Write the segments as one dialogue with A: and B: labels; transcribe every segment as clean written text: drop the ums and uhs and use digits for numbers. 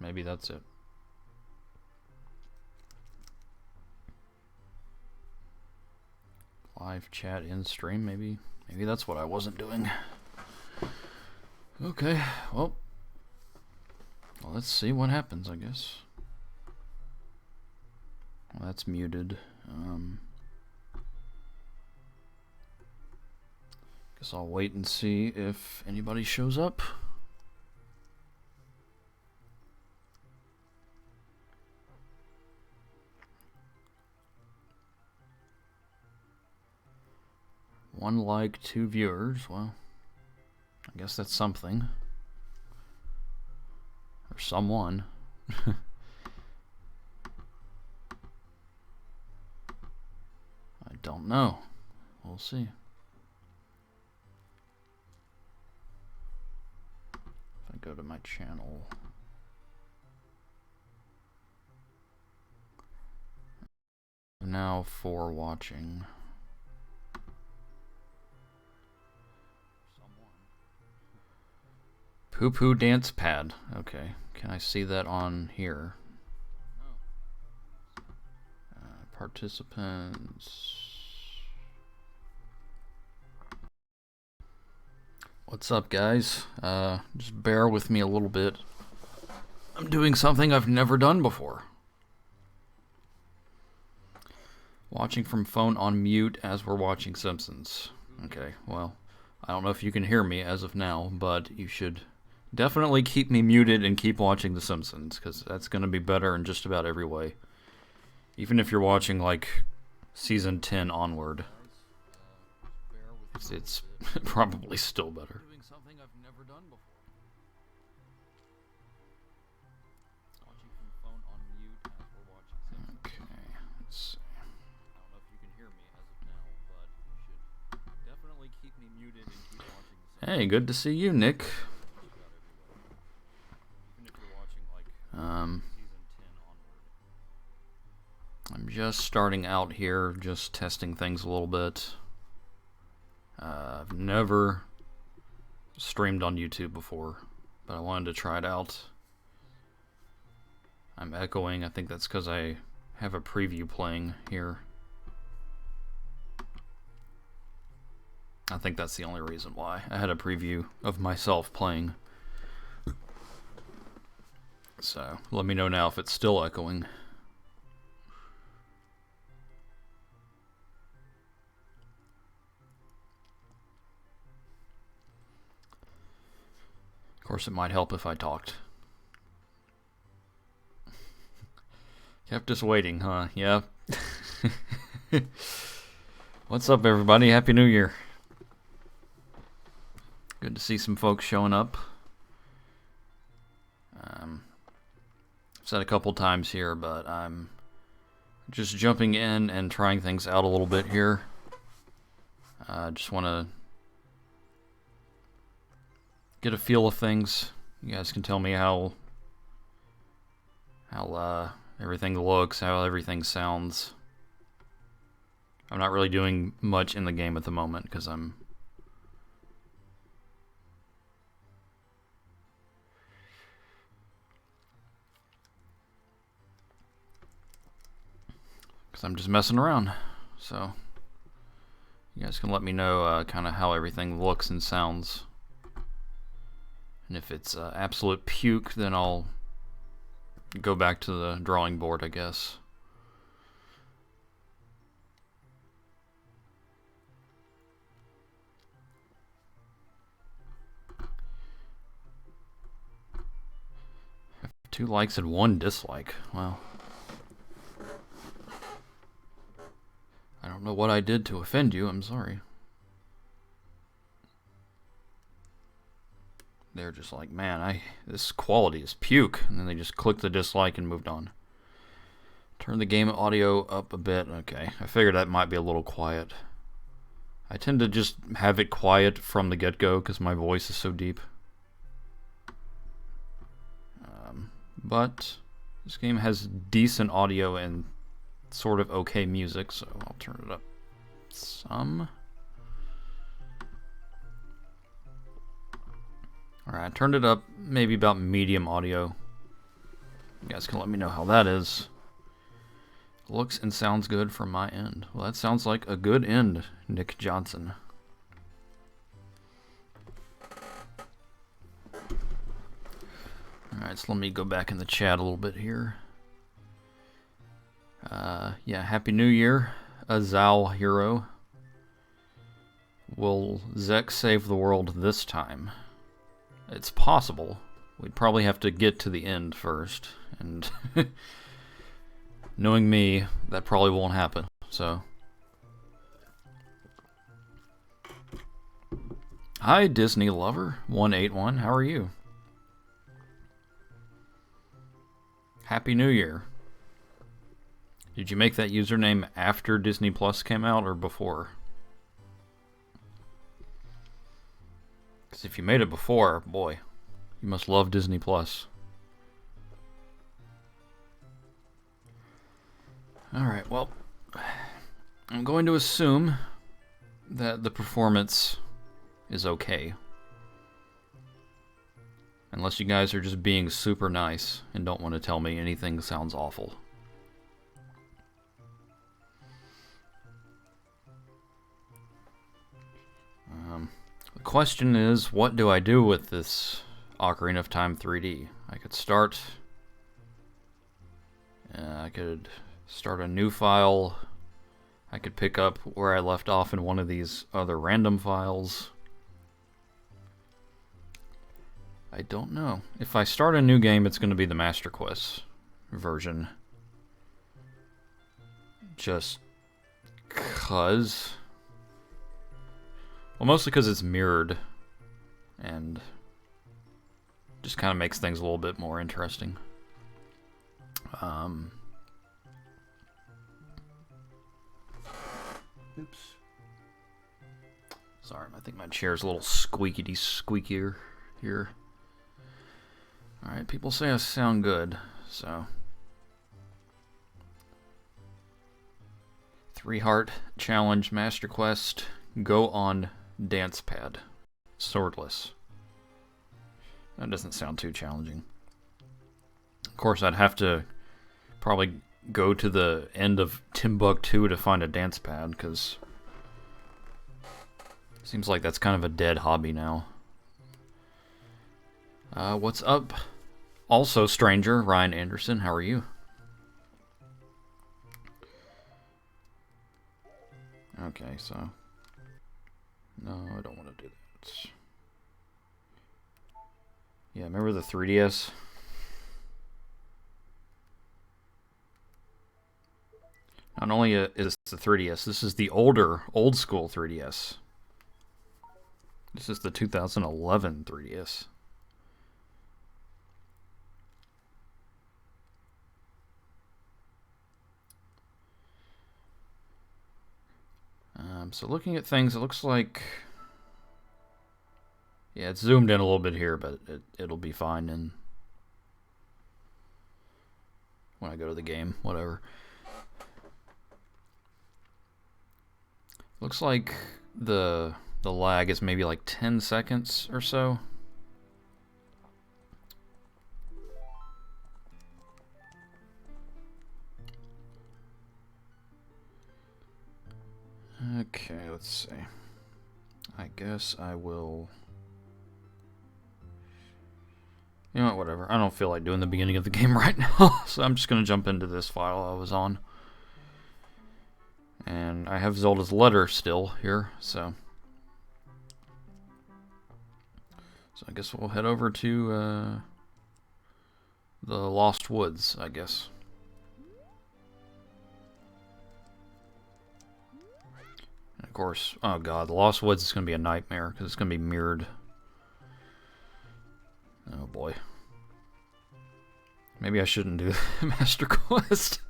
A: maybe that's it. Live chat in stream, maybe that's what I wasn't doing. Okay, well, let's see what happens, I guess. Well, that's muted. Guess I'll wait and see if anybody shows up. One like, 2 viewers. Well, I guess that's something. Or someone. I don't know. We'll see. If I go to my channel. Now for watching. Poo Poo Dance Pad. Okay. Can I see that on here? Participants. What's up, guys? Just bear with me a little bit. I'm doing something I've never done before. Watching from phone on mute as we're watching Simpsons. Okay, well, I don't know if you can hear me as of now, but you should definitely keep me muted and keep watching The Simpsons, because that's going to be better in just about every way. Even if you're watching, like, season 10 onward. It's probably still better. Okay, let's see. Hey, good to see you, Nick. I'm just starting out here, just testing things a little bit. I've never streamed on YouTube before, but I wanted to try it out. I'm echoing. I think that's because I have a preview playing here. I think that's the only reason why. I had a preview of myself playing. So, let me know now if it's still echoing. Of course, it might help if I talked. Kept us waiting, huh? Yeah. What's up, everybody? Happy New Year. Good to see some folks showing up. I've said a couple times here, but I'm just jumping in and trying things out a little bit here. I just want to get a feel of things. You guys can tell me how everything looks, how everything sounds. I'm not really doing much in the game at the moment because I'm just messing around. So you guys can let me know kind of how everything looks and sounds. And if it's absolute puke, then I'll go back to the drawing board, I guess. I have 2 likes and 1 dislike. Wow. I don't know what I did to offend you. I'm sorry. They're just like, man, this quality is puke. And then they just clicked the dislike and moved on. Turn the game audio up a bit. Okay, I figured that might be a little quiet. I tend to just have it quiet from the get-go because my voice is so deep. But this game has decent audio and sort of okay music, so I'll turn it up some. Alright, I turned it up maybe about medium audio. You guys can let me know how that is. Looks and sounds good from my end. Well, that sounds like a good end, Nick Johnson. Alright, so let me go back in the chat a little bit here. Yeah, Happy New Year, Azal Hero. Will Zek save the world this time? It's possible. We'd probably have to get to the end first, and knowing me, that probably won't happen, so. Hi, Disney Lover 181, how are you? Happy New Year. Did you make that username after Disney Plus came out or before? Because if you made it before, boy, you must love Disney Plus. Alright, well, I'm going to assume that the performance is okay. Unless you guys are just being super nice and don't want to tell me anything sounds awful. The question is, what do I do with this Ocarina of Time 3D? I could start a new file. I could pick up where I left off in one of these other random files. I don't know. If I start a new game, it's going to be the Master Quest version. Just 'cause. Well, mostly because it's mirrored, and just kind of makes things a little bit more interesting. Oops. Sorry, I think my chair's a little squeakier here. Alright, people say I sound good, so. 3-heart challenge, Master Quest, go on dance pad, swordless. That doesn't sound too challenging. Of course, I'd have to probably go to the end of Timbuktu to find a dance pad, because it seems like that's kind of a dead hobby now. What's up? Also, stranger, Ryan Anderson, how are you? Okay, so. No, I don't want to do that. Yeah, remember the 3DS? Not only is this the 3DS, this is the old school 3DS. This is the 2011 3DS. So looking at things, it looks like, yeah, it's zoomed in a little bit here, but it'll be fine and when I go to the game, whatever. Looks like the lag is maybe like 10 seconds or so. Okay, let's see. I guess I will. You know what, whatever. I don't feel like doing the beginning of the game right now, so I'm just gonna jump into this file I was on. And I have Zelda's letter still here, so I guess we'll head over to the Lost Woods, I guess. And of course, oh god, the Lost Woods is going to be a nightmare, because it's going to be mirrored. Oh boy. Maybe I shouldn't do Master Quest.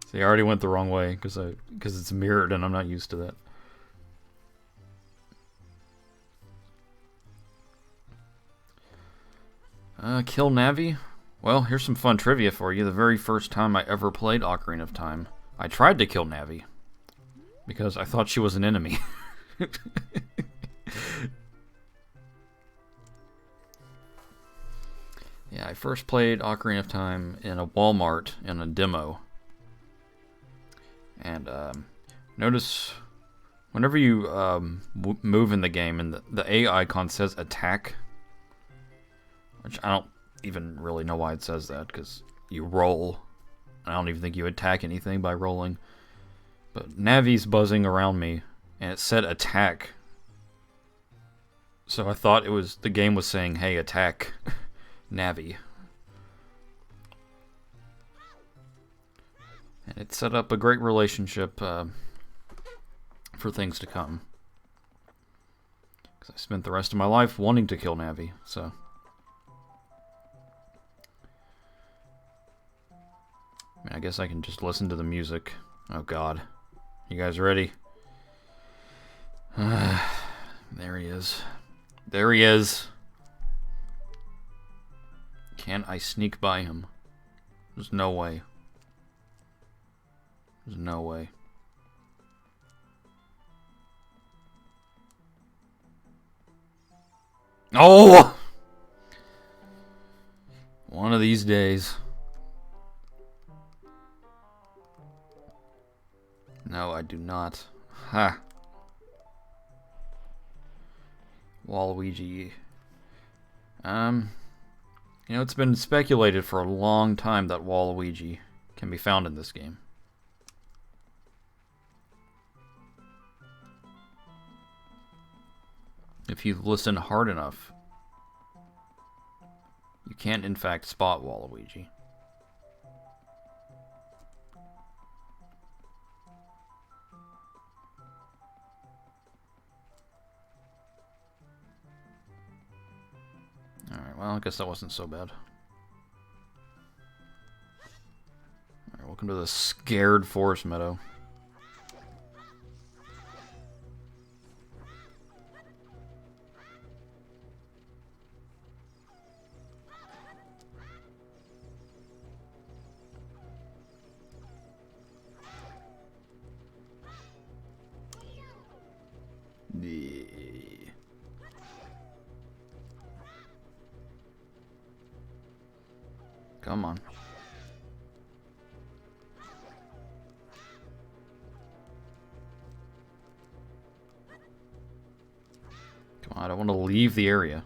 A: See, I already went the wrong way, because it's mirrored and I'm not used to that. Kill Navi? Well, here's some fun trivia for you. The very first time I ever played Ocarina of Time, I tried to kill Navi, because I thought she was an enemy. I first played Ocarina of Time in a Walmart in a demo. And notice whenever you move in the game and the A icon says attack, which I don't even really know why it says that, because you roll. I don't even think you attack anything by rolling. But Navi's buzzing around me, and it said attack. So I thought the game was saying, hey, attack Navi. And it set up a great relationship for things to come. Because I spent the rest of my life wanting to kill Navi, so... I guess I can just listen to the music. Oh god. You guys ready? There he is. There he is. Can I sneak by him? There's no way. There's no way. Oh! One of these days. No, I do not. Ha! Waluigi. You know, it's been speculated for a long time that Waluigi can be found in this game. If you listen hard enough, you can in fact spot Waluigi. Alright, well, I guess that wasn't so bad. Alright, welcome to the scared forest meadow. Come on. Come on, I don't want to leave the area.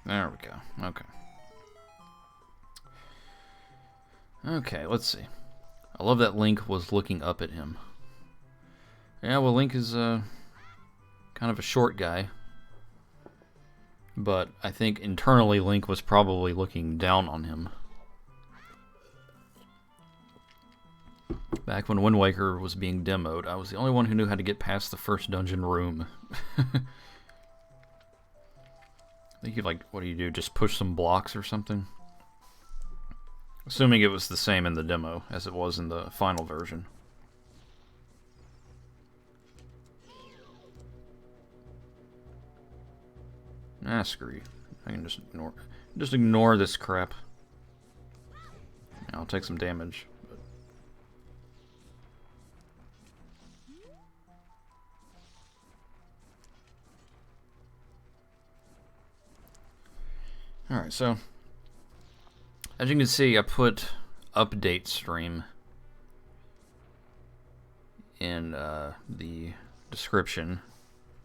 A: There we go. Okay. Okay, let's see. I love that Link was looking up at him. Yeah, well, Link is kind of a short guy. But I think internally Link was probably looking down on him. Back when Wind Waker was being demoed, I was the only one who knew how to get past the first dungeon room. I think you like, what do you do? Just push some blocks or something? Assuming it was the same in the demo as it was in the final version. Ah, screw you. I can just ignore this crap. Yeah, I'll take some damage. But... Alright, so as you can see, I put update stream in the description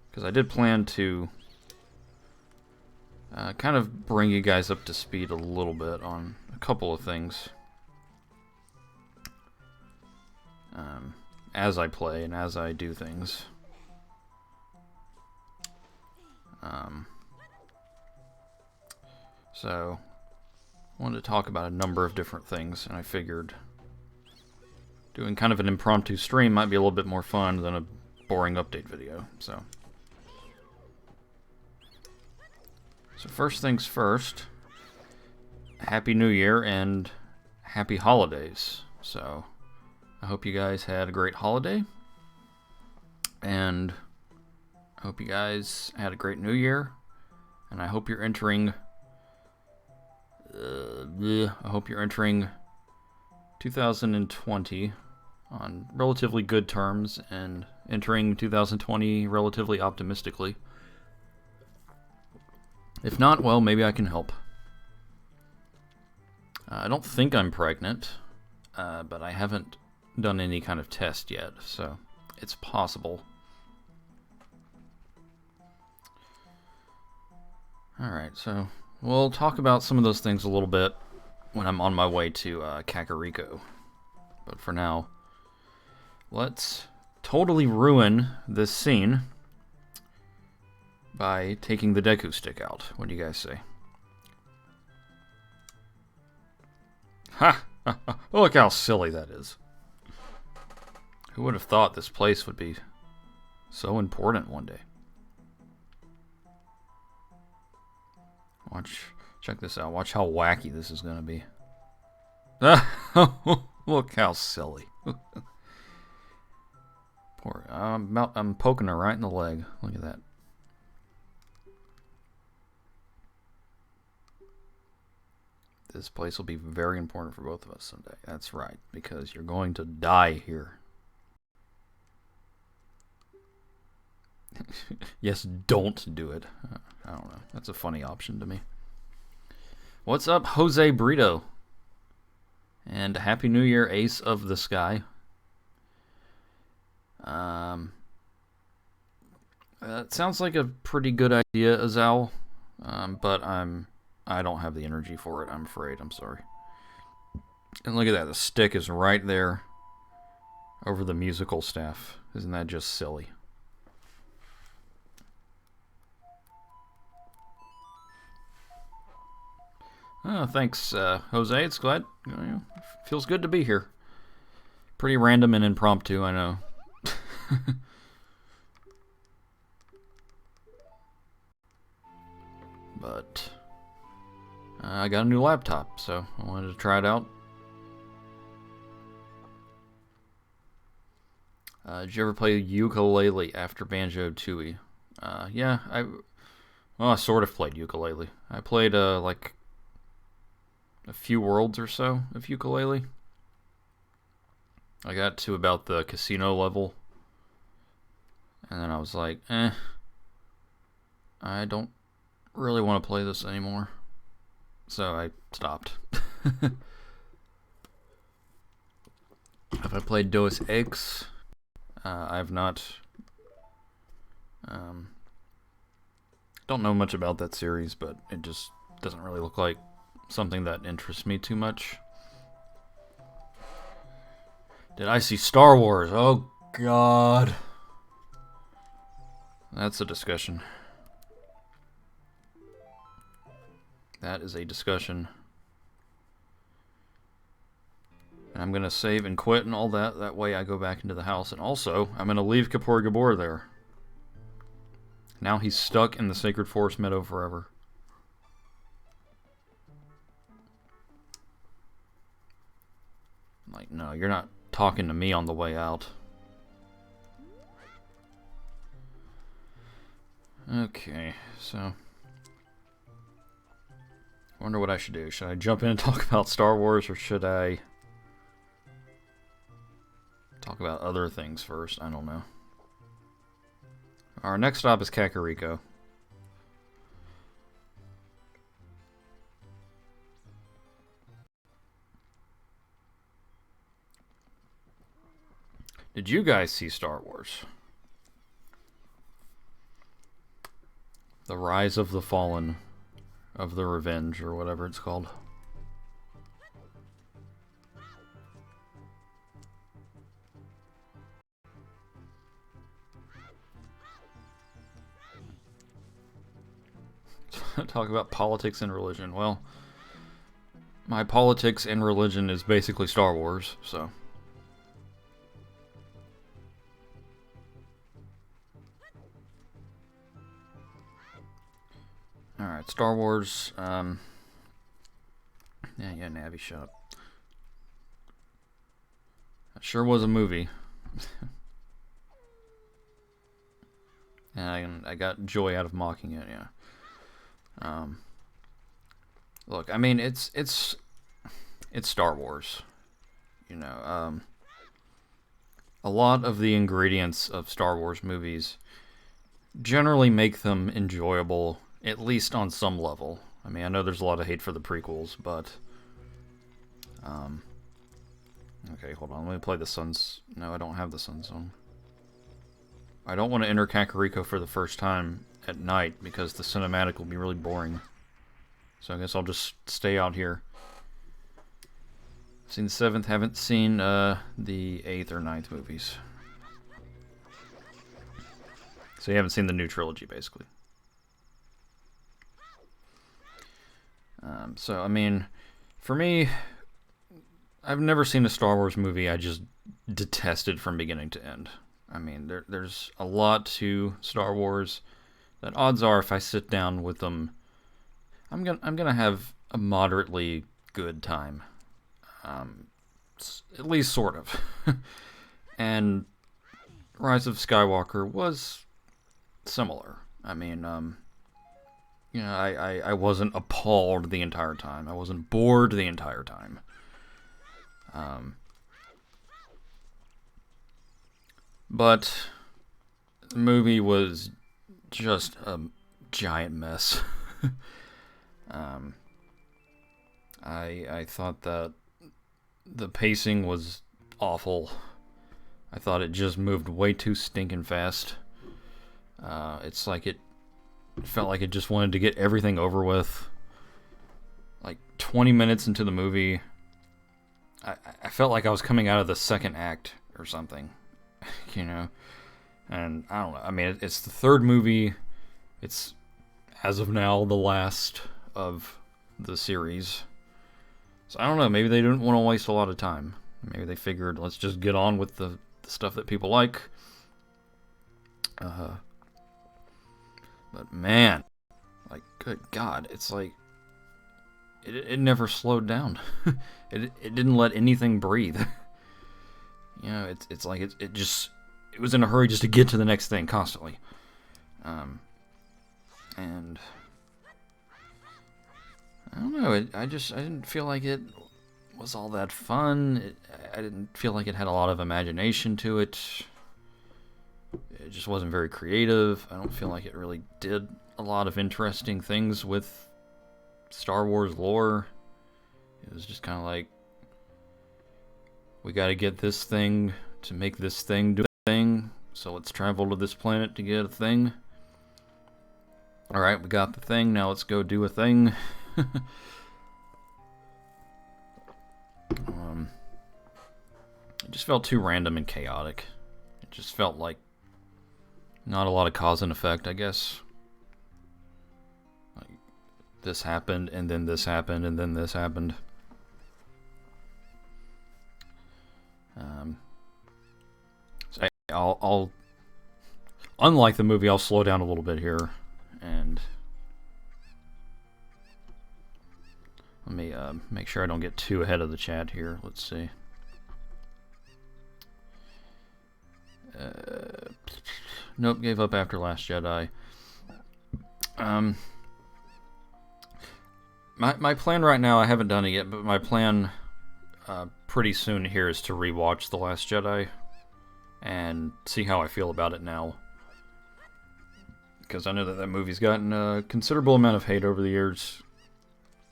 A: because I did plan to kind of bring you guys up to speed a little bit on a couple of things as I play and as I do things. So I wanted to talk about a number of different things, and I figured doing kind of an impromptu stream might be a little bit more fun than a boring update video. So first things first, Happy New Year and Happy Holidays. So I hope you guys had a great holiday, and I hope you guys had a great New Year, and I hope you're entering 2020 on relatively good terms and entering 2020 relatively optimistically. If not, well, maybe I can help. I don't think I'm pregnant, but I haven't done any kind of test yet, so it's possible. Alright, so we'll talk about some of those things a little bit when I'm on my way to Kakariko. But for now, let's totally ruin this scene by taking the Deku stick out. What do you guys say? Ha! Look how silly that is. Who would have thought this place would be so important one day? Check this out. Watch how wacky this is gonna be. Look how silly. Poor, I'm poking her right in the leg. Look at that. This place will be very important for both of us someday. That's right, because you're going to die here. Yes, don't do it. I don't know. That's a funny option to me. What's up, Jose Brito? And Happy New Year, Ace of the Sky. That sounds like a pretty good idea, Azal. But I don't have the energy for it, I'm afraid. I'm sorry. And look at that. The stick is right there over the musical staff. Isn't that just silly? Oh, thanks, Jose. It's glad. Feels good to be here. Pretty random and impromptu, I know. But I got a new laptop, so I wanted to try it out. Did you ever play ukulele after Banjo-Tooie? Yeah, I sort of played ukulele. I played like a few worlds or so of ukulele. I got to about the casino level, and then I was like, I don't really want to play this anymore. So I stopped. Have I played Deus Ex? I have not. Don't know much about that series, but it just doesn't really look like something that interests me too much. Did I see Star Wars? Oh, God. That's a discussion. That is a discussion. And I'm going to save and quit and all that. That way I go back into the house. And also, I'm going to leave Kapor Gabor there. Now he's stuck in the Sacred Forest Meadow forever. Like, no, you're not talking to me on the way out. Okay, so I wonder what I should do. Should I jump in and talk about Star Wars, or should I talk about other things first? I don't know. Our next stop is Kakariko. Did you guys see Star Wars? The Rise of the Fallen, of the Revenge, or whatever it's called. Talk about politics and religion. Well, my politics and religion is basically Star Wars, so. Alright, Star Wars, yeah, Navi, shut up. That sure was a movie. And I got joy out of mocking it, yeah. Look, I mean, it's Star Wars, you know. a lot of the ingredients of Star Wars movies generally make them enjoyable, at least on some level. I mean, I know there's a lot of hate for the prequels, but... okay, hold on. Let me play the Suns... No, I don't have the Sun Zone. I don't want to enter Kakariko for the first time at night, because the cinematic will be really boring. So I guess I'll just stay out here. Seen the 7th, haven't seen the 8th or 9th movies. So you haven't seen the new trilogy, basically. So, I mean, for me, I've never seen a Star Wars movie I just detested from beginning to end. I mean, there's a lot to Star Wars that odds are if I sit down with them, I'm gonna have a moderately good time. At least sort of. And Rise of Skywalker was similar. I mean, you know, I wasn't appalled the entire time. I wasn't bored the entire time. But the movie was just a giant mess. I thought that the pacing was awful. I thought it just moved way too stinking fast. It's like it felt like it just wanted to get everything over with. Like 20 minutes into the movie, I felt like I was coming out of the second act or something, you know? And I don't know, I mean, it's the third movie. It's, as of now, the last of the series. So I don't know, maybe they didn't want to waste a lot of time. Maybe they figured, let's just get on with the stuff that people like. But man, like, good God, it's like, it never slowed down. it didn't let anything breathe. You know, it's like it was in a hurry just to get to the next thing constantly. And I don't know, I didn't feel like it was all that fun. I didn't feel like it had a lot of imagination to it. It just wasn't very creative. I don't feel like it really did a lot of interesting things with Star Wars lore. It was just kind of like, we gotta get this thing to make this thing do a thing, so let's travel to this planet to get a thing. Alright, we got the thing, now let's go do a thing. It just felt too random and chaotic. It just felt like not a lot of cause and effect, I guess. Like, this happened, and then this happened, and then this happened. So I'll unlike the movie, I'll slow down a little bit here, and let me make sure I don't get too ahead of the chat here. Let's see. Nope, gave up after Last Jedi. My plan right now, I haven't done it yet, but my plan pretty soon here is to rewatch The Last Jedi and see how I feel about it now. Because I know that movie's gotten a considerable amount of hate over the years.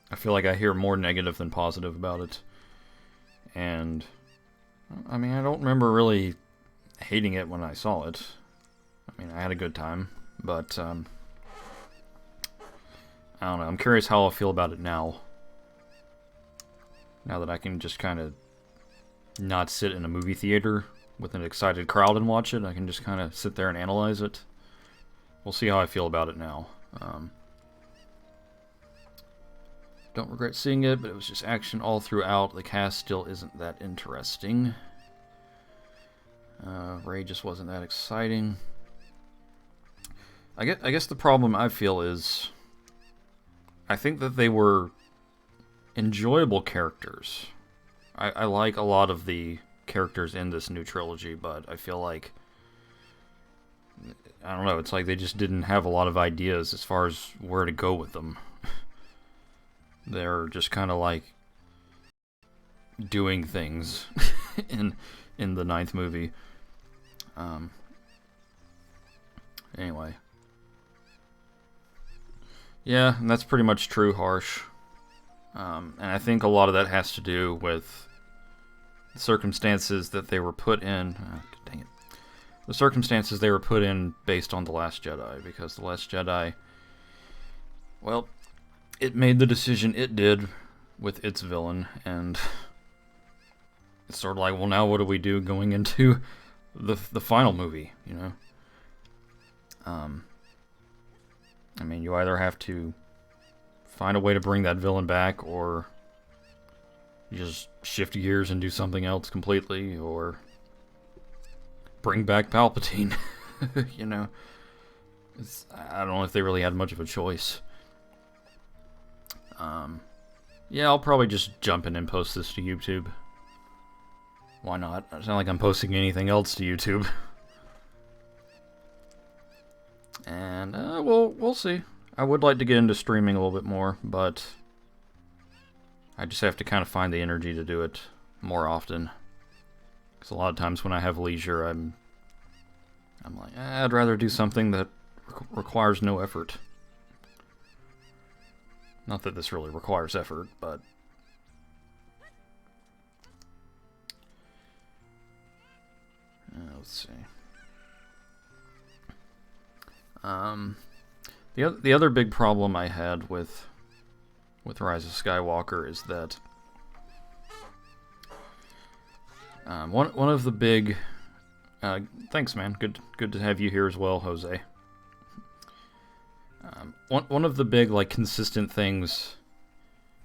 A: I feel like I hear more negative than positive about it. And, I mean, I don't remember really hating it when I saw it. I mean, I had a good time, but, I don't know, I'm curious how I'll feel about it now. Now that I can just kind of not sit in a movie theater with an excited crowd and watch it, I can just kind of sit there and analyze it. We'll see how I feel about it now. Don't regret seeing it, but it was just action all throughout. The cast still isn't that interesting. Rey just wasn't that exciting. I guess the problem I feel is, I think that they were enjoyable characters. I like a lot of the characters in this new trilogy, but I feel like, I don't know, it's like they just didn't have a lot of ideas as far as where to go with them. They're just kind of like doing things in the 9th movie. Um, anyway. Yeah, and that's pretty much true, Harsh. And I think a lot of that has to do with the circumstances that they were put in. Dang it. The circumstances they were put in based on The Last Jedi, because The Last Jedi, well, it made the decision it did with its villain, and it's sort of like, well, now what do we do going into the final movie, you know? I mean, you either have to find a way to bring that villain back, or you just shift gears and do something else completely, or bring back Palpatine. You know, I don't know if they really had much of a choice. Yeah, I'll probably just jump in and post this to YouTube. Why not? It's not like I'm posting anything else to YouTube. And, we'll see. I would like to get into streaming a little bit more, but I just have to kind of find the energy to do it more often. Because a lot of times when I have leisure, I'm like, I'd rather do something that requires no effort. Not that this really requires effort, but... let's see. The other big problem I had with Rise of Skywalker is that one of the big thanks, man. Good to have you here as well, Jose. One of the big, like, consistent things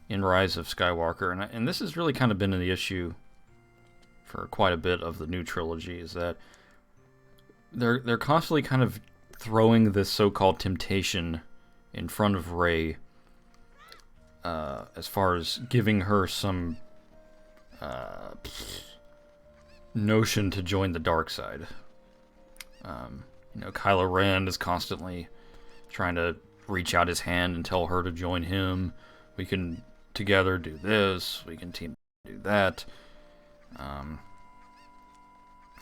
A: in Rise of Skywalker, and this has really kind of been the issue for quite a bit of the new trilogy, is that they're constantly kind of throwing this so-called temptation in front of Rey, as far as giving her some notion to join the dark side. You know, Kylo Ren is constantly trying to reach out his hand and tell her to join him. We can together do this. We can team do that.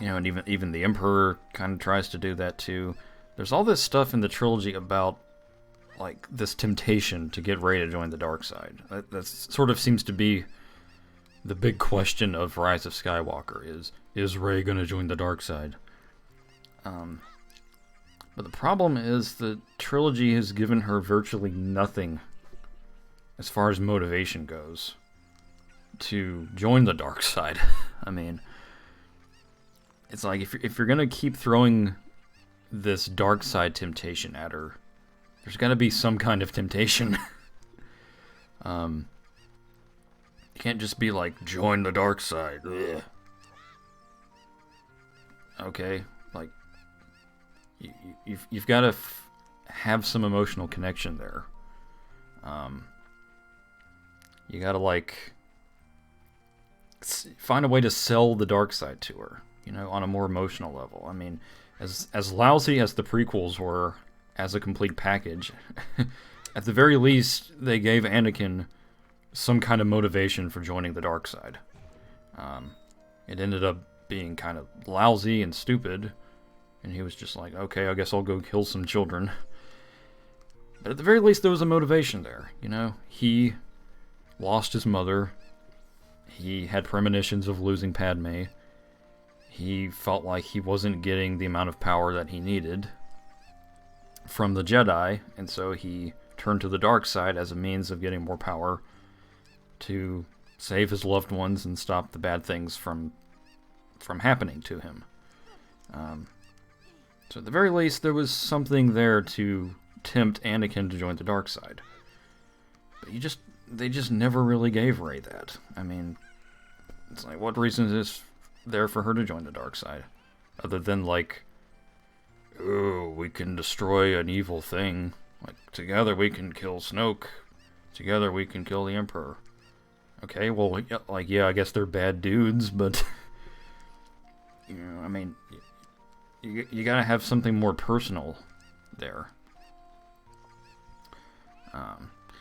A: You know, and even the Emperor kind of tries to do that too. There's all this stuff in the trilogy about, like, this temptation to get Rey to join the dark side. That sort of seems to be the big question of Rise of Skywalker, is Rey going to join the dark side? But the problem is the trilogy has given her virtually nothing as far as motivation goes to join the dark side. I mean, it's like, if you're going to keep throwing this dark side temptation at her, there's got to be some kind of temptation. You can't just be like, join the dark side. Ugh. Okay, like, you've got to have some emotional connection there. You got to, like, find a way to sell the dark side to her, you know, on a more emotional level. I mean, as lousy as the prequels were as a complete package, at the very least, they gave Anakin some kind of motivation for joining the dark side. It ended up being kind of lousy and stupid, and he was just like, okay, I guess I'll go kill some children. But at the very least, there was a motivation there, you know? He lost his mother. He had premonitions of losing Padme. He felt like he wasn't getting the amount of power that he needed from the Jedi, and so he turned to the dark side as a means of getting more power to save his loved ones and stop the bad things from happening to him. So at the very least, there was something there to tempt Anakin to join the dark side. But they just never really gave Rey that. I mean, it's like, what reason is there for her to join the dark side? Other than, like, oh, we can destroy an evil thing. Like, together we can kill Snoke. Together we can kill the Emperor. Okay, well, like, yeah, I guess they're bad dudes, but, you know, I mean, you gotta have something more personal there.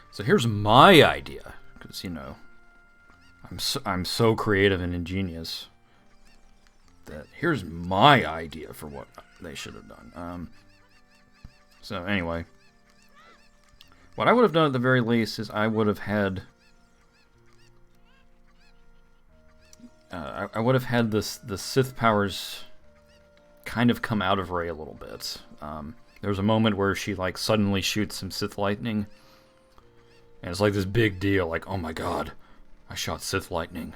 A: So here's my idea, because, you know, I'm so creative and ingenious. Here's my idea for what they should have done. So anyway, what I would have done at the very least is I would have had the Sith powers kind of come out of Rey a little bit. There's a moment where she like suddenly shoots some Sith lightning, and it's like this big deal, like, oh my god, I shot Sith lightning.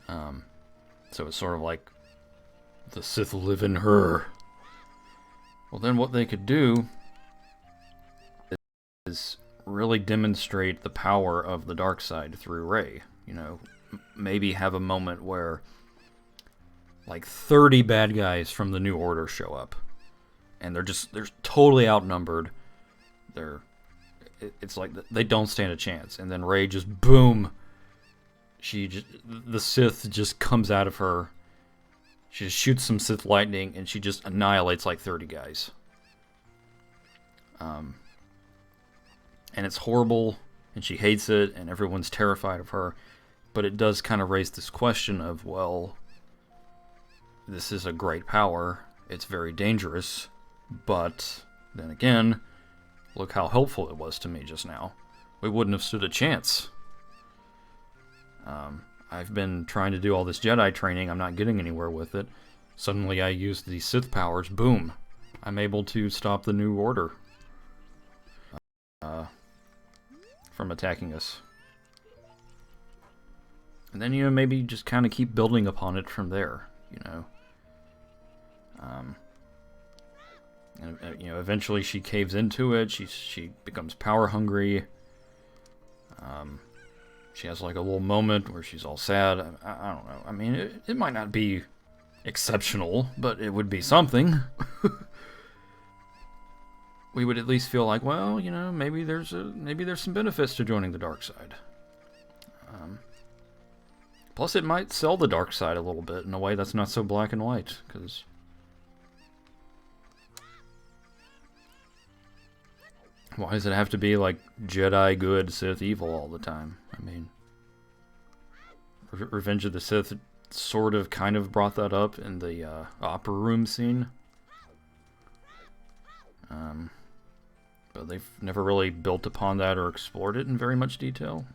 A: So it's sort of like the Sith live in her. Well, then what they could do is really demonstrate the power of the dark side through Rey. You know, maybe have a moment where like 30 bad guys from the New Order show up, and they're totally outnumbered. It's like they don't stand a chance, and then Rey just boom. The Sith just comes out of her. She just shoots some Sith lightning, and she just annihilates like 30 guys. And it's horrible, and she hates it, and everyone's terrified of her. But it does kind of raise this question of, well, this is a great power. It's very dangerous. But then again, look how helpful it was to me just now. We wouldn't have stood a chance. I've been trying to do all this Jedi training. I'm not getting anywhere with it. Suddenly I use these Sith powers. Boom. I'm able to stop the New Order from attacking us. And then, you know, maybe just kind of keep building upon it from there, you know. And, you know, eventually she caves into it. She becomes power hungry. She has like a little moment where she's all sad. I don't know. I mean, it might not be exceptional, but it would be something. We would at least feel like, well, you know, maybe there's some benefits to joining the dark side. Plus, it might sell the dark side a little bit in a way that's not so black and white, because why does it have to be like Jedi good, Sith evil all the time? I mean, Revenge of the Sith sort of kind of brought that up in the opera room scene. But they've never really built upon that or explored it in very much detail.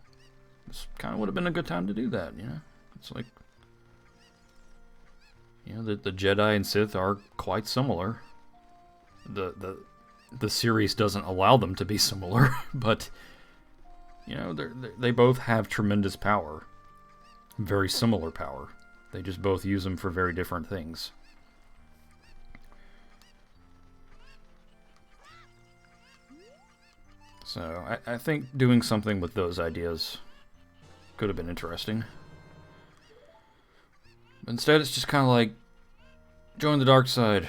A: This kind of would have been a good time to do that, you know? It's like, you know, the Jedi and Sith are quite similar. The series doesn't allow them to be similar, but, you know, they both have tremendous power. Very similar power. They just both use them for very different things. So, I think doing something with those ideas could have been interesting. But instead, it's just kind of like, join the dark side.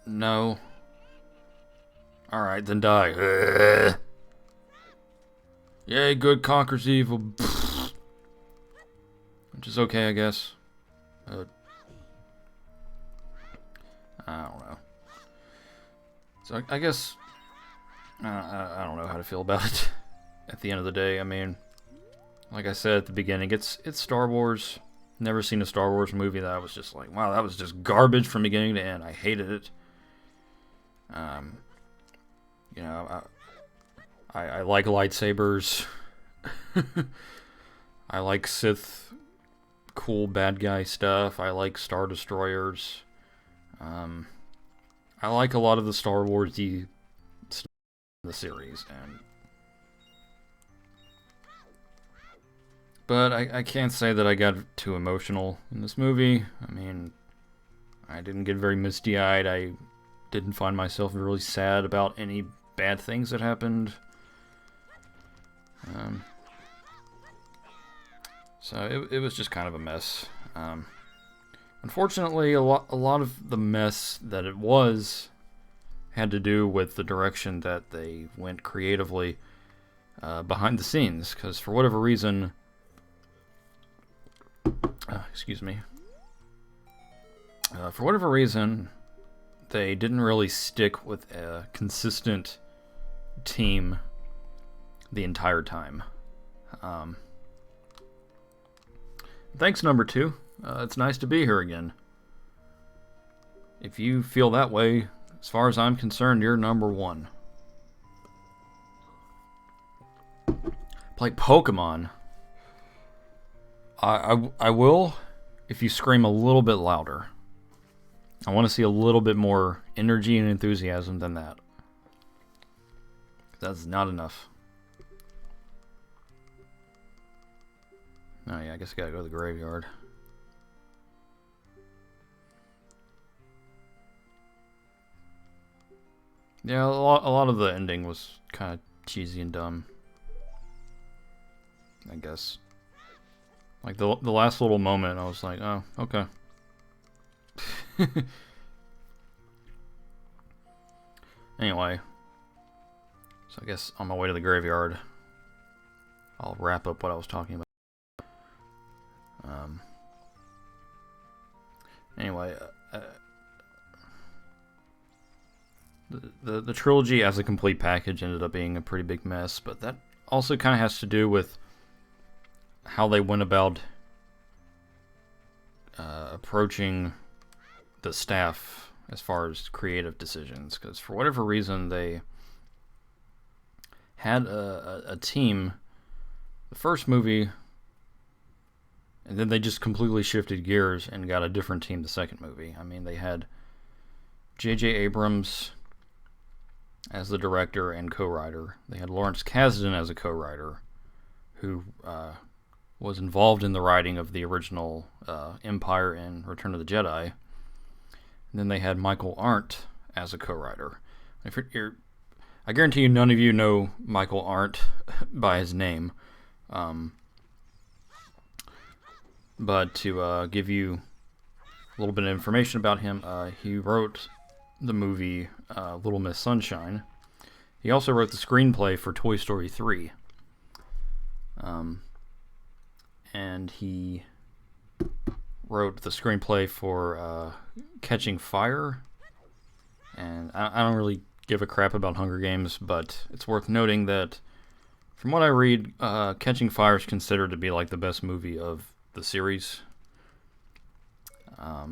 A: No. Alright, then die. Yay, good conquers evil. Which is okay, I guess. But I don't know. So I guess I don't know how to feel about it. At the end of the day, I mean, like I said at the beginning, it's Star Wars. Never seen a Star Wars movie that I was just like, wow, that was just garbage from beginning to end. I hated it. You know, I like lightsabers. I like Sith cool bad guy stuff. I like Star Destroyers. I like a lot of the Star Wars-y stuff in the series, but I can't say that I got too emotional in this movie. I mean, I didn't get very misty-eyed. I didn't find myself really sad about any bad things that happened. So it was just kind of a mess. Unfortunately, a lot of the mess that it was had to do with the direction that they went creatively behind the scenes, because for whatever reason, excuse me, for whatever reason, they didn't really stick with a consistent team the entire time. Thanks, number 2. It's nice to be here again. If you feel that way, as far as I'm concerned, you're number one. Play Pokemon. I will if you scream a little bit louder. I want to see a little bit more energy and enthusiasm than that. That's not enough. Oh yeah, I guess I gotta go to the graveyard. Yeah, a lot of the ending was kind of cheesy and dumb, I guess. Like the last little moment, I was like, oh, okay. Anyway, so I guess on my way to the graveyard, I'll wrap up what I was talking about. Anyway, the trilogy as a complete package ended up being a pretty big mess, but that also kind of has to do with how they went about approaching the staff as far as creative decisions, because for whatever reason they had a team the first movie, and then they just completely shifted gears and got a different team the second movie. I mean, they had J.J. Abrams as the director and co-writer. They had Lawrence Kasdan as a co-writer, who was involved in the writing of the original Empire and Return of the Jedi. And then they had Michael Arndt as a co-writer. I guarantee you none of you know Michael Arndt by his name. But to give you a little bit of information about him, he wrote the movie Little Miss Sunshine. He also wrote the screenplay for Toy Story 3. And he wrote the screenplay for Catching Fire. And I don't really give a crap about Hunger Games, but it's worth noting that from what I read, Catching Fire is considered to be like the best movie of the series. I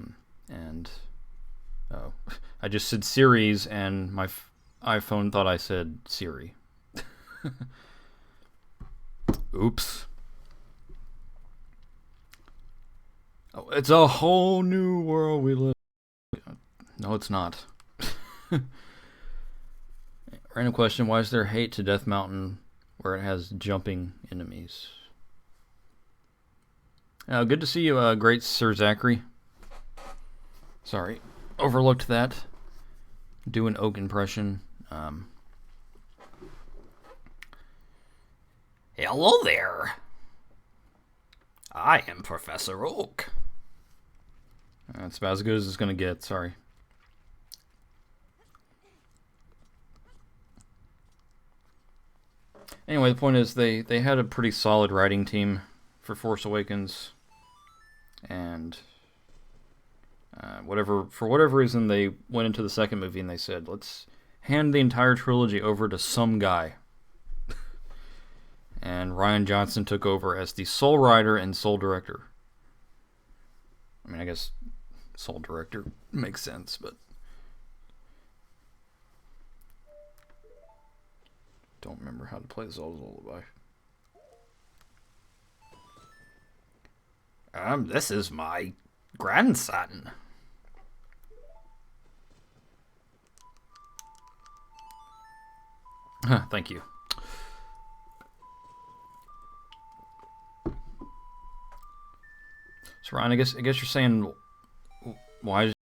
A: just said series, and my iPhone thought I said Siri. Oops. Oh, it's a whole new world we live. No, it's not. Random question: why is there hate to Death Mountain where it has jumping enemies? Good to see you, great Sir Zachary. Sorry, overlooked that. Do an Oak impression. Hello there. I am Professor Oak. That's about as good as it's gonna get. Sorry. Anyway, the point is they had a pretty solid writing team for Force Awakens. And for whatever reason, they went into the second movie and they said, let's hand the entire trilogy over to some guy. And Rian Johnson took over as the sole writer and sole director. I mean, I guess sole director makes sense, but don't remember how to play the Zelda Lullaby. This is my grandson. Thank you. So Ryan, I guess you're saying why does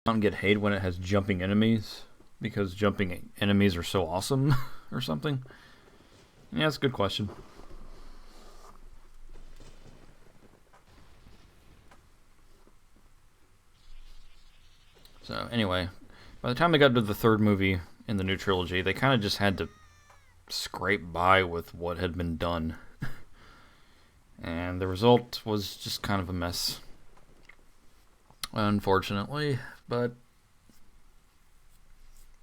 A: Mountain get hate when it has jumping enemies? Because jumping enemies are so awesome, or something? Yeah, that's a good question. So anyway, by the time they got to the third movie in the new trilogy, they kind of just had to scrape by with what had been done. And the result was just kind of a mess. Unfortunately, but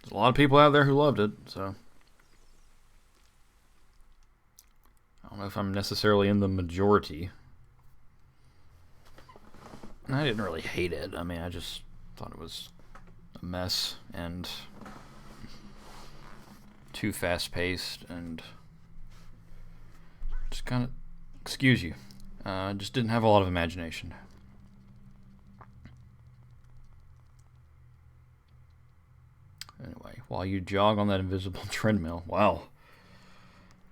A: there's a lot of people out there who loved it, so I don't know if I'm necessarily in the majority. I didn't really hate it. I mean, I just thought it was a mess and too fast-paced and just kind of, excuse you, just didn't have a lot of imagination. Anyway, while you jog on that invisible treadmill, wow.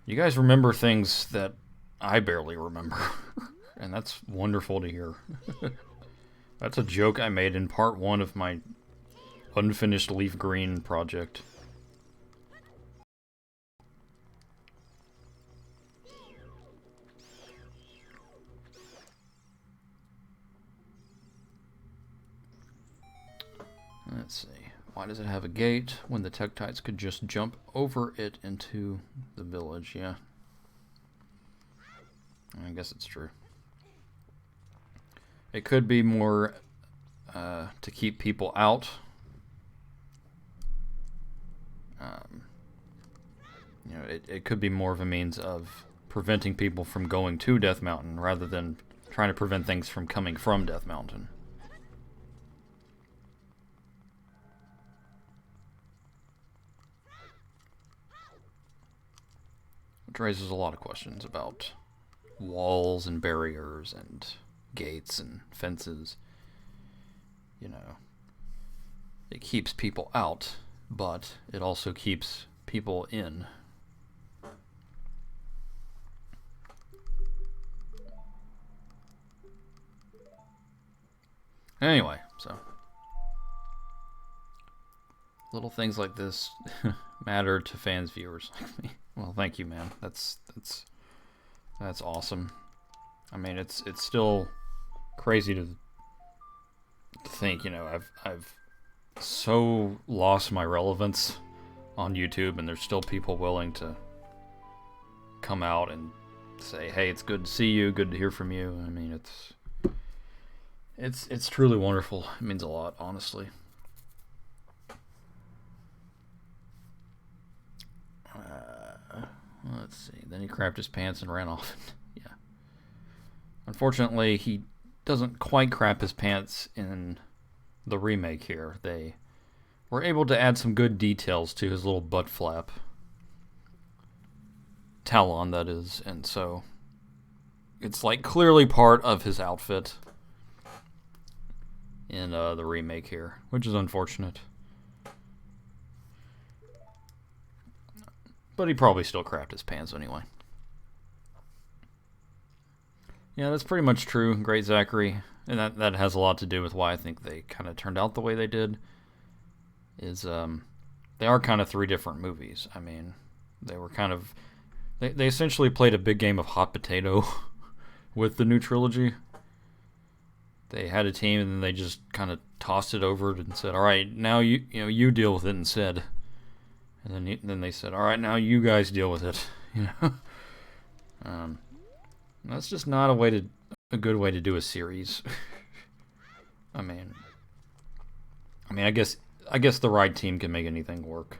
A: You guys remember things that I barely remember. And that's wonderful to hear. That's a joke I made in part 1 of my unfinished leaf green project. Let's see. Why does it have a gate when the Tektites could just jump over it into the village? Yeah. I guess it's true. It could be more to keep people out. You know, it could be more of a means of preventing people from going to Death Mountain rather than trying to prevent things from coming from Death Mountain. Which raises a lot of questions about walls and barriers and gates and fences. You know, it keeps people out, but it also keeps people in. Anyway, so little things like this matter to fans, viewers like me. Well, thank you, man. That's awesome. I mean, it's still crazy to think, you know, I've so lost my relevance on YouTube, and there's still people willing to come out and say, "Hey, it's good to see you, good to hear from you." I mean, it's truly wonderful. It means a lot, honestly. Let's see. Then he crapped his pants and ran off. Yeah. Unfortunately, he doesn't quite crap his pants in the remake here. They were able to add some good details to his little butt flap. Talon, that is. And so it's like clearly part of his outfit in the remake here, which is unfortunate. But he probably still crapped his pants anyway. Yeah, that's pretty much true. Great Zachary. And that has a lot to do with why I think they kind of turned out the way they did. Is they are kind of 3 different movies. I mean, they were kind of... They essentially played a big game of hot potato with the new trilogy. They had a team and then they just kind of tossed it over and said, "All right, now you deal with it," instead. And then they said, "All right, now you guys deal with it." You know, that's just not a good way to do a series. I mean, I guess the right team can make anything work.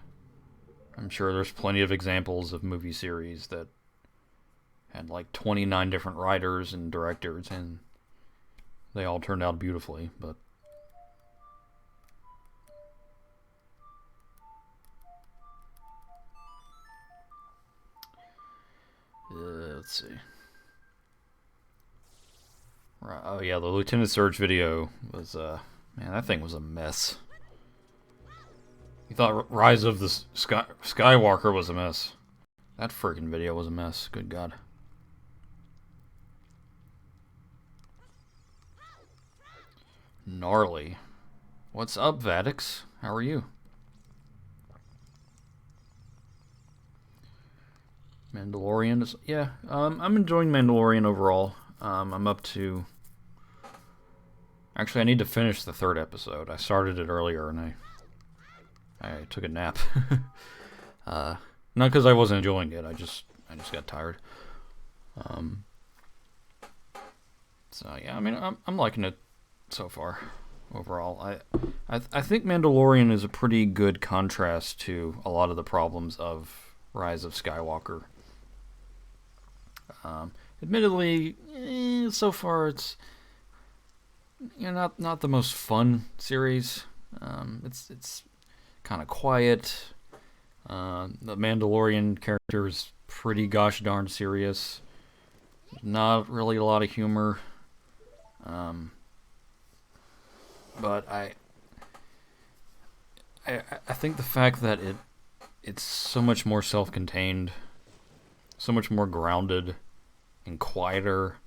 A: I'm sure there's plenty of examples of movie series that had like 29 different writers and directors, and they all turned out beautifully, but let's see. Right. Oh yeah, the Lieutenant Surge video was man, that thing was a mess. You thought Rise of the Skywalker was a mess. That friggin' video was a mess. Good God. Gnarly. What's up, Vadix? How are you? Mandalorian is... Yeah, I'm enjoying Mandalorian overall. I'm up to... Actually, I need to finish the 3rd episode. I started it earlier and I took a nap. Not because I wasn't enjoying it. I just got tired. So yeah, I mean, I'm liking it so far. Overall, I think Mandalorian is a pretty good contrast to a lot of the problems of Rise of Skywalker. Admittedly, so far not the most fun series. It's kind of quiet. The Mandalorian character is pretty gosh darn serious. Not really a lot of humor. But I think the fact that it's so much more self-contained, so much more grounded and quieter,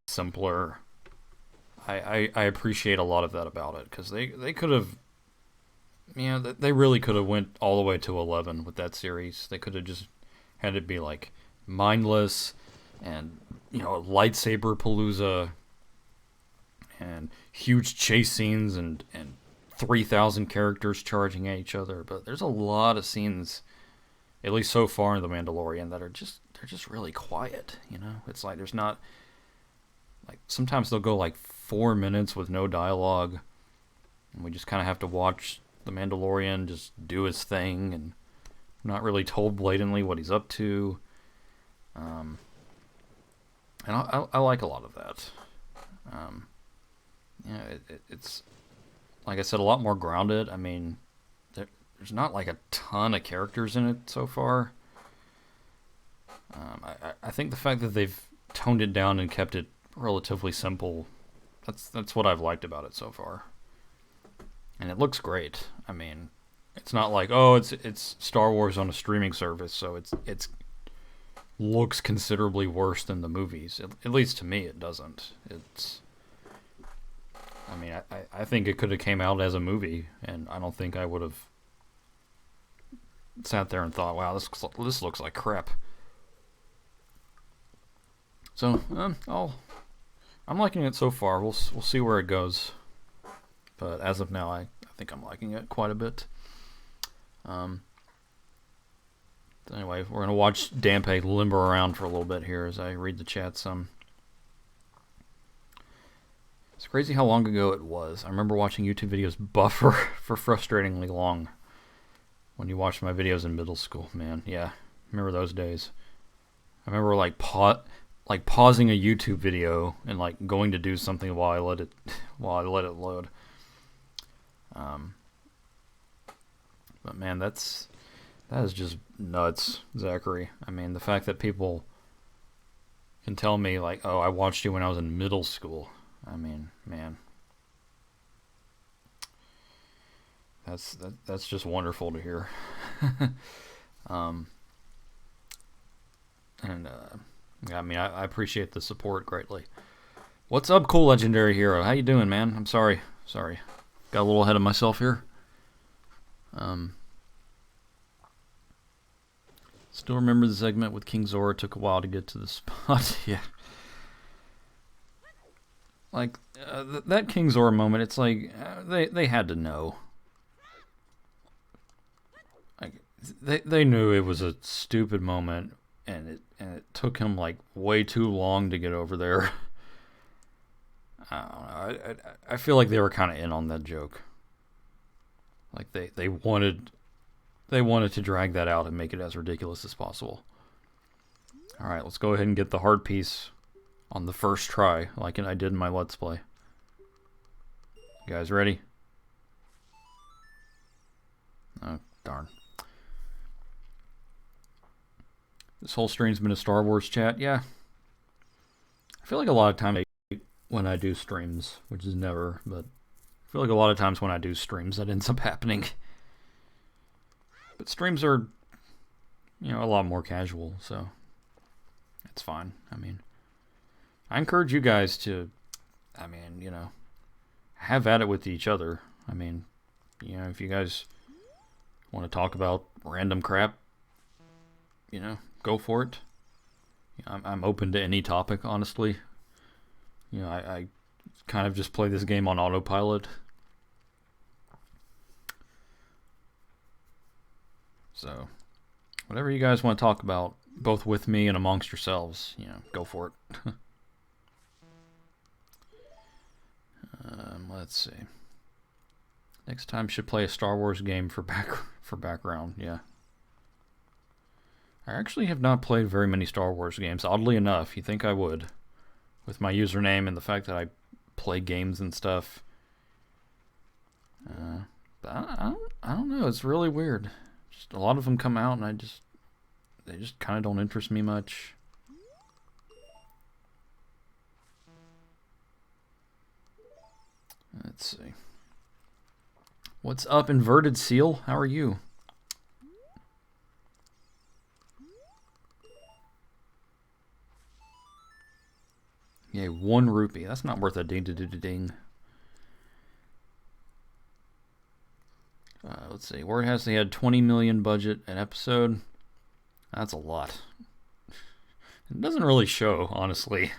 A: simpler. I appreciate a lot of that about it, because they could have, they really could have went all the way to 11 with that series. They could have just had it be like mindless and lightsaber palooza and huge chase scenes and 3,000 characters charging at each other. But there's a lot of scenes, at least so far in The Mandalorian, that they're just really quiet. It's like there's not, like, sometimes they'll go like 4 minutes with no dialogue, and we just kind of have to watch the Mandalorian just do his thing, and not really told blatantly what he's up to. And I like a lot of that. It's, like I said, a lot more grounded. I mean, there's not like a ton of characters in it so far. I think the fact that they've toned it down and kept it relatively simple, that's what I've liked about it so far. And it looks great. I mean, it's not like, oh, it's Star Wars on a streaming service, so it's looks considerably worse than the movies. At least to me, it doesn't. I mean, I think it could have came out as a movie, and I don't think I would have sat there and thought, wow, this looks like crap. So, I'm liking it so far. We'll see where it goes. But as of now, I think I'm liking it quite a bit. Anyway, we're going to watch Dampe limber around for a little bit here as I read the chat some. It's crazy how long ago it was. I remember watching YouTube videos buffer for frustratingly long when you watched my videos in middle school. Man, yeah, remember those days. I remember like pausing a YouTube video and like going to do something while I let it load. But man, that is just nuts, Zachary. I mean, the fact that people can tell me like, oh, I watched you when I was in middle school. I mean, man, that's just wonderful to hear. I mean, I appreciate the support greatly. What's up, Cool Legendary Hero? How you doing, man? I'm sorry. Got a little ahead of myself here. Still remember the segment with King Zora. Took a while to get to the spot. Yeah. Like, that King Zora moment, it's like, they had to know. Like, they knew it was a stupid moment, and it took him, like, way too long to get over there. I don't know. I feel like they were kind of in on that joke. Like, they wanted to drag that out and make it as ridiculous as possible. Alright, let's go ahead and get the heart piece on the first try, like I did in my Let's Play. You guys ready? Oh, darn. This whole stream's been a Star Wars chat. Yeah. I feel like a lot of times when I do streams, which is never, but I feel like a lot of times when I do streams that ends up happening. But streams are, a lot more casual, so it's fine. I mean, I encourage you guys to, have at it with each other. I mean, if you guys want to talk about random crap, go for it. I'm open to any topic, honestly. I kind of just play this game on autopilot. So, whatever you guys want to talk about, both with me and amongst yourselves, go for it. Let's see. Next time should play a Star Wars game for background. Yeah. I actually have not played very many Star Wars games. Oddly enough, you think I would, with my username and the fact that I play games and stuff. But I don't know. It's really weird. Just a lot of them come out, and they just kind of don't interest me much. Let's see. What's up, Inverted Seal? How are you? Yeah, 1 rupee. That's not worth a ding. Let's see. Word has they had 20 million budget an episode. That's a lot. It doesn't really show, honestly.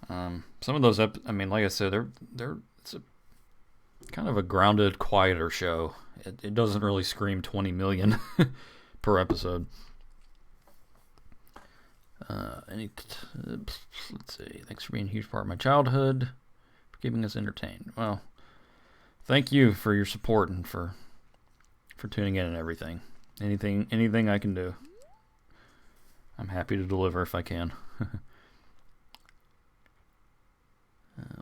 A: Some of those, I mean, like I said, it's a kind of a grounded, quieter show. It doesn't really scream 20 million per episode. Let's see. Thanks for being a huge part of my childhood, for keeping us entertained. Well, thank you for your support and for tuning in and everything. Anything I can do, I'm happy to deliver if I can.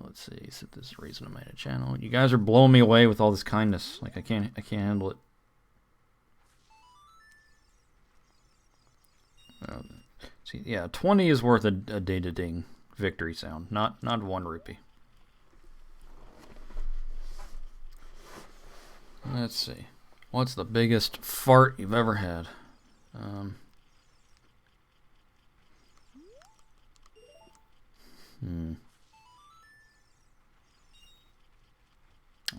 A: Let's see. Set this reason I made a channel. You guys are blowing me away with all this kindness. Like I can't handle it. See, yeah, 20 is worth a ding victory sound, not 1 rupee. Let's see. What's the biggest fart you've ever had? I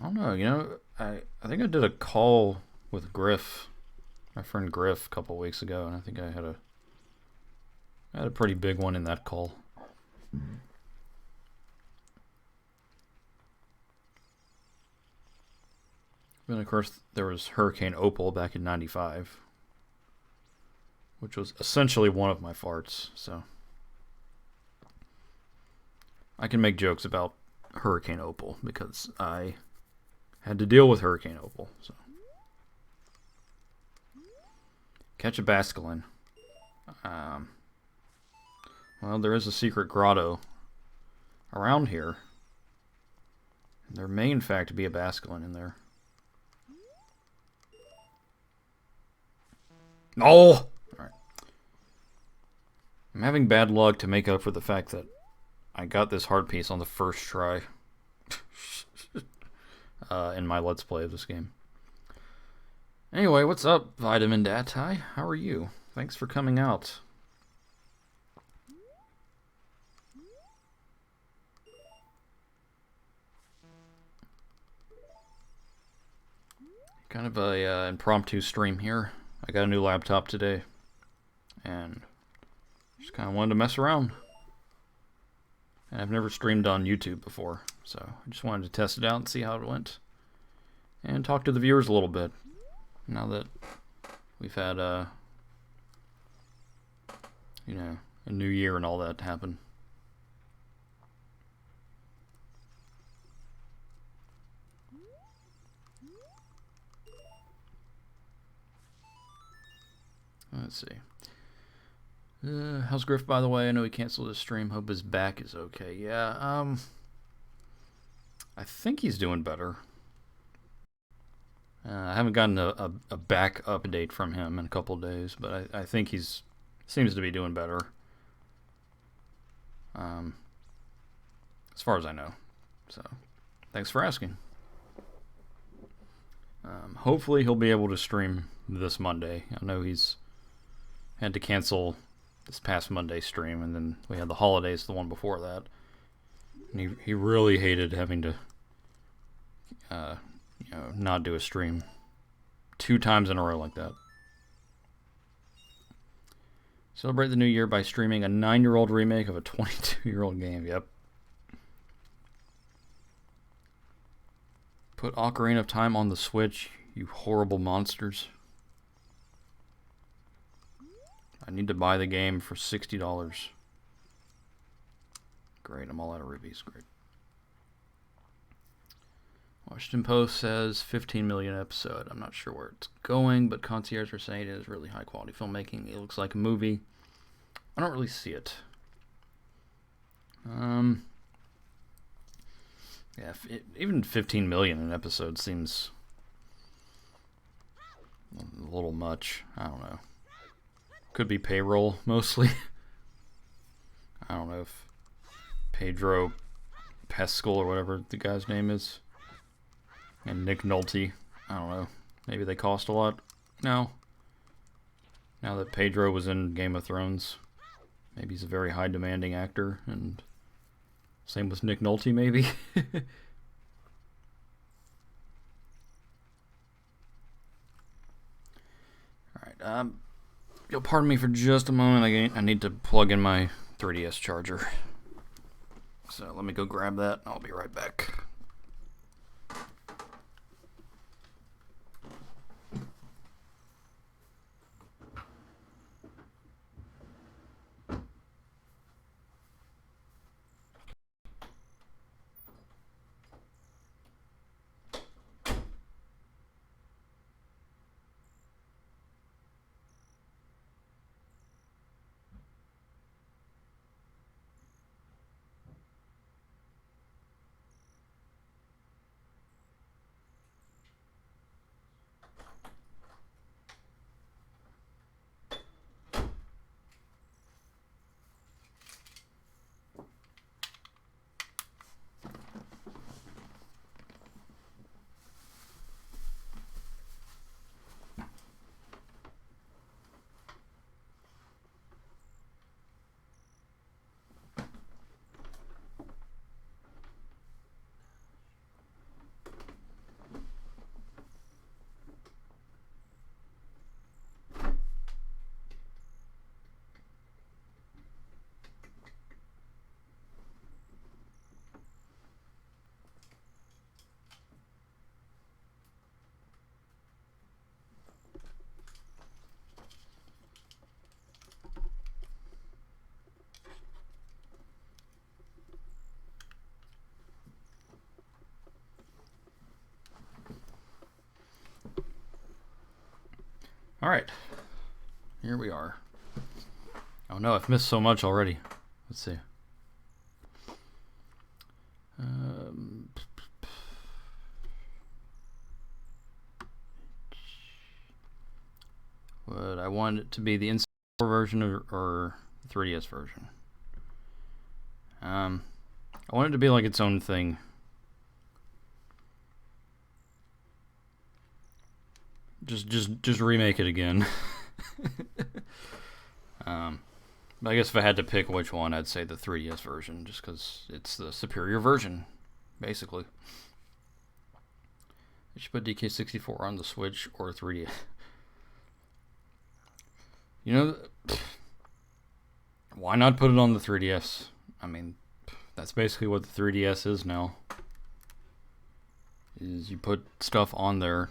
A: don't know. You know, I think I did a call with Griff, my friend Griff, a couple weeks ago, and I think I had a pretty big one in that call. Then, of course, there was Hurricane Opal back in '95, which was essentially one of my farts, so I can make jokes about Hurricane Opal because I had to deal with Hurricane Opal. So, catch a basculin. Well, there is a secret grotto around here. There may, in fact, be a basculin in there. Oh! Alright. I'm having bad luck to make up for the fact that I got this heart piece on the first try in my Let's Play of this game. Anyway, what's up, Vitamin Dat? Hi, how are you? Thanks for coming out. Kind of a impromptu stream here. I got a new laptop today, and just kind of wanted to mess around. And I've never streamed on YouTube before, so I just wanted to test it out and see how it went, and talk to the viewers a little bit. Now that we've had, you know, a new year and all that happen. Let's see. How's Griff, by the way? I know he canceled his stream. Hope his back is okay. Yeah, I think he's doing better. I haven't gotten a back update from him in a couple days, but I think he's seems to be doing better. As far as I know. So, thanks for asking. Hopefully he'll be able to stream this Monday. I know he's had to cancel this past Monday stream, and then we had the holidays the one before that. And he really hated having to you know, not do a stream 2 times in a row like that. Celebrate the new year by streaming a 9-year-old remake of a 22-year-old game. Yep. Put Ocarina of Time on the Switch, you horrible monsters. I need to buy the game for $60. Great, I'm all out of rupees. Great. Washington Post says 15 million episode. I'm not sure where it's going, but concierge are saying it is really high quality filmmaking. It looks like a movie. I don't really see it. Yeah, even 15 million an episode seems a little much. I don't know. Could be payroll, mostly. I don't know if Pedro Pascal or whatever the guy's name is, and Nick Nolte. I don't know. Maybe they cost a lot now. Now that Pedro was in Game of Thrones, maybe he's a very high demanding actor, and same with Nick Nolte, maybe. Alright, you'll pardon me for just a moment. I need to plug in my 3DS charger. So let me go grab that. I'll be right back. Alright, here we are. Oh no, I've missed so much already. Let's see. Would I want it to be the in-store version or the 3DS version? I want it to be like its own thing. Just remake it again. But I guess if I had to pick which one, I'd say the 3DS version, just because it's the superior version, basically. You should put DK64 on the Switch or 3DS. You know, why not put it on the 3DS? I mean, that's basically what the 3DS is now. Is you put stuff on there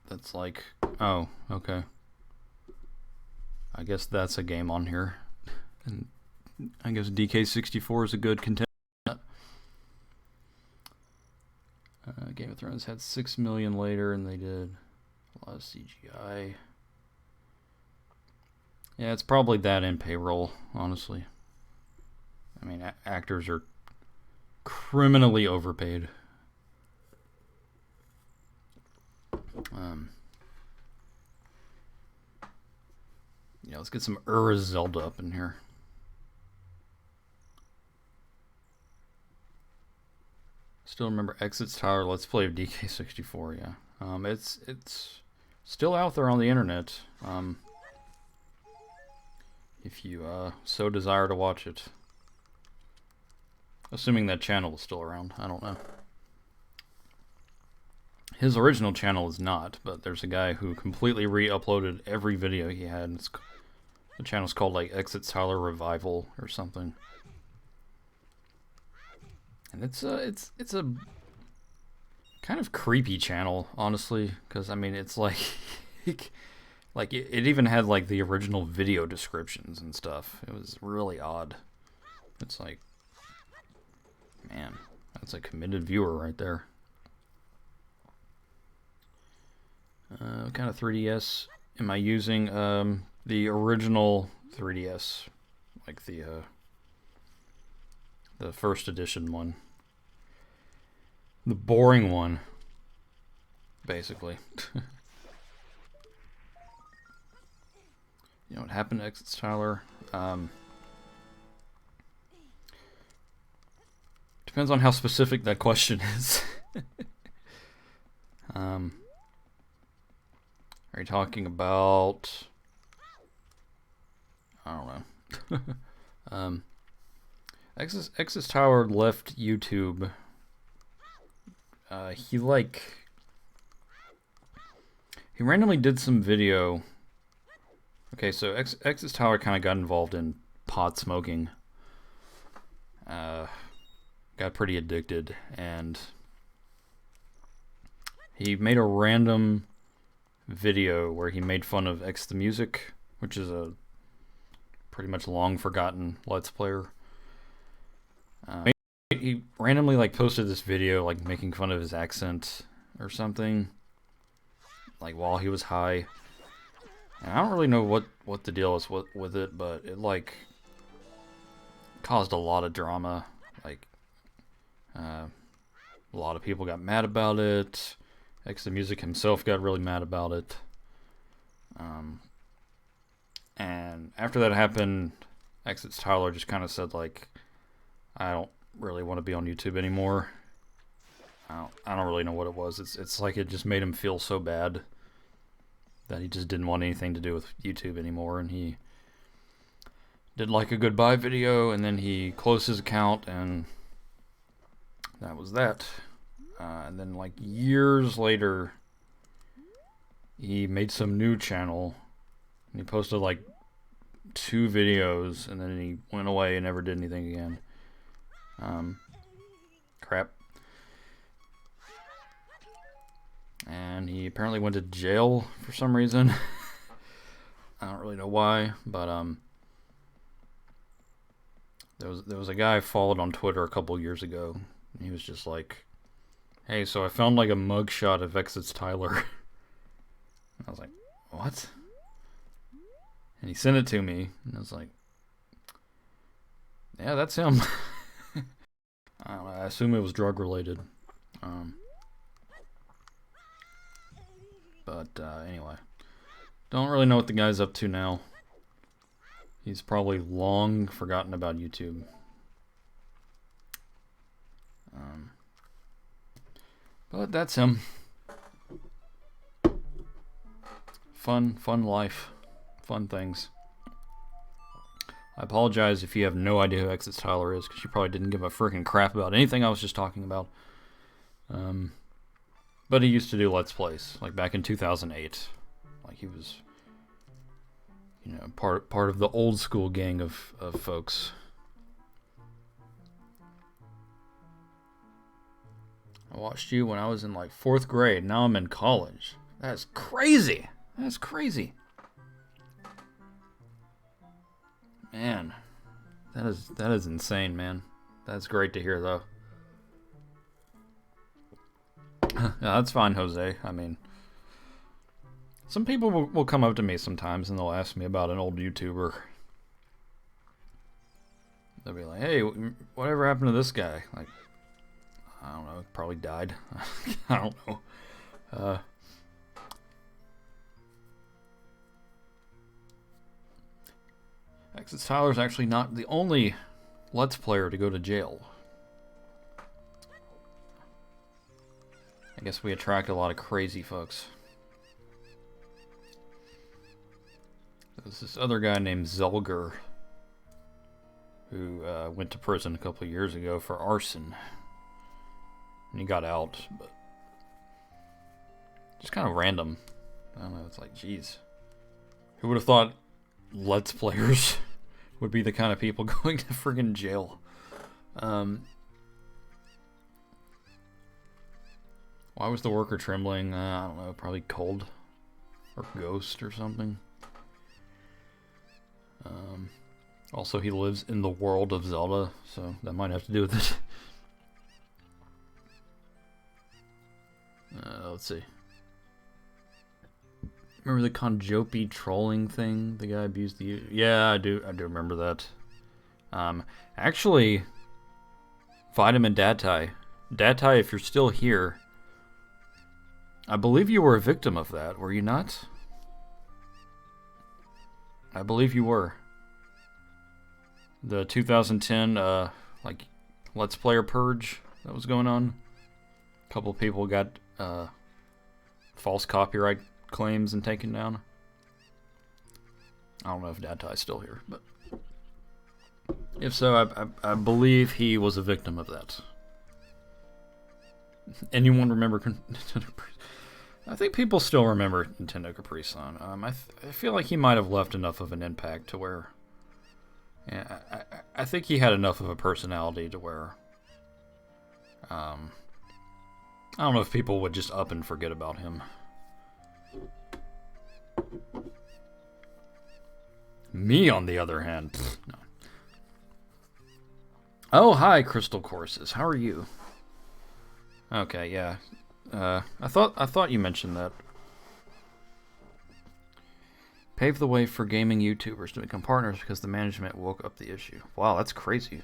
A: that's like, oh, okay, I guess that's a game on here. And I guess DK64 is a good contender. Game of Thrones had 6 million later, and they did a lot of CGI. Yeah, it's probably that in payroll, honestly. I mean, actors are criminally overpaid. Yeah, let's get some Zelda up in here. Still remember Exits Tower Let's Play of DK64, yeah. It's still out there on the internet. If you so desire to watch it. Assuming that channel is still around, I don't know. His original channel is not, but there's a guy who completely re-uploaded every video he had. And the channel's called like Exits Tower Revival or something. And it's a kind of creepy channel, honestly, because I mean it's like like it even had like the original video descriptions and stuff. It was really odd. It's like, man, that's a committed viewer right there. What kind of 3DS am I using? The original 3DS, like the first edition one. The boring one, basically. You know what happened to Exits Tyler? Depends on how specific that question is. Are you talking about... I don't know. Exits Tyler left YouTube. He randomly did some video. Okay, so Exits Tyler kind of got involved in pot smoking. Got pretty addicted, and he made a random video where he made fun of X the Music, which is a pretty much long forgotten Let's Player. He randomly like posted this video like making fun of his accent or something, like while he was high. And I don't really know what the deal is with it, but it like caused a lot of drama. Like a lot of people got mad about it. X the Music himself got really mad about it. And after that happened, Exits Tyler just kind of said like, I don't really want to be on YouTube anymore. I don't really know what it was. It's like it just made him feel so bad that he just didn't want anything to do with YouTube anymore, and he did like a goodbye video, and then he closed his account, and that was that. And then like years later, he made some new channel, and he posted like 2 videos, and then he went away and never did anything again. Crap. And he apparently went to jail for some reason. I don't really know why, but there was a guy I followed on Twitter a couple years ago, and he was just like, "Hey, so I found like a mugshot of Exits Tyler." And I was like, "What?" And he sent it to me, and I was like, "Yeah, that's him." I don't know, I assume it was drug related. But anyway, don't really know what the guy's up to now. He's probably long forgotten about YouTube. But that's him. Fun life, fun things. I apologize if you have no idea who Exits Tyler is, because you probably didn't give a freaking crap about anything I was just talking about. But he used to do Let's Plays, like back in 2008. Like he was, you know, part of the old school gang of folks. I watched you when I was in like 4th grade. Now I'm in college. That's crazy. That's crazy. Man, that is insane, man. That's great to hear, though. Yeah, that's fine, Jose. I mean, some people will come up to me sometimes and they'll ask me about an old YouTuber. They'll be like, "Hey, whatever happened to this guy?" Like, I don't know, probably died. I don't know. Exits Tyler's actually not the only Let's Player to go to jail. I guess we attract a lot of crazy folks. There's this other guy named Zelger who went to prison a couple of years ago for arson. And he got out, but just kind of random. I don't know, it's like, geez. Who would have thought Let's Players would be the kind of people going to friggin' jail? Why was the worker trembling? I don't know, probably cold. Or ghost or something. Also, he lives in the world of Zelda, so that might have to do with it. Let's see. Remember the Konjopi trolling thing? The guy abused the... Yeah, I do remember that. Actually, Vitamin Datai Datai, if you're still here, I believe you were a victim of that, were you not? I believe you were. The 2010, like, Let's Player Purge that was going on. A couple people got false copyright claims and taken down. I don't know if Datai's still here, but if so, I believe he was a victim of that. Anyone remember Nintendo Capri? I think people still remember Nintendo Capri Sun. I feel like he might have left enough of an impact to where... Yeah, I think he had enough of a personality to where... I don't know if people would just up and forget about him. Me, on the other hand... Pfft, no. Oh, hi, Crystal Courses. How are you? Okay, yeah. I thought you mentioned that. Pave the way for gaming YouTubers to become partners because the management woke up the issue. Wow, that's crazy.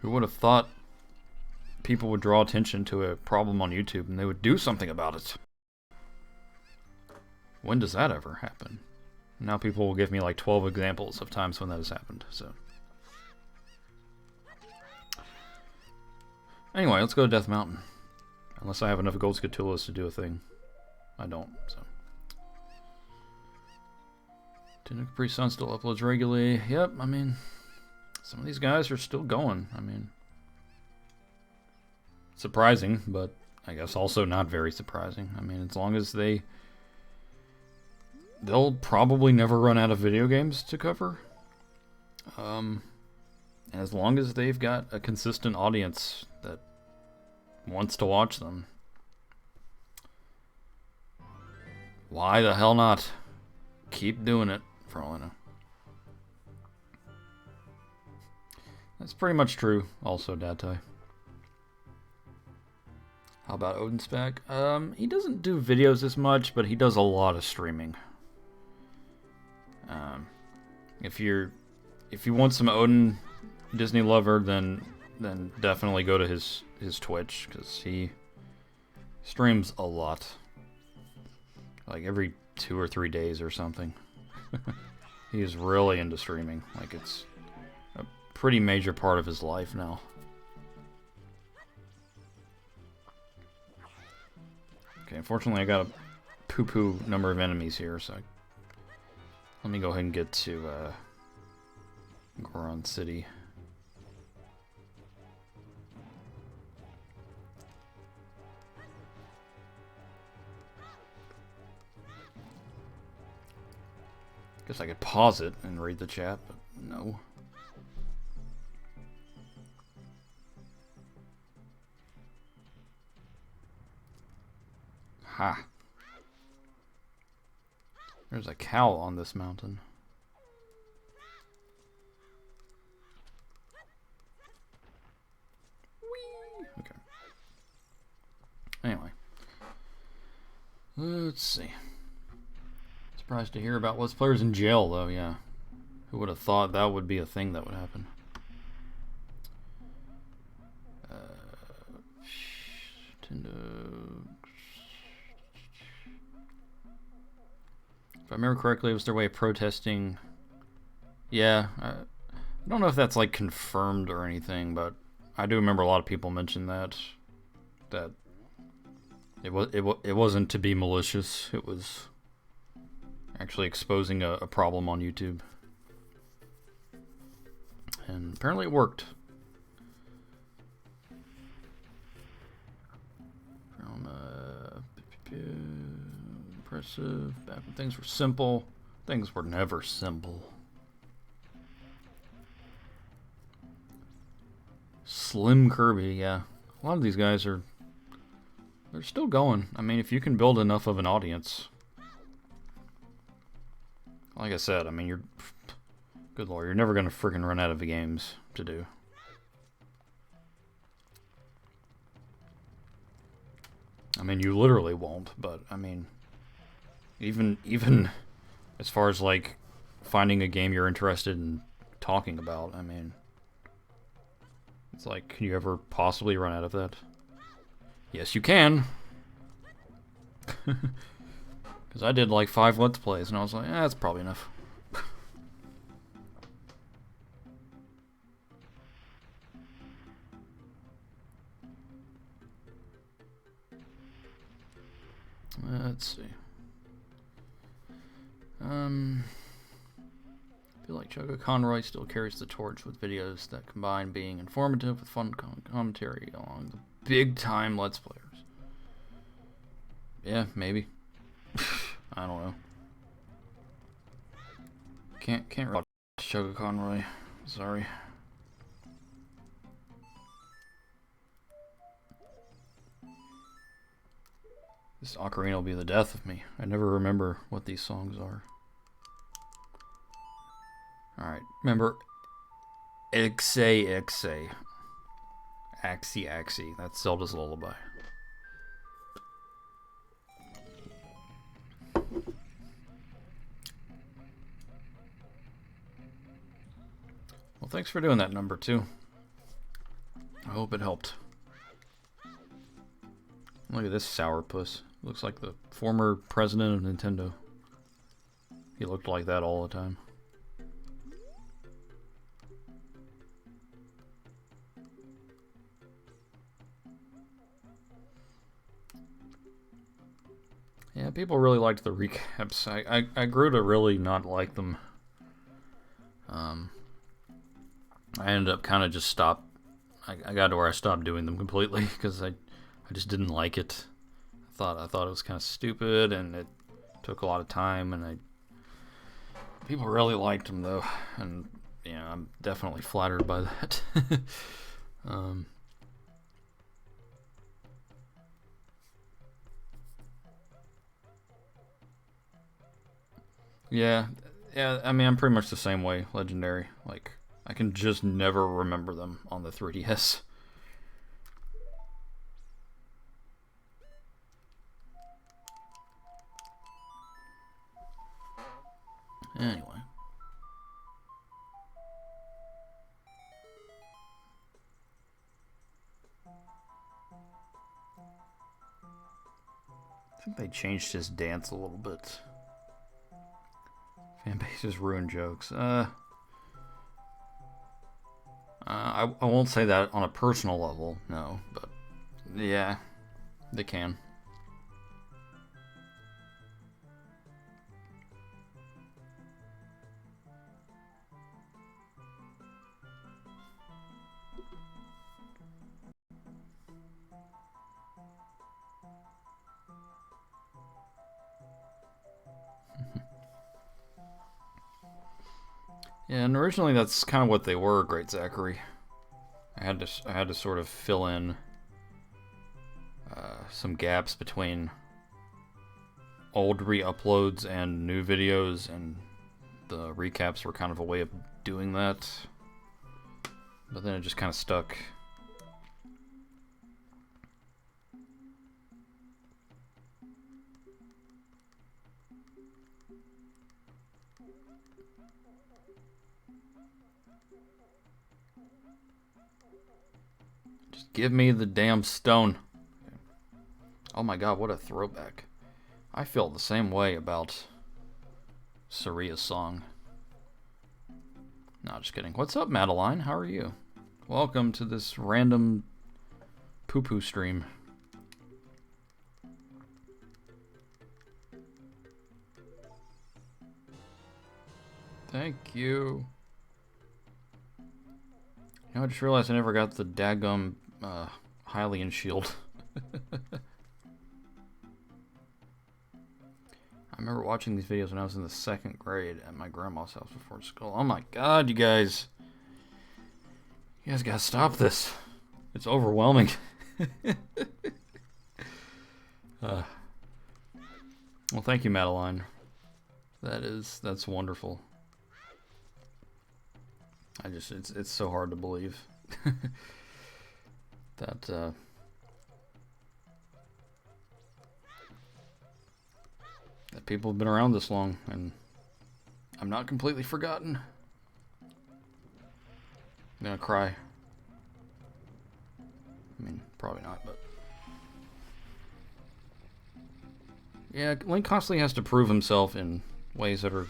A: Who would have thought people would draw attention to a problem on YouTube and they would do something about it? When does that ever happen? Now people will give me like 12 examples of times when that has happened, so... Anyway, let's go to Death Mountain. Unless I have enough gold scatulas to do a thing. I don't, so... Nintendo Capri Sun still uploads regularly. Yep, I mean... Some of these guys are still going. I mean... Surprising, but I guess also not very surprising. I mean, as long as they'll probably never run out of video games to cover. And as long as they've got a consistent audience that wants to watch them. Why the hell not? Keep doing it, for all I know. That's pretty much true, also, Datai. How about Odinspec? He doesn't do videos as much, but he does a lot of streaming. If you want some Odin Disney lover, then definitely go to his Twitch, because he streams a lot. Like every 2 or 3 days or something. He is really into streaming. Like it's a pretty major part of his life now. Okay, unfortunately I got a poo-poo number of enemies here, so let me go ahead and get to Goron City. Guess I could pause it and read the chat, but no. Ha. There's a cow on this mountain. Whee! Okay. Anyway. Let's see. Surprised to hear about Let's Players in jail, though, yeah. Who would have thought that would be a thing that would happen? Nintendo... If I remember correctly, it was their way of protesting. Yeah, I don't know if that's like confirmed or anything, but I do remember a lot of people mention that it wasn't to be malicious. It was actually exposing a problem on YouTube, and apparently it worked. From impressive. Back when things were simple. Things were never simple. Slim Kirby, yeah. A lot of these guys they're still going. I mean, if you can build enough of an audience. Like I said, I mean, good lord, you're never gonna freaking run out of games to do. I mean, you literally won't, but I mean, even as far as like finding a game you're interested in talking about, I mean, It's like, can you ever possibly run out of that? Yes, you can. Because I did like 5 Let's Plays, and I was like, that's probably enough. Let's see. I feel like Choco Conroy still carries the torch with videos that combine being informative with fun commentary along the big-time Let's Players. Yeah, maybe. I don't know. Can't watch Choco Conroy. Sorry. This Ocarina will be the death of me. I never remember what these songs are. Alright, remember Ixe Ixe. Axie Axie. That's Zelda's lullaby. Well, thanks for doing that number 2. I hope it helped. Look at this sourpuss. Looks like the former president of Nintendo. He looked like that all the time. Yeah, people really liked the recaps. I grew to really not like them. I ended up kind of just stopped. I got to where I stopped doing them completely because I just didn't like it. I thought it was kind of stupid and it took a lot of time, and people really liked them though, and yeah, I'm definitely flattered by that. Yeah, I mean, I'm pretty much the same way, Legendary. Like, I can just never remember them on the 3DS. Anyway. I think they changed his dance a little bit. Fanbases ruin jokes. I won't say that on a personal level, no, but yeah, they can. Yeah, and originally that's kind of what they were, Great Zachary. I had to sort of fill in some gaps between old re-uploads and new videos, and the recaps were kind of a way of doing that. But then it just kind of stuck. Just give me the damn stone. Oh my god, what a throwback. I feel the same way about Saria's song. No, just kidding. What's up, Madeline? How are you? Welcome to this random poo-poo stream. Thank you. You know, I just realized I never got the daggum Hylian shield. I remember watching these videos when I was in the 2nd grade at my grandma's house before school. Oh my god, you guys. You guys gotta stop this. It's overwhelming. Well, thank you, Madeline. That's wonderful. It's so hard to believe that that people have been around this long, and I'm not completely forgotten. I'm gonna cry. mean, probably not, but... Yeah, Link constantly has to prove himself in ways that are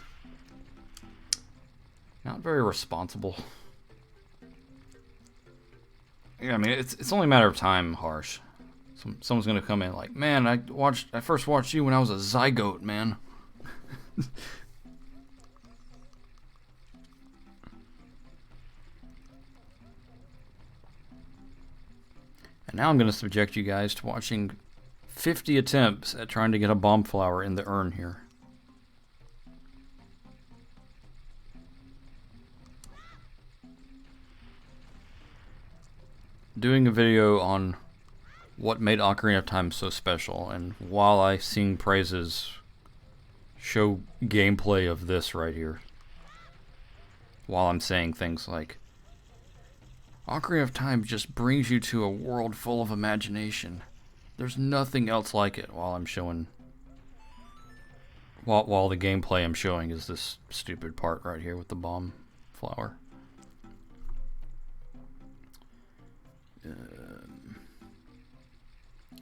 A: not very responsible. Yeah, I mean, it's only a matter of time, Harsh. Someone's gonna come in like, man, I first watched you when I was a zygote, man. And now I'm gonna subject you guys to watching 50 attempts at trying to get a bomb flower in the urn here. Doing a video on what made Ocarina of Time so special, and while I sing praises, show gameplay of this right here. While I'm saying things like, Ocarina of Time just brings you to a world full of imagination. There's nothing else like it, while I'm showing... While the gameplay I'm showing is this stupid part right here with the bomb flower.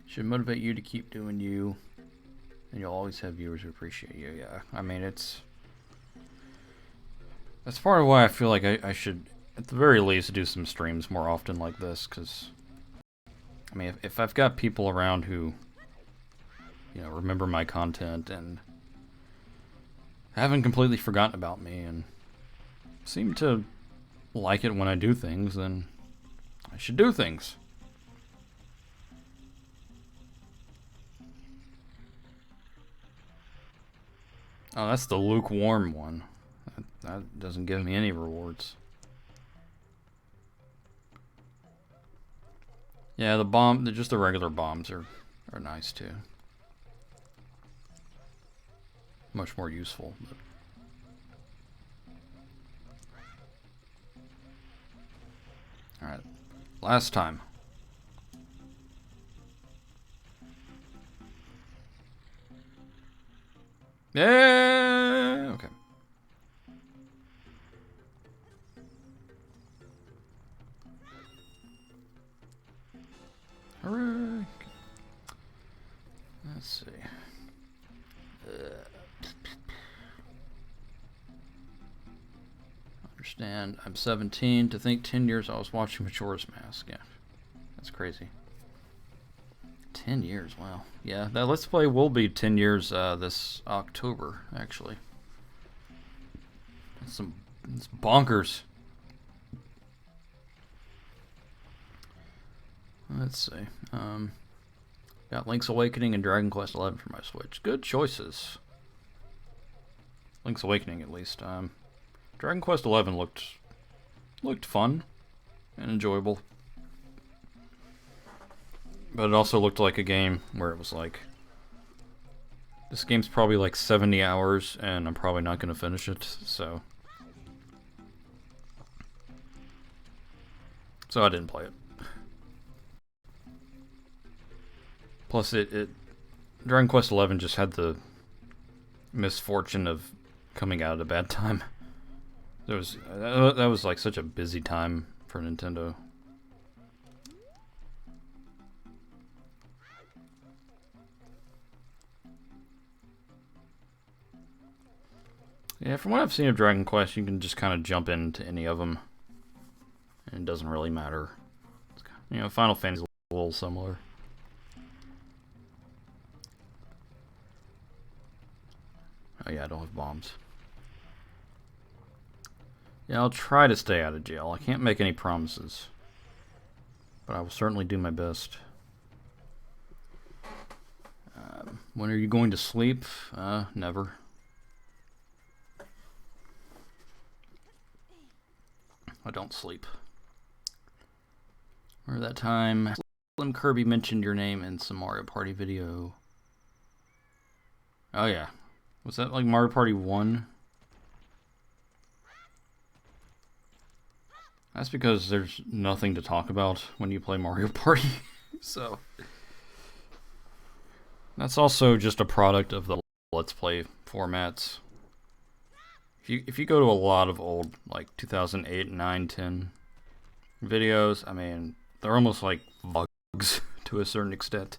A: Should motivate you to keep doing you, and you'll always have viewers who appreciate you. Yeah, I mean, that's part of why I feel like I should, at the very least, do some streams more often like this, because, I mean, if I've got people around who, you know, remember my content and haven't completely forgotten about me and seem to like it when I do things, then I should do things. Oh, that's the lukewarm one. That doesn't give me any rewards. Yeah, just the regular bombs are nice too. Much more useful. But. Alright, last time. Yeah, okay. Hooray. Let's see. Understand. I'm 17. To think 10 years I was watching Majora's Mask. Yeah, that's crazy. 10 years, wow. Yeah, that Let's Play will be 10 years this October, actually. It's bonkers. Let's see. Got Link's Awakening and Dragon Quest XI for my Switch. Good choices. Link's Awakening, at least. Dragon Quest XI looked fun and enjoyable. But it also looked like a game where it was like, this game's probably like 70 hours, and I'm probably not going to finish it, so I didn't play it. Plus, Dragon Quest XI just had the misfortune of coming out at a bad time. That was like such a busy time for Nintendo. Yeah, from what I've seen of Dragon Quest, you can just kind of jump into any of them, and it doesn't really matter. You know, Final Fantasy is a little similar. Oh yeah, I don't have bombs. Yeah, I'll try to stay out of jail. I can't make any promises, but I will certainly do my best. When are you going to sleep? Never. I don't sleep. Remember that time Slim Kirby mentioned your name in some Mario Party video? Oh yeah. Was that like Mario Party 1? That's because there's nothing to talk about when you play Mario Party. So that's also just a product of the Let's Play formats. If you go to a lot of old, like 2008, 9, 10 videos, I mean, they're almost like vlogs to a certain extent.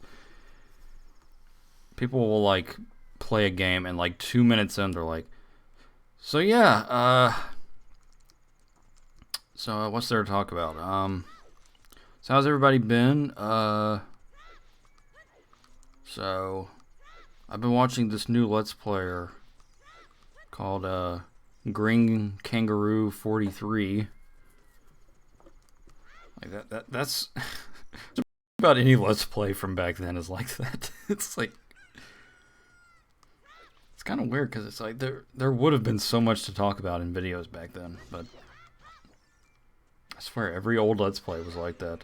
A: People will like play a game and like 2 minutes in they're like, so yeah, so what's there to talk about? So how's everybody been? So I've been watching this new Let's Player called Green Kangaroo 43. Like that's about any Let's Play from back then is like that. It's like, it's kind of weird because it's like there would have been so much to talk about in videos back then, but I swear every old Let's Play was like that.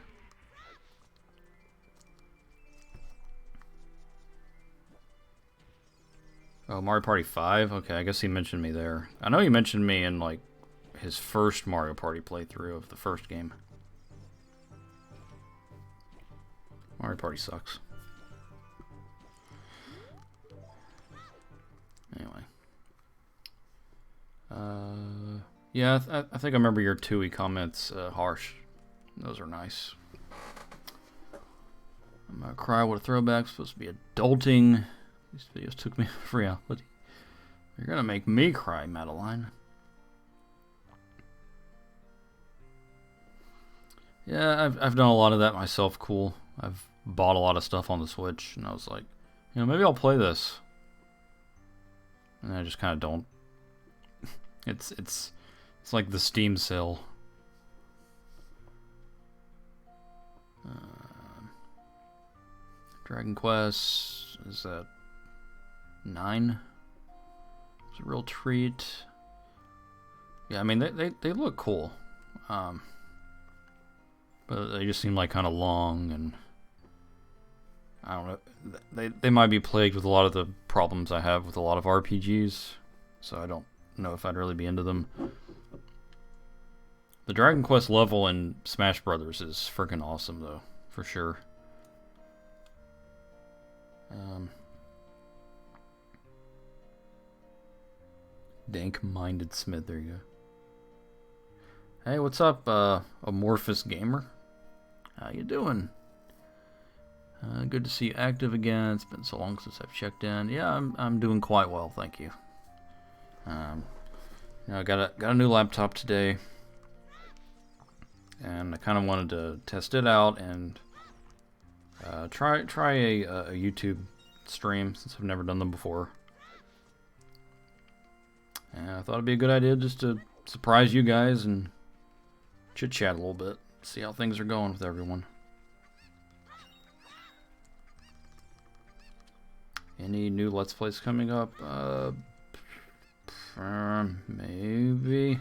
A: Oh, Mario Party 5? Okay, I guess he mentioned me there. I know he mentioned me in like his first Mario Party playthrough of the first game. Mario Party sucks. Anyway. Yeah, I think I remember your Tui comments, harsh. Those are nice. I'm gonna cry, what a throwback. Supposed to be adulting. These videos took me for reality. You're gonna make me cry, Madeline. Yeah, I've done a lot of that myself, cool. I've bought a lot of stuff on the Switch, and I was like, you know, maybe I'll play this. And I just kind of don't. It's like the Steam sale. Dragon Quest, is that 9? It's a real treat. Yeah, I mean they look cool, but they just seem like kind of long, and I don't know. They might be plagued with a lot of the problems I have with a lot of RPGs, so I don't know if I'd really be into them. The Dragon Quest level in Smash Brothers is freaking awesome, though, for sure. Dank-minded-smith, there you go. Hey, what's up, Amorphous Gamer? How you doing? Good to see you active again. It's been so long since I've checked in. Yeah, I'm doing quite well, thank you. You know, I got a new laptop today, and I kind of wanted to test it out and try a YouTube stream since I've never done them before. And I thought it'd be a good idea just to surprise you guys and chit chat a little bit, see how things are going with everyone. Any new Let's Plays coming up? Maybe.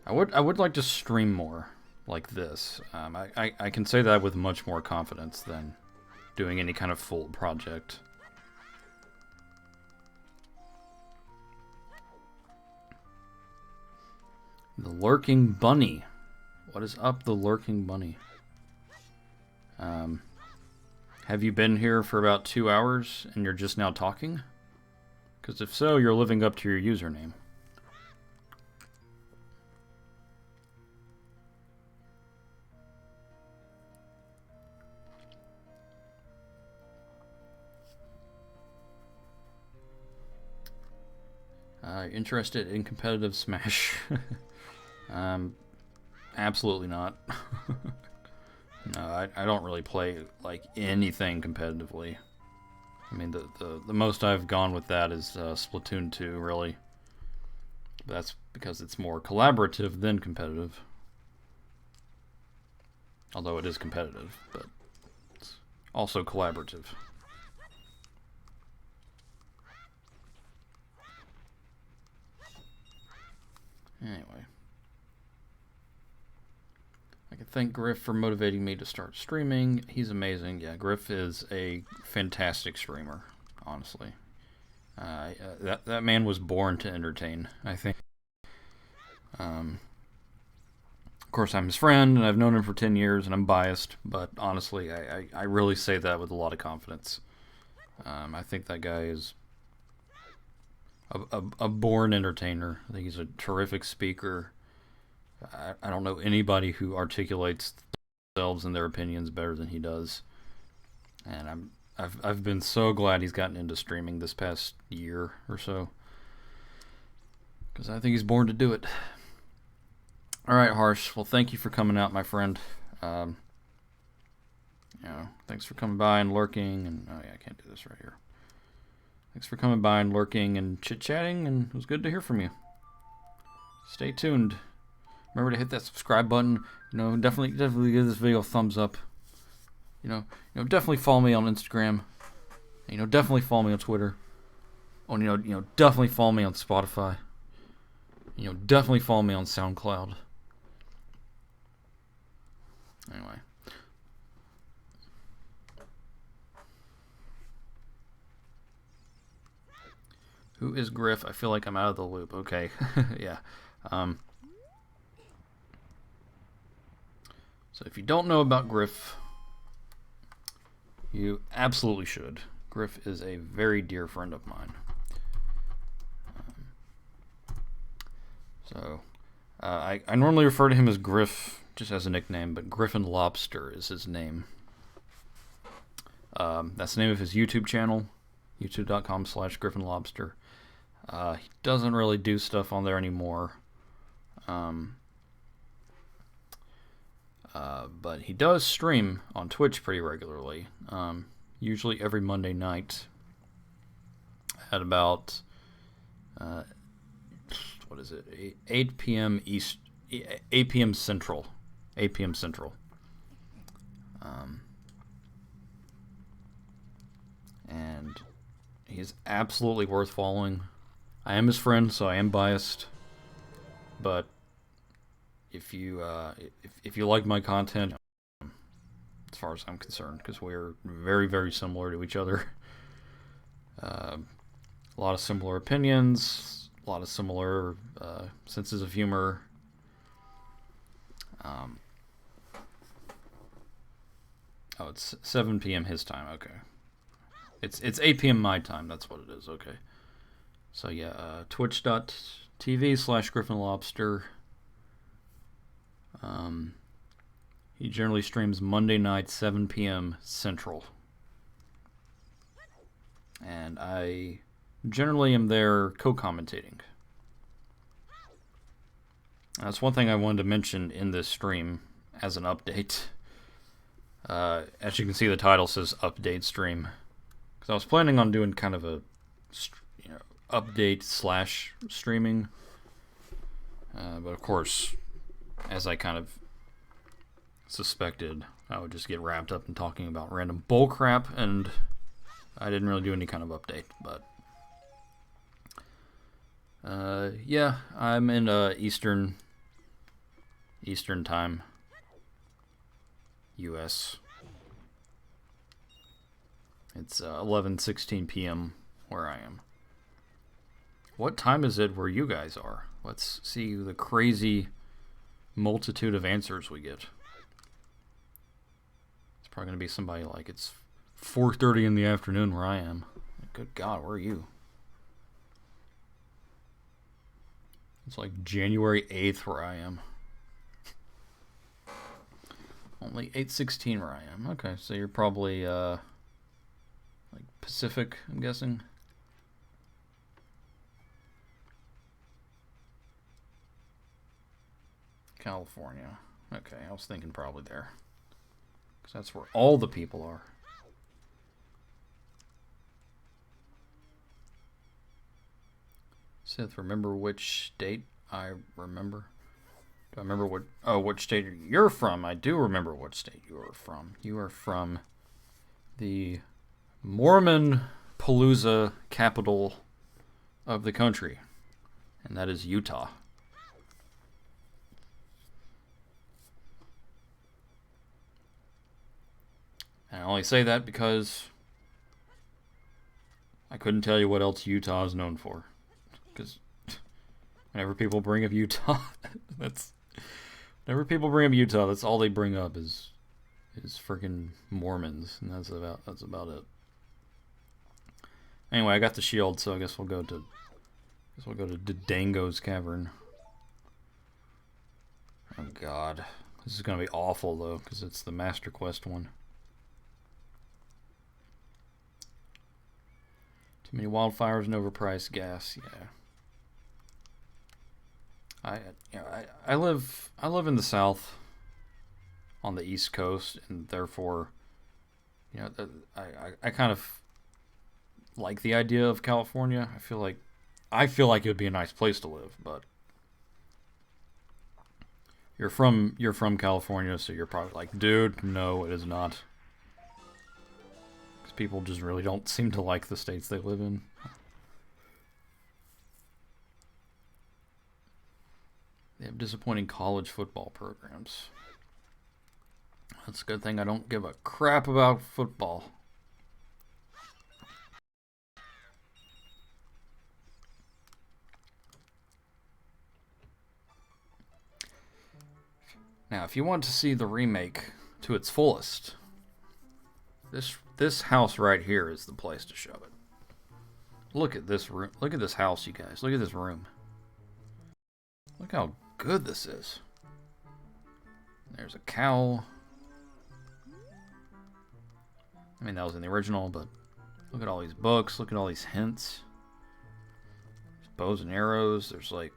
A: I would like to stream more like this. I can say that with much more confidence than doing any kind of full project. The Lurking Bunny. What is up, the Lurking Bunny? Have you been here for about 2 hours and you're just now talking? Because if so, you're living up to your username. Interested in competitive Smash? Absolutely not. No, I don't really play like anything competitively. I mean, the most I've gone with that is Splatoon 2, really. That's because it's more collaborative than competitive. Although it is competitive, but it's also collaborative. Anyway. I can thank Griff for motivating me to start streaming. He's amazing. Yeah, Griff is a fantastic streamer, honestly. That man was born to entertain, I think. Of course, I'm his friend, and I've known him for 10 years, and I'm biased, but honestly, I really say that with a lot of confidence. I think that guy is a born entertainer. I think he's a terrific speaker. I don't know anybody who articulates themselves and their opinions better than he does. And I've been so glad he's gotten into streaming this past year or so, because I think he's born to do it. All right, Harsh. Well, thank you for coming out, my friend. Thanks for coming by and lurking. And oh yeah, I can't do this right here. Thanks for coming by and lurking and chit-chatting, and it was good to hear from you. Stay tuned. Remember to hit that subscribe button. Definitely give this video a thumbs up. Definitely follow me on Instagram. Definitely follow me on Twitter. Oh, definitely follow me on Spotify. Definitely follow me on SoundCloud. Anyway. Who is Griff? I feel like I'm out of the loop. Okay. Yeah. So if you don't know about Griff, you absolutely should. Griff is a very dear friend of mine. I normally refer to him as Griff just as a nickname, but Griffin Lobster is his name. That's the name of his YouTube channel, youtube.com/GriffinLobster. He doesn't really do stuff on there anymore. But he does stream on Twitch pretty regularly. Usually every Monday night at about 8 p.m. East, 8 p.m. Central, 8 p.m. Central. And he's absolutely worth following. I am his friend, so I am biased. But if you like my content, as far as I'm concerned, because we're very, very similar to each other. A lot of similar opinions, a lot of similar senses of humor. Oh, it's 7 p.m. his time. Okay, it's 8 p.m. my time. That's what it is. Okay. So yeah, twitch.tv/GriffinLobster. He generally streams Monday night, 7 p.m. Central. And I generally am there co-commentating. That's one thing I wanted to mention in this stream as an update. As you can see, the title says update stream. Because I was planning on doing kind of a update/streaming. But of course, as I kind of suspected, I would just get wrapped up in talking about random bullcrap, and I didn't really do any kind of update. But yeah, I'm in Eastern time, U.S. It's 11:16 p.m. where I am. What time is it where you guys are? Let's see the crazy multitude of answers we get. It's probably going to be somebody like, it's 4:30 in the afternoon where I am. Good God, where are you? It's like January 8th where I am. Only 8:16 where I am. Okay, so you're probably like Pacific, I'm guessing. California. Okay, I was thinking probably there. Because that's where all the people are. Sith, remember which state I remember? Do I remember which state you're from? I do remember what state you are from. You are from the Mormon Palooza capital of the country. And that is Utah. And I only say that because I couldn't tell you what else Utah is known for. Because whenever people bring up Utah, that's all they bring up is freaking Mormons, and that's about it. Anyway, I got the shield, so I guess we'll go to Dango's Cavern. Oh God, This is going to be awful, though, because it's the Master Quest one. Too many wildfires and overpriced gas, yeah. I live in the South, on the East Coast, and therefore, you know, I kind of like the idea of California. I feel like it would be a nice place to live, but you're from California, so you're probably like, dude, no, it is not. Because people just really don't seem to like the states they live in. They have disappointing college football programs. That's a good thing I don't give a crap about football. Now, if you want to see the remake to its fullest, this house right here is the place to show it. Look at this room. Look at this house, you guys. Look at this room. Look how good this is. There's a cow. I mean, that was in the original, but look at all these books. Look at all these hints. There's bows and arrows. There's like,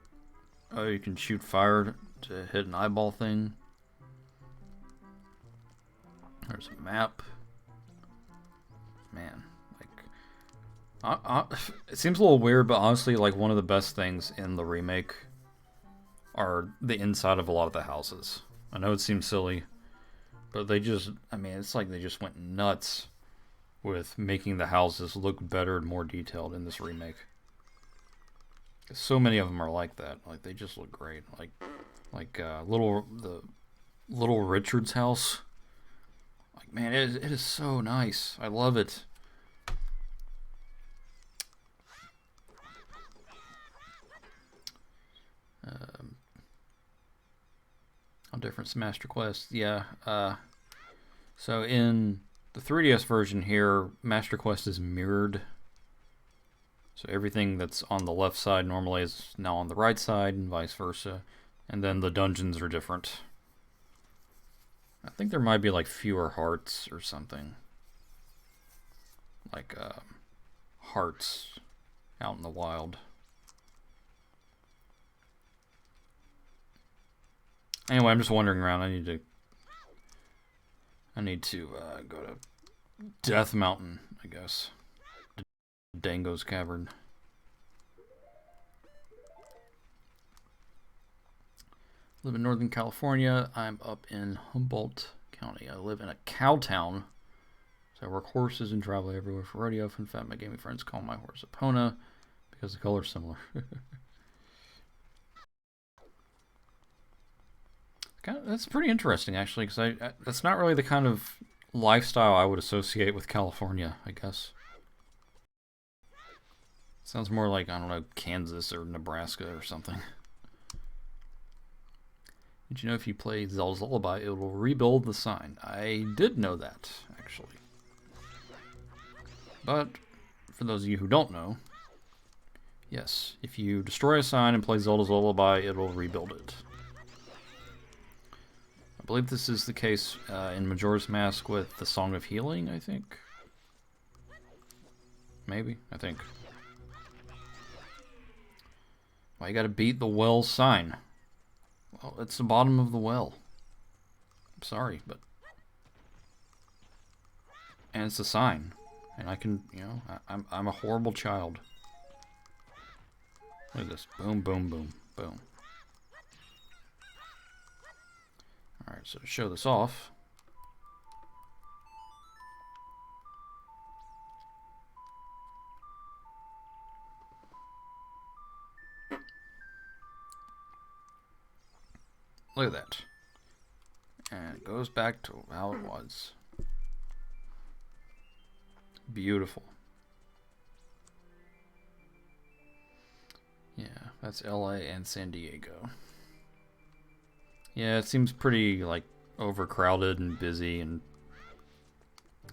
A: oh, you can shoot fire to hit an eyeball thing. There's a map. Man, like, it seems a little weird, but honestly, like, one of the best things in the remake are the inside of a lot of the houses. I know it seems silly, but they just, I mean, it's like they just went nuts with making the houses look better and more detailed in this remake. So many of them are like that. Like, they just look great. Like the Little Richard's house. Like, man, it is so nice. I love it. On different Master Quests, yeah. So in the 3DS version here, Master Quest is mirrored. So everything that's on the left side normally is now on the right side, and vice versa. And then the dungeons are different. I think there might be like fewer hearts or something. Like hearts out in the wild. Anyway, I'm just wandering around. I need to go to Death Mountain, I guess. Dango's Cavern. Live in Northern California. I'm up in Humboldt County. I live in a cow town. So I work horses and travel everywhere for rodeo. In fact, my gaming friends call my horse Epona because the color's similar. That's pretty interesting, actually, because that's not really the kind of lifestyle I would associate with California, I guess. Sounds more like, I don't know, Kansas or Nebraska or something. Did you know if you play Zelda's Lullaby, it will rebuild the sign? I did know that, actually. But, for those of you who don't know, yes, if you destroy a sign and play Zelda's Lullaby, it will rebuild it. I believe this is the case in Majora's Mask with the Song of Healing, I think. Maybe, I think. Well, you gotta beat the well sign. Well, it's the bottom of the well. I'm sorry, but... And it's a sign. And I can, you know, I'm a horrible child. Look at this. Boom, boom, boom, boom. Alright, so to show this off... Look at that. And it goes back to how it was. Beautiful. Yeah, that's LA and San Diego. Yeah, it seems pretty, like, overcrowded and busy, and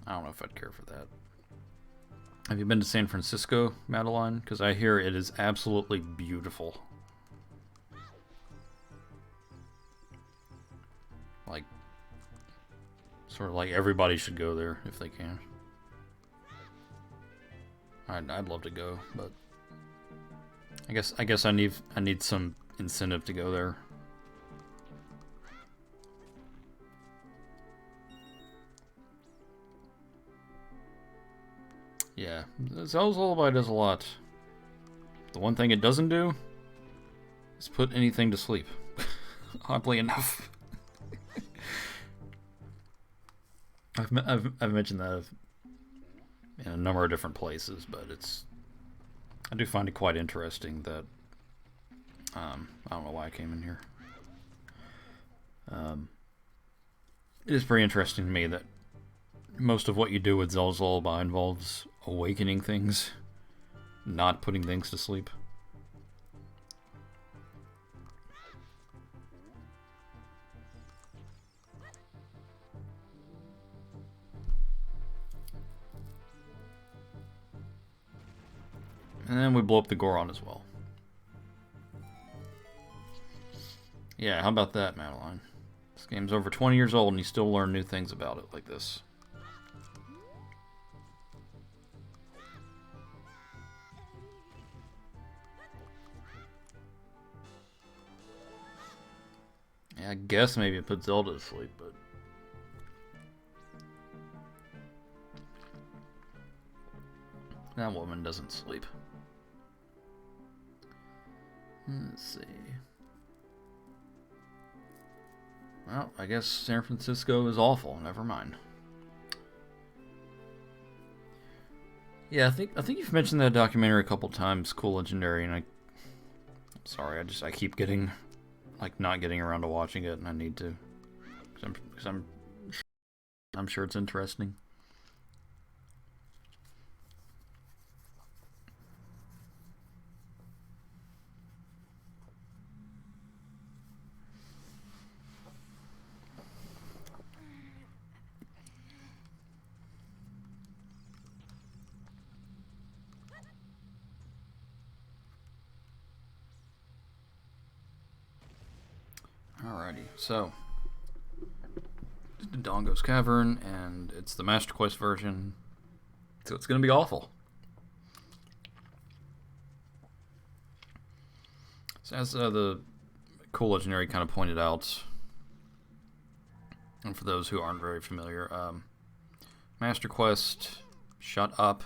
A: I don't know if I'd care for that. Have you been to San Francisco, Madeline? Because I hear it is absolutely beautiful. Like, sort of like everybody should go there if they can. I'd love to go, but I guess I need some incentive to go there. Yeah, Zelda's Lullaby does a lot. The one thing it doesn't do is put anything to sleep. Oddly enough. I've mentioned that in a number of different places, but I do find it quite interesting that I don't know why I came in here. It is pretty interesting to me that most of what you do with Zelda's Lullaby involves awakening things, not putting things to sleep. And then we blow up the Goron as well. Yeah, how about that, Madeline? This game's over 20 years old and you still learn new things about it like this. Yeah, I guess maybe it put Zelda to sleep, but... that woman doesn't sleep. Let's see. Well, I guess San Francisco is awful. Never mind. Yeah, I think you've mentioned that documentary a couple times, Cool Legendary, and I'm sorry, I keep getting, like, not getting around to watching it, and I need to, because I'm sure it's interesting. Alrighty, so Dongo's Cavern, and it's the Master Quest version, so it's gonna be awful. So as the Cool Legendary kind of pointed out, and for those who aren't very familiar, Master Quest, shut up.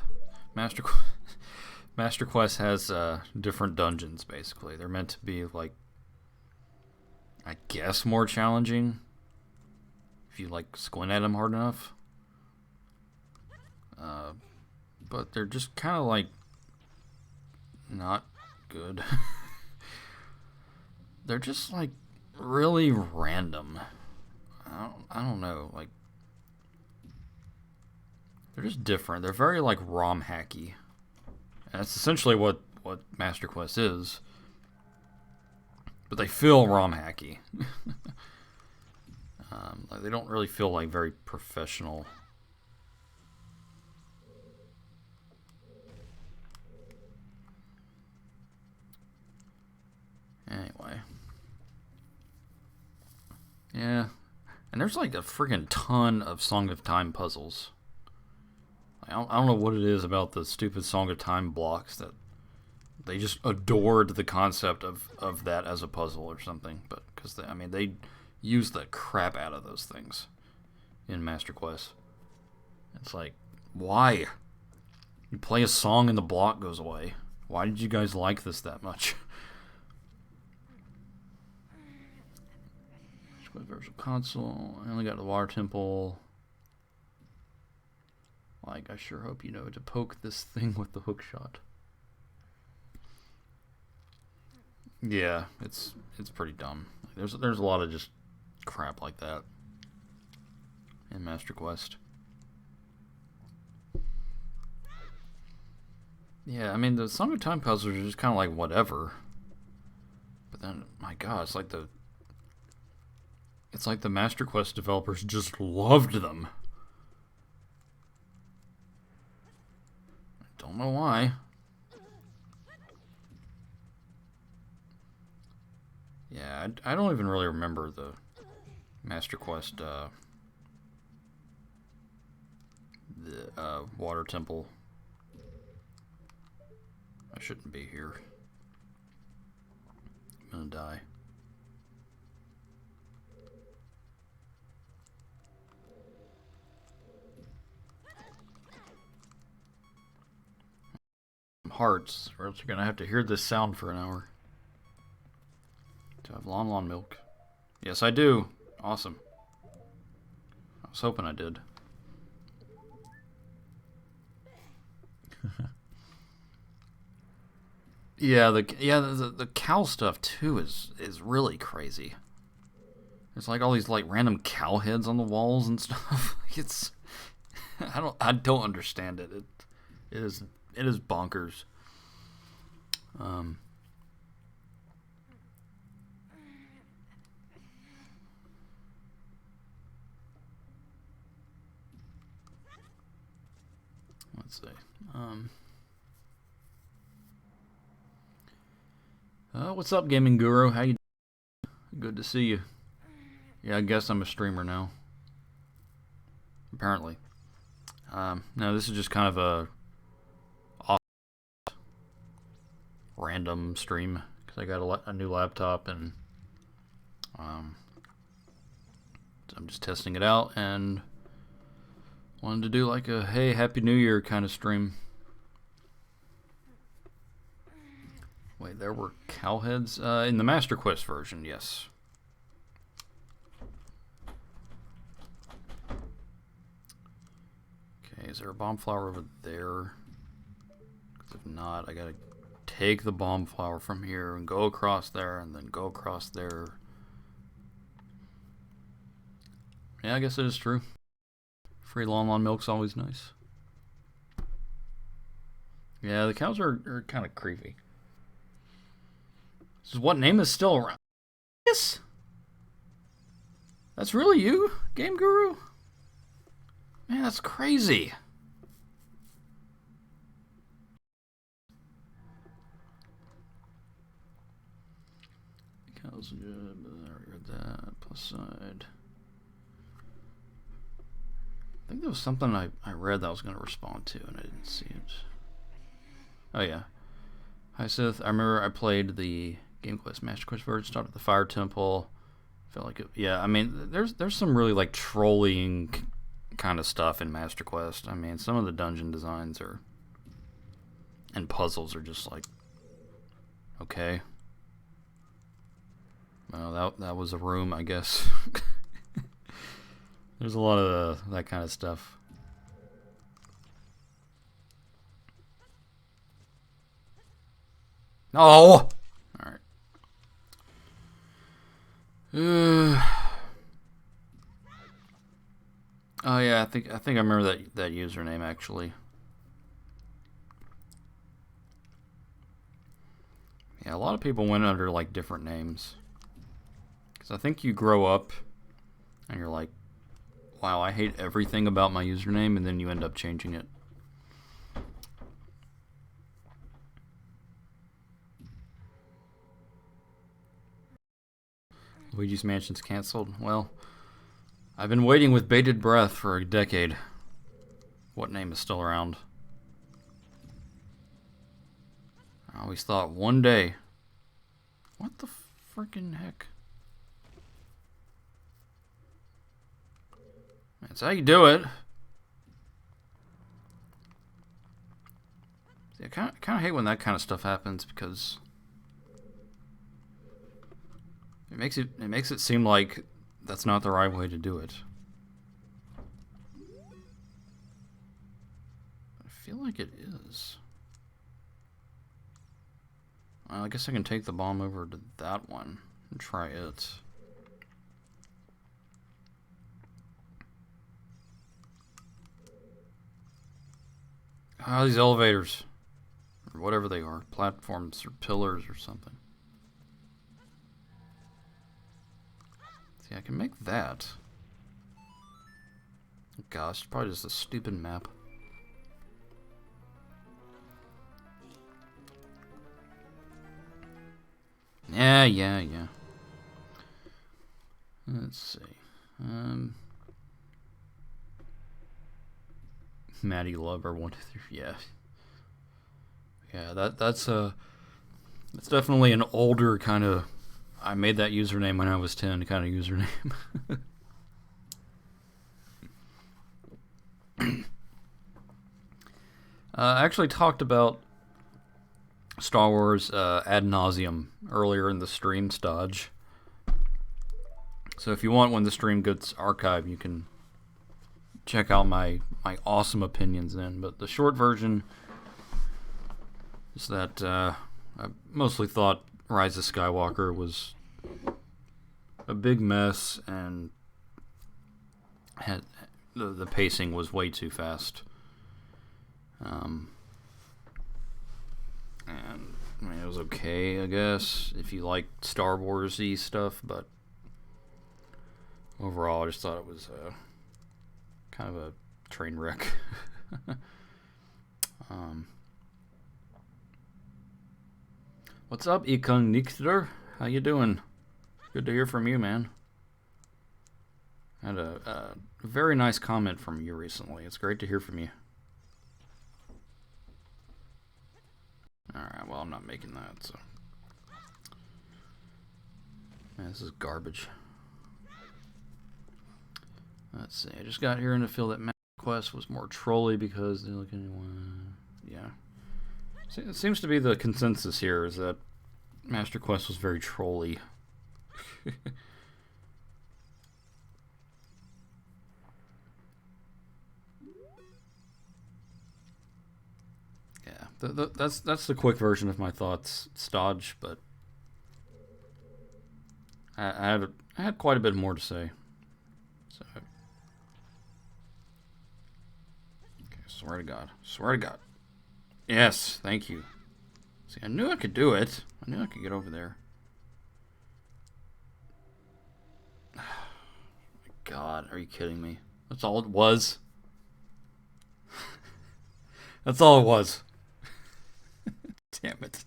A: Master Quest has different dungeons, basically. They're meant to be, like, I guess more challenging if you, like, squint at them hard enough. But they're just kind of, like, not good. They're just, like, really random. I don't know, like, they're just different. They're very, like, ROM hacky. And that's essentially what Master Quest is. But they feel ROM hacky. Like, they don't really feel like very professional. Anyway. Yeah. And there's like a friggin' ton of Song of Time puzzles. I don't know what it is about the stupid Song of Time blocks that they just adored the concept of that as a puzzle or something. But because they use the crap out of those things in Master Quest. It's like, why? You play a song and the block goes away. Why did you guys like this that much? Virtual console. I only got the water temple. Like, I sure hope you know to poke this thing with the hook shot. Yeah, it's pretty dumb. There's a lot of just crap like that in Master Quest. Yeah, I mean, the Song of Time puzzles are just kind of like whatever. But then, my God, it's like the Master Quest developers just loved them. I don't know why. Yeah, I don't even really remember the Master Quest, the water temple. I shouldn't be here. I'm gonna die. Hearts, or else you're gonna have to hear this sound for an hour. Do I have Lon milk? Yes, I do. Awesome. I was hoping I did. Yeah, the cow stuff too is really crazy. There's like all these like random cow heads on the walls and stuff. It's I don't understand it. It is bonkers. Let's see. What's up, Gaming Guru? How you doing? Good to see you. Yeah, I guess I'm a streamer now. Apparently. No, this is just kind of a random stream because I got a new laptop and so I'm just testing it out and wanted to do like a hey Happy New Year kind of stream. Wait, there were cow heads in the Master Quest version, yes. Okay, is there a bomb flower over there? If not, I gotta take the bomb flower from here and go across there and then go across there. Yeah, I guess it is true. Free Lon milk's always nice. Yeah, the cows are kind of creepy. This is what name is still around? Yes. That's really you, Game Guru? Man, that's crazy. Cows, I read that. Plus side. I think there was something I read that I was going to respond to, and I didn't see it. Oh, yeah. Hi, Sith. I remember I played the Game Quest Master Quest version, started the Fire Temple. Felt like it. Yeah, I mean, there's some really, like, trolling kind of stuff in Master Quest. I mean, some of the dungeon designs are... and puzzles are just like... okay. Well, that was a room, I guess. There's a lot of that kind of stuff. Oh! Alright. Oh yeah, I think I remember that username actually. Yeah, a lot of people went under like different names. Cause I think you grow up and you're like, wow, I hate everything about my username, and then you end up changing it. Luigi's Mansion's canceled. Well, I've been waiting with bated breath for a decade. What name is still around? I always thought one day. What the freaking heck? That's how you do it. See, I kind of hate when that kind of stuff happens because it makes it seem like that's not the right way to do it. I feel like it is. Well, I guess I can take the bomb over to that one and try it. Ah, these elevators. Or whatever they are. Platforms or pillars or something. See, I can make that. Gosh, it's probably just a stupid map. Yeah. Let's see. Maddie Lover 123. Yeah. Yeah, that's definitely an older kind of. I made that username when I was 10 kind of username. I actually talked about Star Wars ad nauseum earlier in the stream stage. So if you want, when the stream gets archived, you can check out my awesome opinions then. But the short version is that I mostly thought Rise of Skywalker was a big mess and had the pacing was way too fast. And I mean, it was okay, I guess, if you like Star Wars-y stuff, but overall, I just thought it was kind of a train wreck. What's up, Ikonnikter? How you doing? Good to hear from you, man. I had a very nice comment from you recently. It's great to hear from you. Alright, well, I'm not making that, so. Man, this is garbage. Let's see, I just got here to feel that Master Quest was more trolly because they look anyone. Yeah. It seems to be the consensus here is that Master Quest was very trolly. Yeah, that's the quick version of my thoughts, Stodge, but I had quite a bit more to say. So, okay, swear to God, swear to God. Yes, thank you. See, I knew I could do it. I knew I could get over there. My God, are you kidding me? That's all it was. That's all it was. Damn it.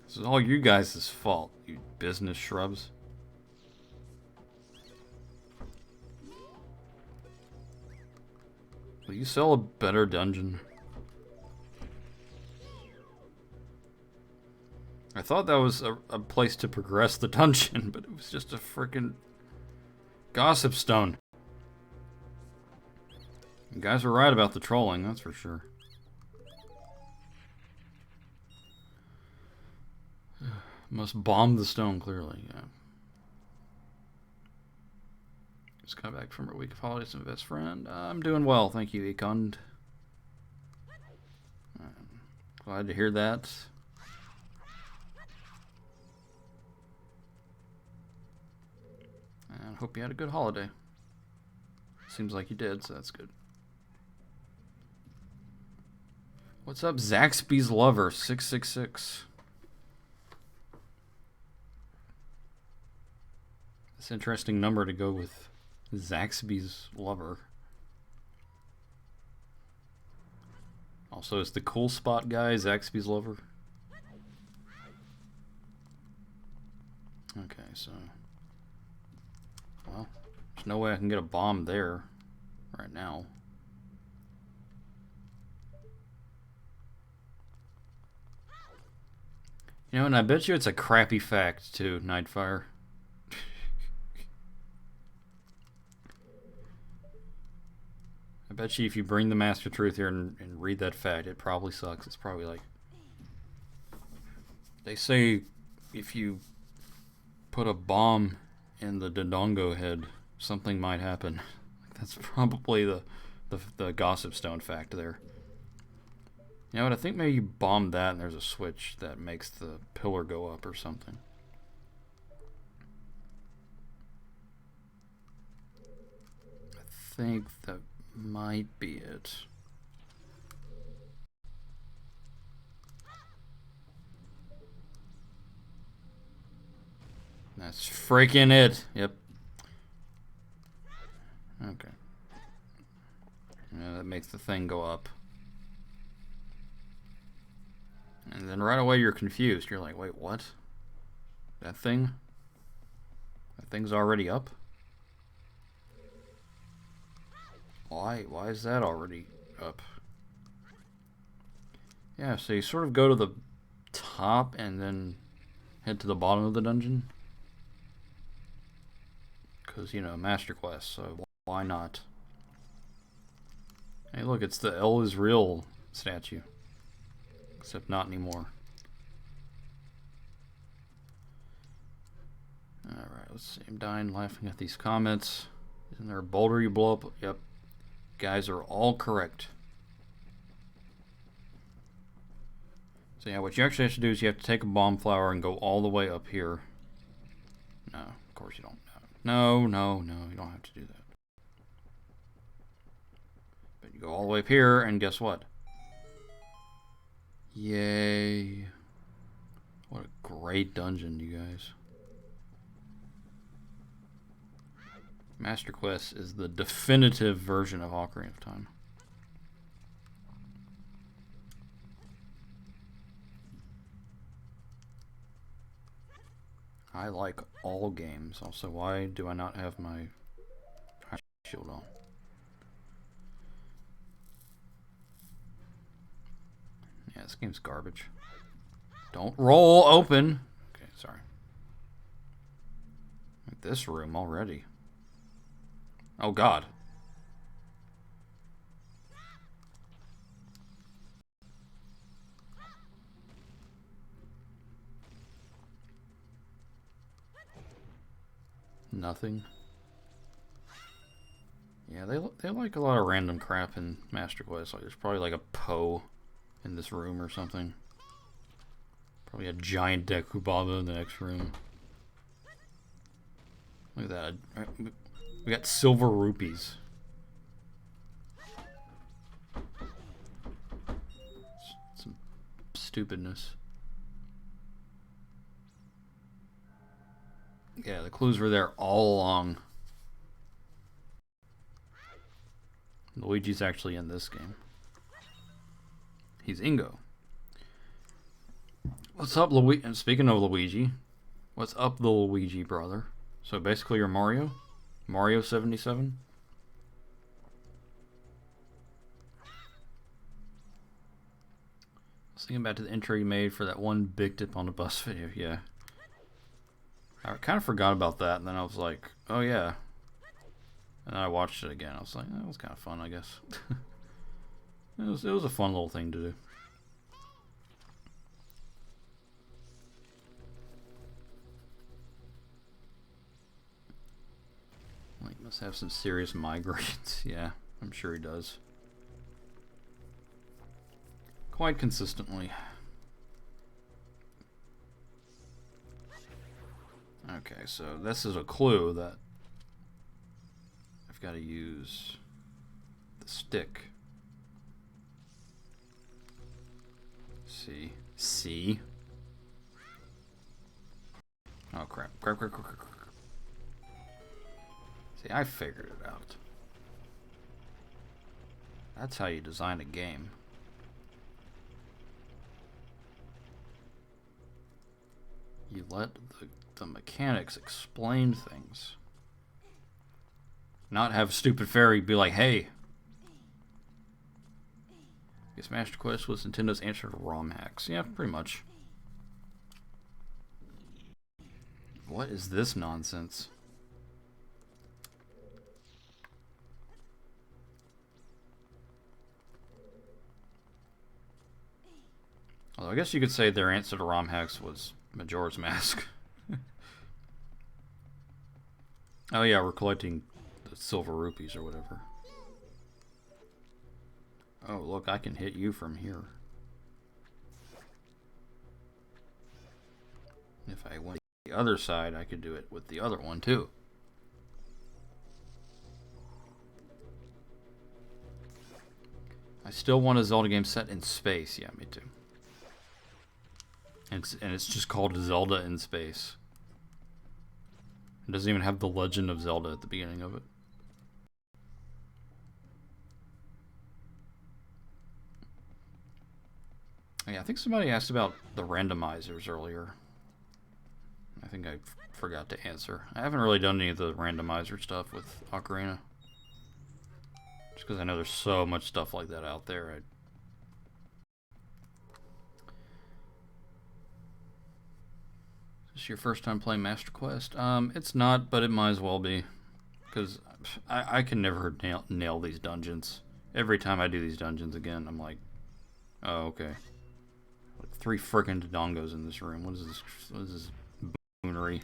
A: This is all you guys' fault, you business shrubs. Will you sell a better dungeon? I thought that was a place to progress the dungeon, but it was just a freaking gossip stone. You guys are right about the trolling, that's for sure. Must bomb the stone, clearly, yeah. Just got back from a week of holidays with my best friend. I'm doing well, thank you, Ekond. Glad to hear that. And hope you had a good holiday. Seems like you did, so that's good. What's up, Zaxby's Lover 666? It's an interesting number to go with Zaxby's Lover. Also, is the cool spot guy Zaxby's Lover? Okay, so... Well, there's no way I can get a bomb there right now. You know, and I bet you it's a crappy fact, too, Nightfire. I bet you if you bring the Master Truth here and read that fact, it probably sucks. It's probably like... They say if you put a bomb in the Dodongo head, something might happen. That's probably the Gossip Stone fact there. You know what, I think maybe you bomb that and there's a switch that makes the pillar go up or something. I think that might be it. That's freaking it. Yep. Okay. Yeah, that makes the thing go up. And then right away you're confused. You're like, wait, what? That thing? That thing's already up? Why is that already up? Yeah, so you sort of go to the top and then head to the bottom of the dungeon. Because, you know, Master Quest, so why not? Hey, look, it's the L is real statue. Except not anymore. Alright, let's see. I'm dying laughing at these comments. Isn't there a boulder you blow up? Yep. Guys are all correct. So yeah, what you actually have to do is you have to take a bomb flower and go all the way up here. No, of course you don't. No, you don't have to do that. But you go all the way up here, and guess what? Yay. What a great dungeon, you guys. Master Quest is the definitive version of Ocarina of Time. I like all games. Also, why do I not have my shield on? Yeah, this game's garbage. Don't roll open. Okay, sorry. Like this room already. Oh God. Nothing. Yeah, they like a lot of random crap in Master Quest. Like there's probably like a Poe in this room or something. Probably a giant Dekubaba in the next room. Look at that. We got silver rupees. Some stupidness. Yeah, the clues were there all along. Luigi's actually in this game. He's Ingo. What's up, Luigi? And speaking of Luigi, what's up, the Luigi brother? So basically, you're Mario? Mario 77? I was thinking back to the intro you made for that one Big Dip on the Bus video, yeah. I kind of forgot about that, and then I was like, oh yeah. And then I watched it again. I was like, that was kind of fun, I guess. It was a fun little thing to do. Like, must have some serious migraines. Yeah, I'm sure he does. Quite consistently. Okay, so this is a clue that I've got to use the stick. See? See? Oh, crap. Crap. See, I figured it out. That's how you design a game. You let the mechanics explain things. Not have stupid fairy be like, hey. Guess Master Quest was Nintendo's answer to ROM hacks. Yeah, pretty much. What is this nonsense? Although I guess you could say their answer to ROM hacks was Majora's Mask. Oh yeah, we're collecting the silver rupees or whatever. Oh look, I can hit you from here. If I went to the other side, I could do it with the other one too. I still want a Zelda game set in space. Yeah, me too. And it's just called Zelda in Space. It doesn't even have the Legend of Zelda at the beginning of it. Yeah, I think somebody asked about the randomizers earlier. I think I forgot to answer. I haven't really done any of the randomizer stuff with Ocarina. Just because I know there's so much stuff like that out there. Is this your first time playing Master Quest? It's not, but it might as well be. Because I can never nail these dungeons. Every time I do these dungeons again, I'm like, oh, okay. Like 3 frickin' Dodongos in this room. What is this? What is this boonery?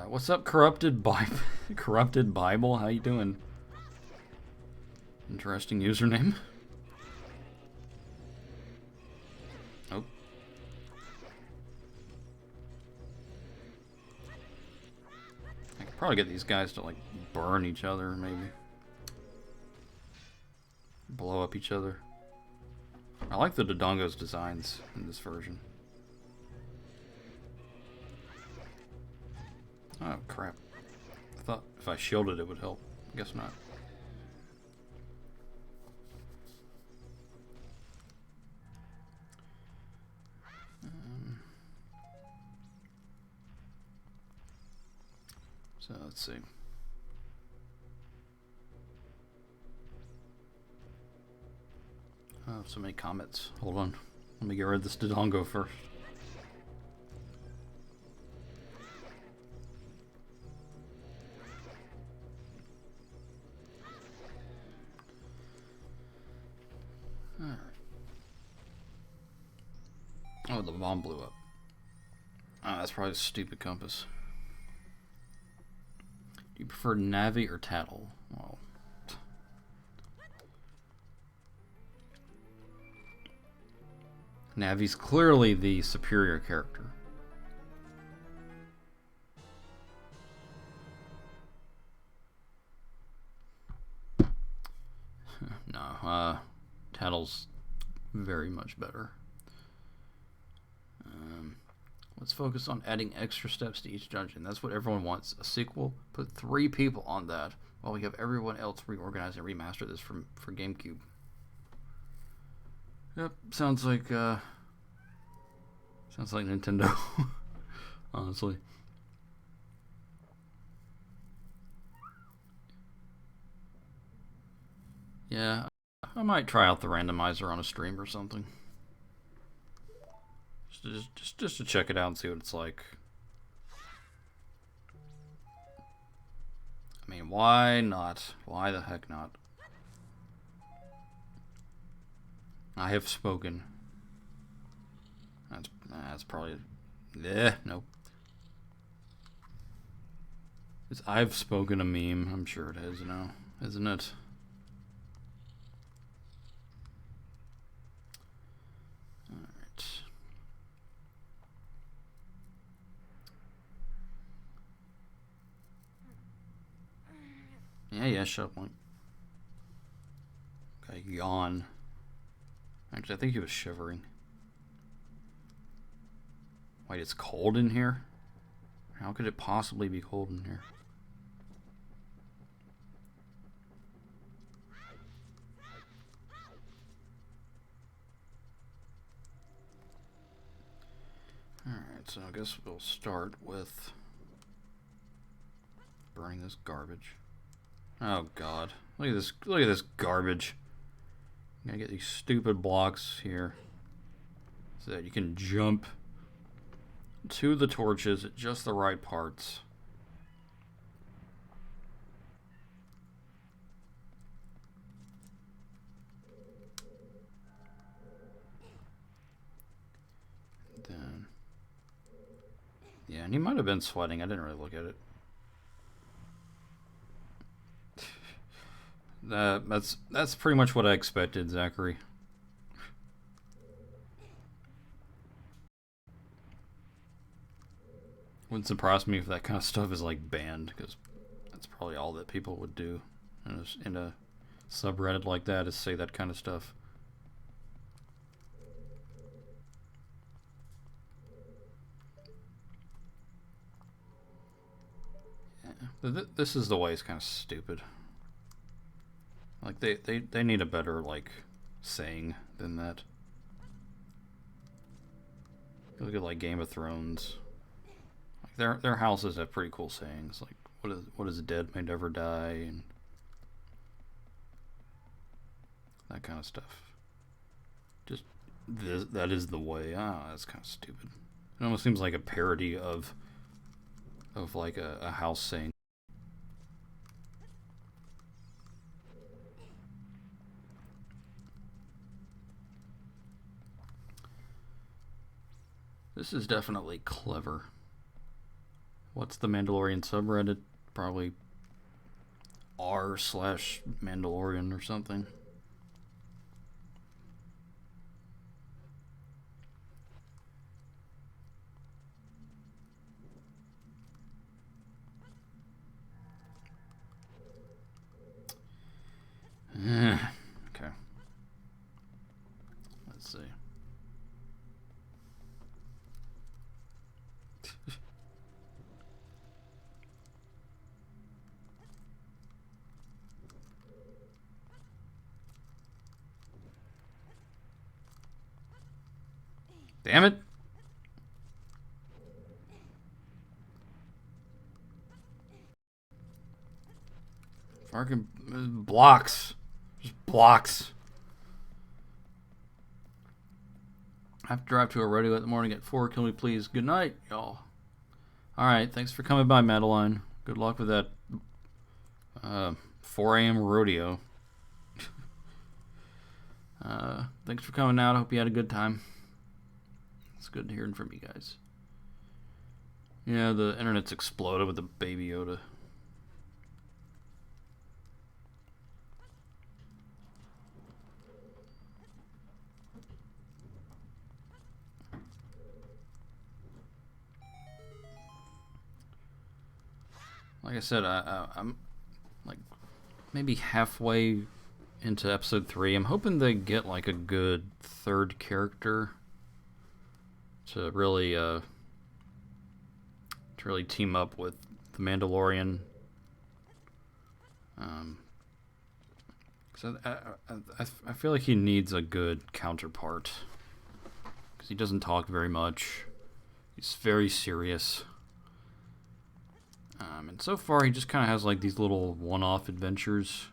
A: What's up, Corrupted Bible? Corrupted Bible? How you doing? Interesting username. Oh. I could probably get these guys to, like, burn each other, maybe. Blow up each other. I like the Dodongo's designs in this version. Oh, crap. I thought if I shielded it would help. Guess not. So, let's see. Oh, so many comments. Hold on. Let me get rid of this Dodongo first. Alright. Oh, the bomb blew up. Oh, that's probably a stupid compass. Do you prefer Navi or Tattle? Well, Navi's clearly the superior character. No, Tattle's very much better. Let's focus on adding extra steps to each dungeon. That's what everyone wants. A sequel? Put 3 people on that while we have everyone else reorganize and remaster this for GameCube. Yep, sounds like Nintendo. Honestly. Yeah, I might try out the randomizer on a stream or something. Just to check it out and see what it's like. I mean, why not? Why the heck not? I have spoken. That's probably... nope. It's I've spoken a meme. I'm sure it is now, isn't it? Alright. Yeah, shut up, Link. Okay, yawn. Actually, I think he was shivering. Wait, it's cold in here? How could it possibly be cold in here? Alright, so I guess we'll start with burning this garbage. Oh god. Look at this garbage. I'm gonna get these stupid blocks here so that you can jump to the torches at just the right parts. Then, yeah, and he might have been sweating. I didn't really look at it. That's pretty much what I expected, Zachary. Wouldn't surprise me if that kind of stuff is like banned, because that's probably all that people would do in a subreddit like that, is say that kind of stuff. Yeah. This is the way it's kind of stupid. Like they need a better like saying than that. Look at like Game of Thrones. Like their houses have pretty cool sayings, like what is dead may never die, and that kind of stuff. Just that is the way. Ah, that's kind of stupid. It almost seems like a parody of like a house saying. This is definitely clever. What's the Mandalorian subreddit? Probably r/Mandalorian or something. Okay. Let's see. Damn it! Fucking blocks. Just blocks. I have to drive to a rodeo in the morning at 4. Kill me, please. Good night, y'all. Alright, thanks for coming by, Madeline. Good luck with that 4 a.m. rodeo. Thanks for coming out. I hope you had a good time. It's good hearing from you guys. Yeah, the internet's exploded with the Baby Yoda. Like I said, I'm like maybe halfway into episode 3. I'm hoping they get like a good third character to really team up with the Mandalorian. So I feel like he needs a good counterpart because he doesn't talk very much. He's very serious. And so far, he just kind of has like these little one-off adventures.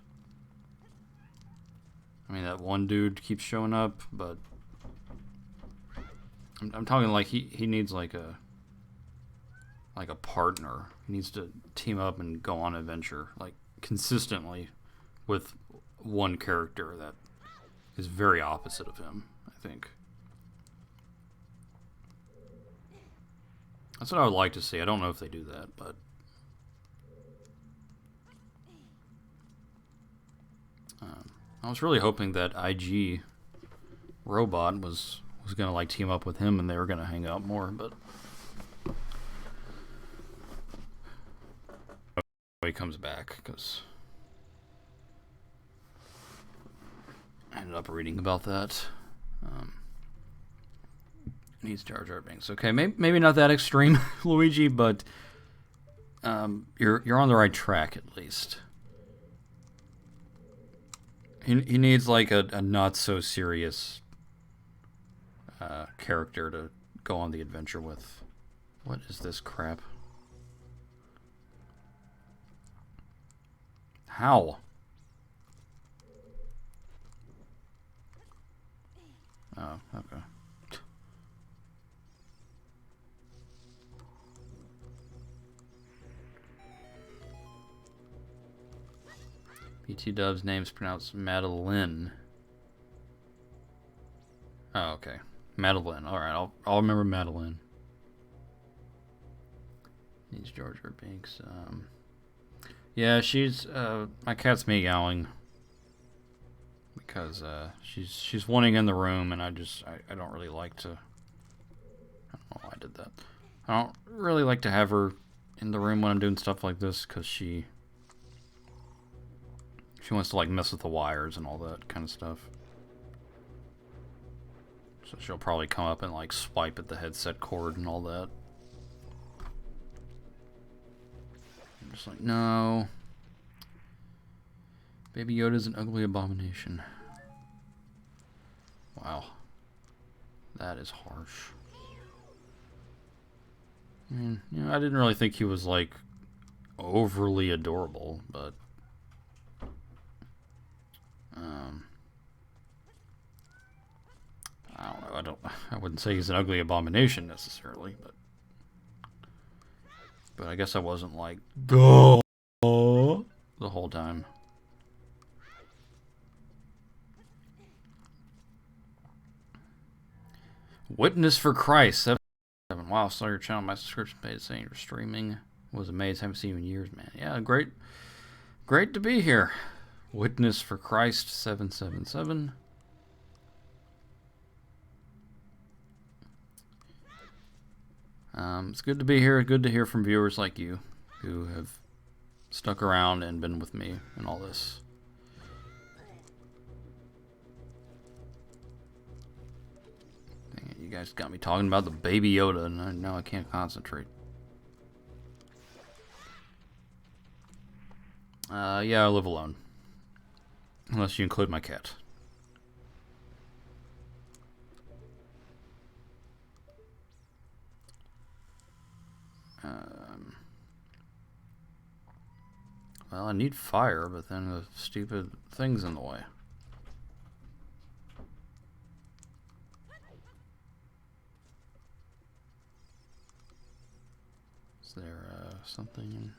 A: I mean, that one dude keeps showing up, but I'm talking like he needs like a partner. He needs to team up and go on an adventure like consistently with one character that is very opposite of him, I think. That's what I would like to see. I don't know if they do that, but I was really hoping that IG Robot was gonna like team up with him and they were gonna hang out more, but he comes back because I ended up reading about that. Needs Jar Jar Binks. Okay, maybe not that extreme, Luigi, but you're on the right track at least. He needs like a not so serious character to go on the adventure with. What is this crap? How? Oh, okay. BT Dub's name's pronounced Madeline. Oh, okay. Madeline. Alright, I'll remember Madeline. Needs Jar Jar Binks. Yeah, she's my cat's meowing because she's wanting in the room, and I don't really like to. I don't know why I did that. I don't really like to have her in the room when I'm doing stuff like this because she wants to like mess with the wires and all that kind of stuff. So she'll probably come up and like swipe at the headset cord and all that. I'm just like, no. Baby Yoda's an ugly abomination. Wow. That is harsh. I mean, you know, I didn't really think he was, like, overly adorable, but... I don't know. I wouldn't say he's an ugly abomination, necessarily, but I guess I wasn't, like, duh, the whole time. Witness for Christ. 7. Wow, saw your channel. My subscription page saying you're streaming. Was amazed. Haven't seen you in years, man. Yeah, great to be here. Witness for Christ 777. It's good to be here. Good to hear from viewers like you who have stuck around and been with me in all this. Dang it, you guys got me talking about the baby Yoda, and now I can't concentrate. Yeah, I live alone. Unless you include my cat. Well, I need fire, but then the stupid thing's in the way. Is there something?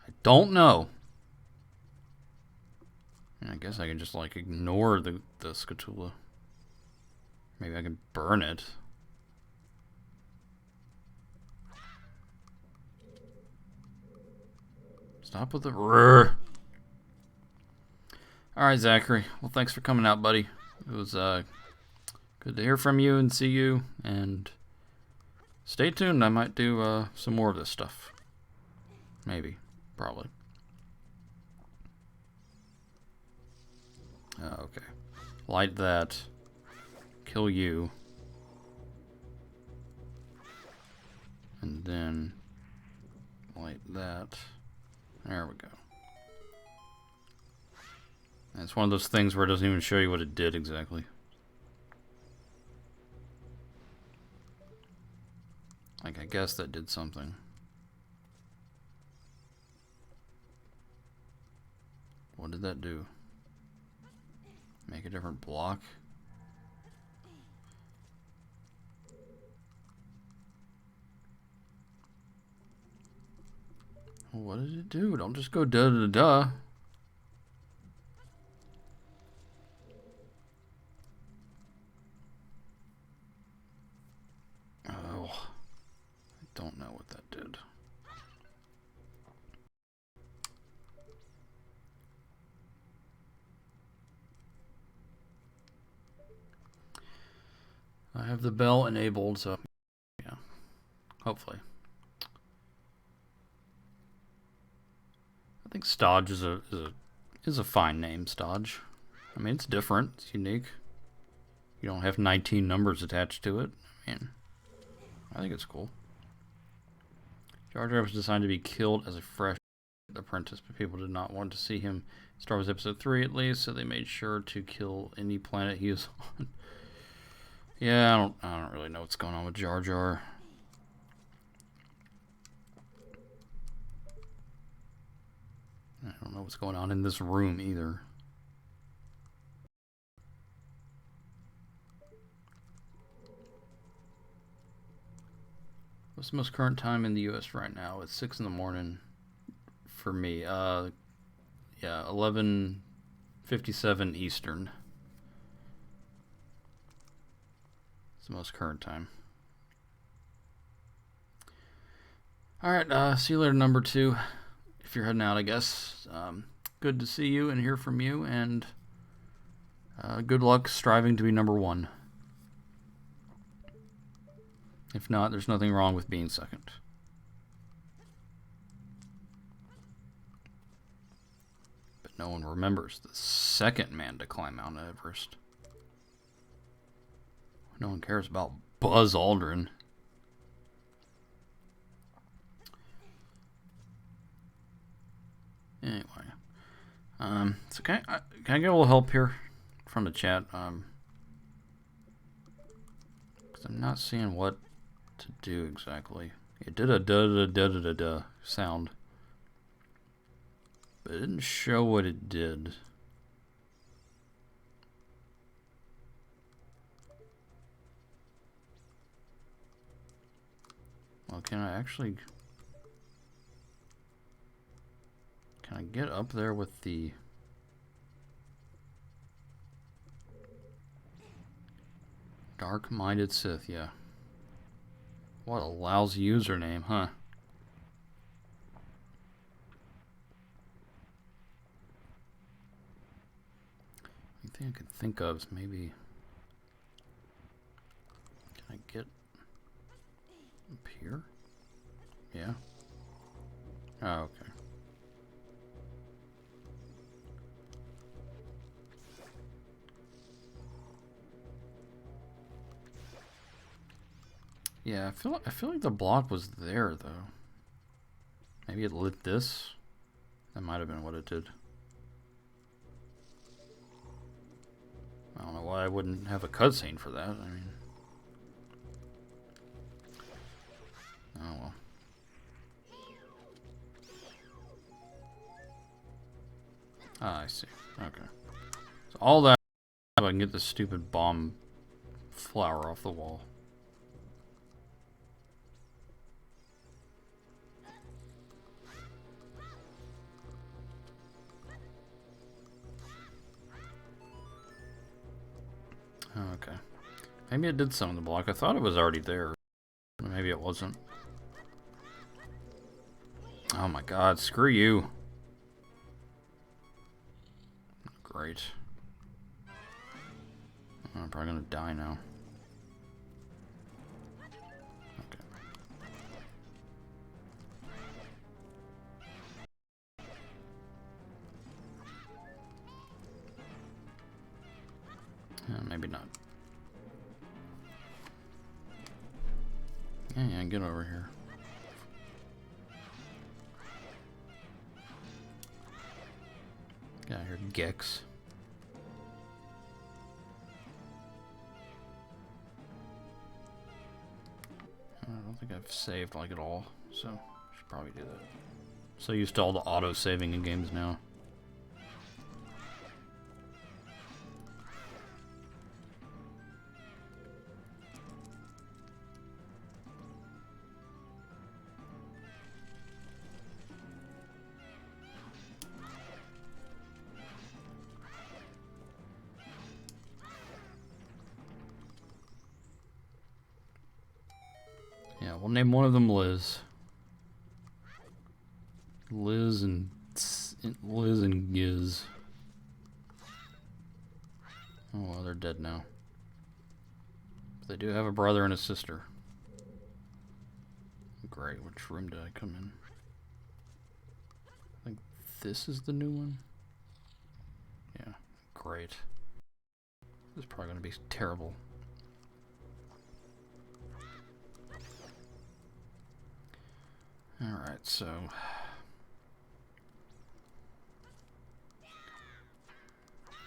A: I don't know. I guess I can just like ignore the scatula. Maybe I can burn it. Stop with the rrr. Alright, Zachary. Well, thanks for coming out, buddy. It was good to hear from you and see you. And stay tuned. I might do some more of this stuff. Maybe. Probably. Okay. Light that. Kill you. And then light that. There we go. And it's one of those things where it doesn't even show you what it did exactly. Like, I guess that did something. What did that do? Make a different block? What did it do? Don't just go duh duh duh. Oh, I don't know what that did. I have the bell enabled, so yeah, hopefully. I think Stodge is a fine name, Stodge. I mean, it's different, it's unique. You don't have 19 numbers attached to it. I mean, I think it's cool. Jar Jar was designed to be killed as a fresh apprentice, but people did not want to see him. Star Wars Episode 3 at least, so they made sure to kill any planet he was on. Yeah, I don't really know what's going on with Jar Jar. I don't know what's going on in this room either. What's the most current time in the US right now? It's 6 in the morning for me. Yeah, 11:57 Eastern. It's the most current time. Alright, see you later, number 2. If you're heading out, I guess. Good to see you and hear from you, and good luck striving to be number 1. If not, there's nothing wrong with being second. But no one remembers the second man to climb Mount Everest. No one cares about Buzz Aldrin. Anyway. So can I get a little help here from the chat? Because I'm not seeing what to do exactly. It did a da sound, but it didn't show what it did. Well, can I get up there with the dark-minded Sith? Yeah. What a lousy username, huh? The thing I could think of is maybe... Can I get up here? Yeah. Oh, okay. Yeah, I feel like the block was there though. Maybe it lit this. That might have been what it did. I don't know why I wouldn't have a cutscene for that. I mean, oh well. Ah, I see. Okay. So all that so I can get this stupid bomb flower off the wall. Okay. Maybe it did some of the block. I thought it was already there. Maybe it wasn't. Oh my god, screw you. Great. I'm probably gonna die now. Okay. Maybe not. Yeah, get over here. Get out here, Gex. I don't think I've saved like at all, so I should probably do that. So used to all the auto-saving in games now. Yeah, we'll name one of them Liz. Liz and Giz. Oh well, they're dead now. But they do have a brother and a sister. Great, which room did I come in? I think this is the new one. Yeah, great. This is probably going to be terrible. Alright, so...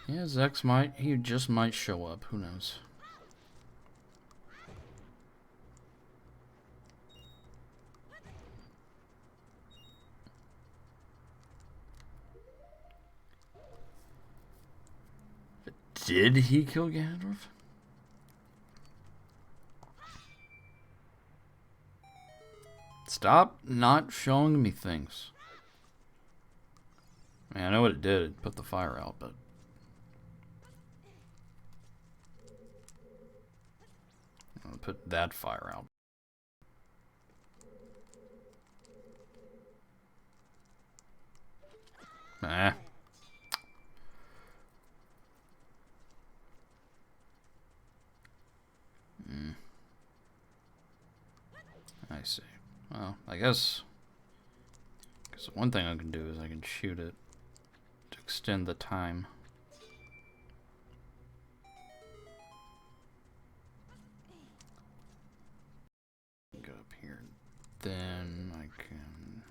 A: yeah, Zex he just might show up, who knows. Did he kill Ganondorf? Stop not showing me things. I mean, I know what it did. It put the fire out, but... I'll put that fire out. Nah. I see. Well, I guess one thing I can do is I can shoot it to extend the time. Go up here. Then I can...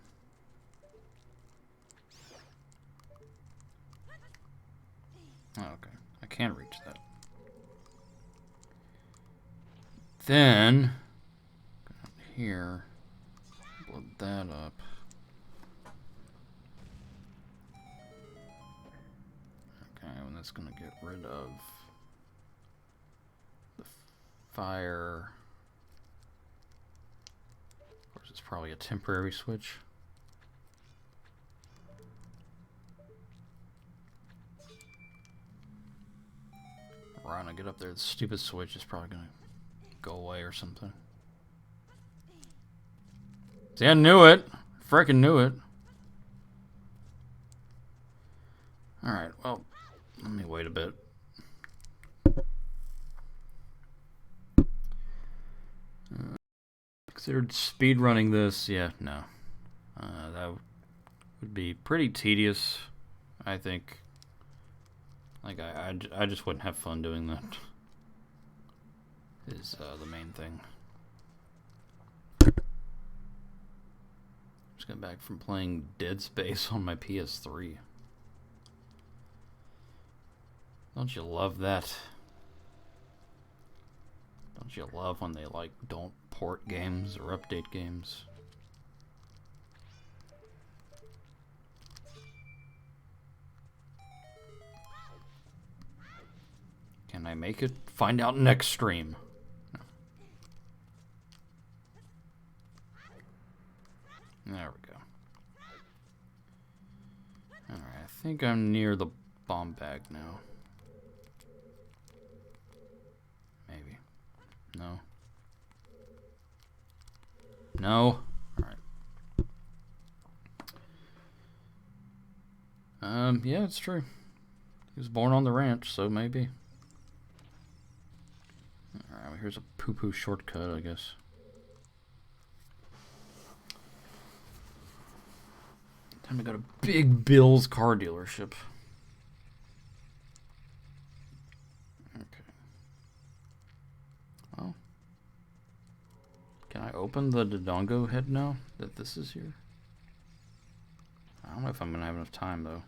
A: Then, here, blow that up. Okay, and that's going to get rid of the fire. Of course, it's probably a temporary switch. Right when I get up there, the stupid switch is probably going to go away or something. See, I knew it. Freaking knew it. Alright, well, let me wait a bit. Considered speedrunning this? Yeah, no. That would be pretty tedious, I think. Like, I just wouldn't have fun doing that. Is the main thing. Just got back from playing Dead Space on my PS3. Don't you love that? Don't you love when they, like, don't port games or update games? Can I make it? Find out next stream. There we go. Alright, I think I'm near the bomb bag now. Maybe. No. No? Alright. Yeah, it's true. He was born on the ranch, so maybe. Alright, well, here's a poo-poo shortcut, I guess. Time to go to Big Bill's car dealership. Okay. Oh. Can I open the Dodongo head now that this is here? I don't know if I'm gonna have enough time though.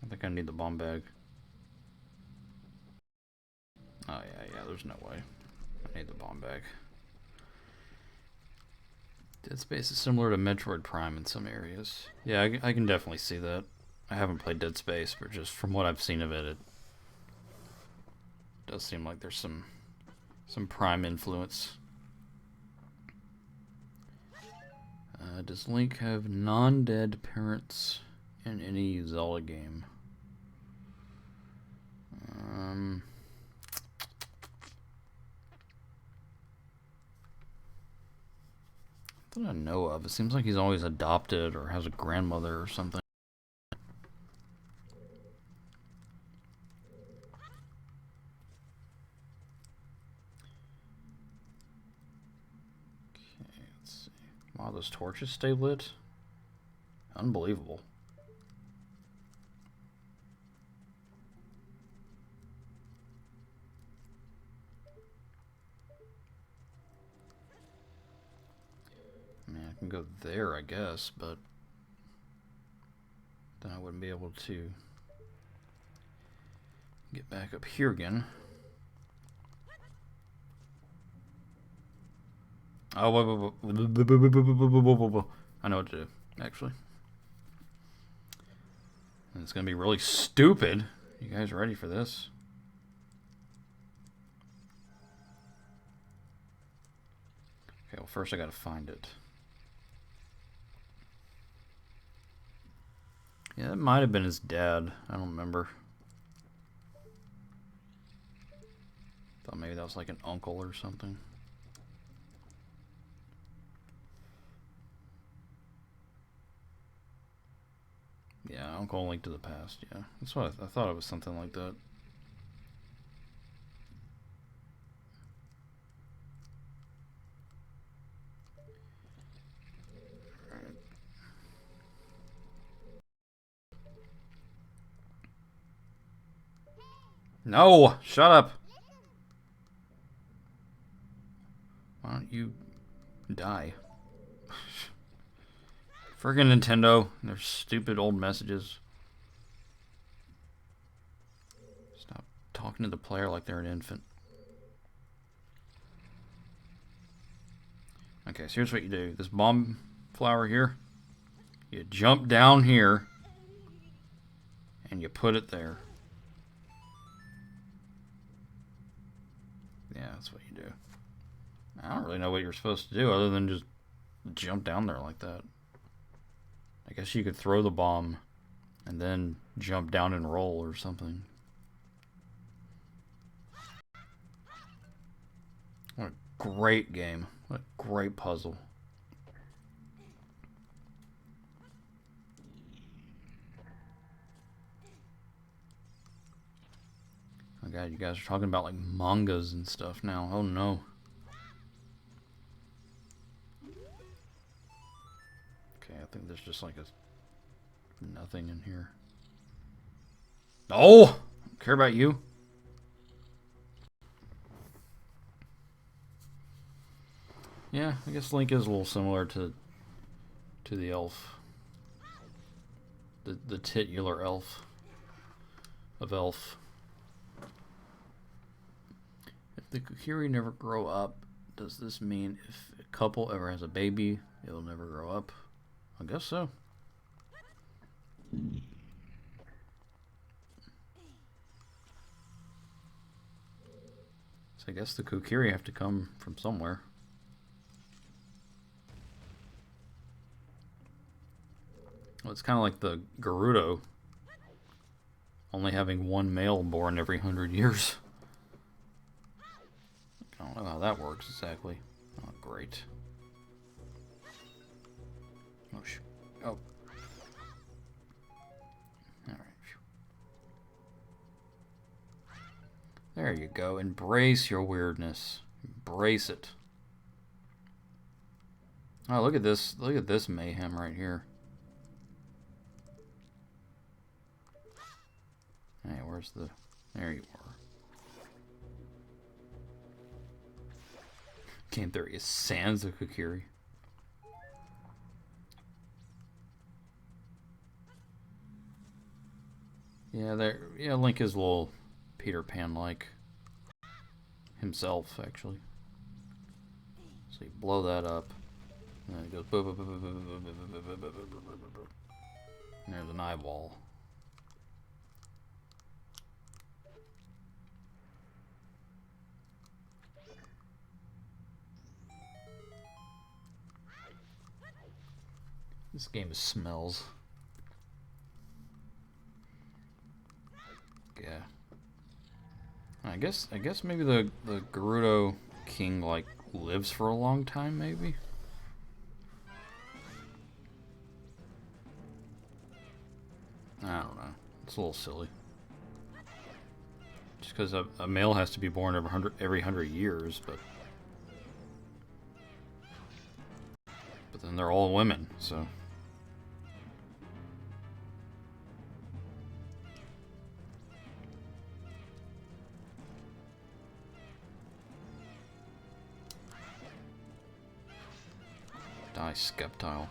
A: I think I need the bomb bag. Oh yeah, there's no way. I need the bomb bag. Dead Space is similar to Metroid Prime in some areas. Yeah, I can definitely see that. I haven't played Dead Space, but just from what I've seen of it, it does seem like there's some Prime influence. Does Link have non-dead parents in any Zelda game? That I know of. It seems like he's always adopted or has a grandmother or something. Okay, let's see. Wow, those torches stay lit? Unbelievable. I mean, I can go there, I guess, but then I wouldn't be able to get back up here again. Oh, wait. I know what to do, actually. And it's going to be really stupid. You guys ready for this? Okay, well, first I got to find it. Yeah, that might have been his dad. I don't remember. Thought maybe that was like an uncle or something. Yeah, Uncle Link to the Past, yeah. That's what I thought it was something like that. No! Shut up! Why don't you die? Friggin' Nintendo. Their stupid old messages. Stop talking to the player like they're an infant. Okay, so here's what you do. This bomb flower here, you jump down here, and you put it there. Yeah, that's what you do. I don't really know what you're supposed to do other than just jump down there like that. I guess you could throw the bomb and then jump down and roll or something. What a great game. What a great puzzle. Oh god, you guys are talking about like mangas and stuff now. Oh no. Okay, I think there's just like a nothing in here. Oh! I don't care about you. Yeah, I guess Link is a little similar to the elf. The titular elf of elf. If the Kokiri never grow up, does this mean if a couple ever has a baby, it'll never grow up? I guess so. So I guess the Kokiri have to come from somewhere. Well, it's kind of like the Gerudo, only having one male born every 100 years. I don't know how that works exactly. Oh, great. Oh, oh. Alright. There you go. Embrace your weirdness. Embrace it. Oh, look at this. Look at this mayhem right here. Hey, where's the... There you are. Game theory is sans the Kokiri. Yeah, Link is a little Peter Pan-like himself, actually. So you blow that up, and then it goes... And there's an eyeball. This game smells. Yeah. I guess maybe the Gerudo King like lives for a long time, maybe. I don't know. It's a little silly. Just because a male has to be born every 100 years, but then they're all women, so. Die, Skeptile.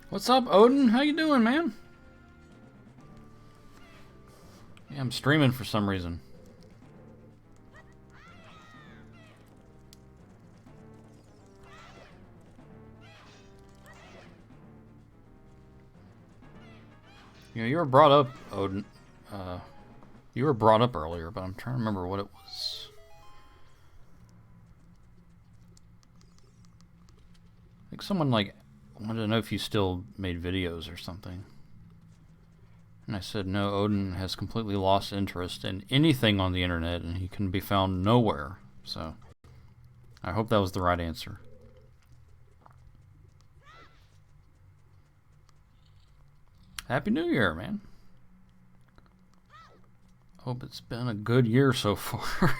A: What's up, Odin? How you doing, man? Yeah, I'm streaming for some reason. You know, you were brought up, Odin. You were brought up earlier, but I'm trying to remember what it was. I think someone like wanted to know if you still made videos or something. And I said, no, Odin has completely lost interest in anything on the internet, and he can be found nowhere. So, I hope that was the right answer. Happy New Year, man. Hope it's been a good year so far.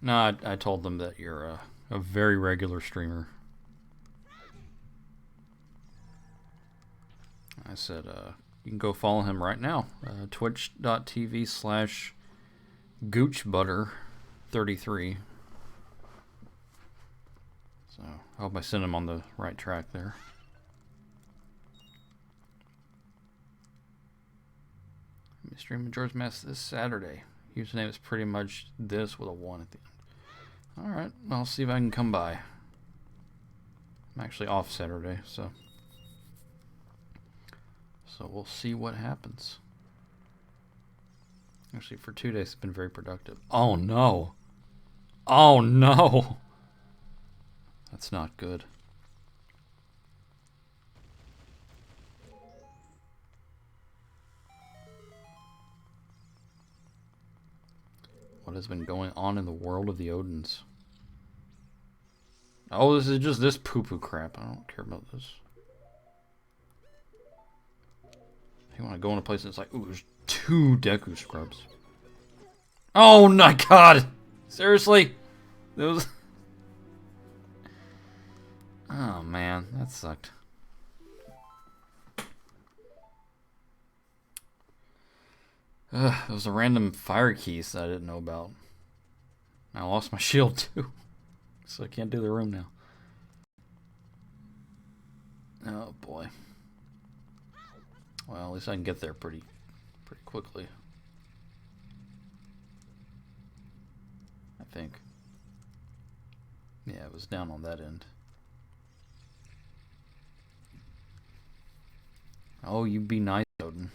A: No, I told them that you're a very regular streamer. I said, you can go follow him right now. Twitch.tv/goochbutter33. So I hope I sent him on the right track there. I'm streaming George Mess this Saturday. Username is pretty much this with a 1 at the end. Alright, I'll see if I can come by. I'm actually off Saturday, so we'll see what happens. Actually, for 2 days it's been very productive. Oh no! Oh no! That's not good. What has been going on in the world of the Odins? Oh, this is just this poo-poo crap. I don't care about this. You want to go in a place that's like, ooh, there's 2 Deku scrubs. Oh my god! Seriously? Those. Oh man, that sucked. There was a random fire keys that I didn't know about. I lost my shield too, so I can't do the room now. Oh boy. Well, at least I can get there pretty quickly. I think. Yeah, it was down on that end. Oh, you be nice, Odin.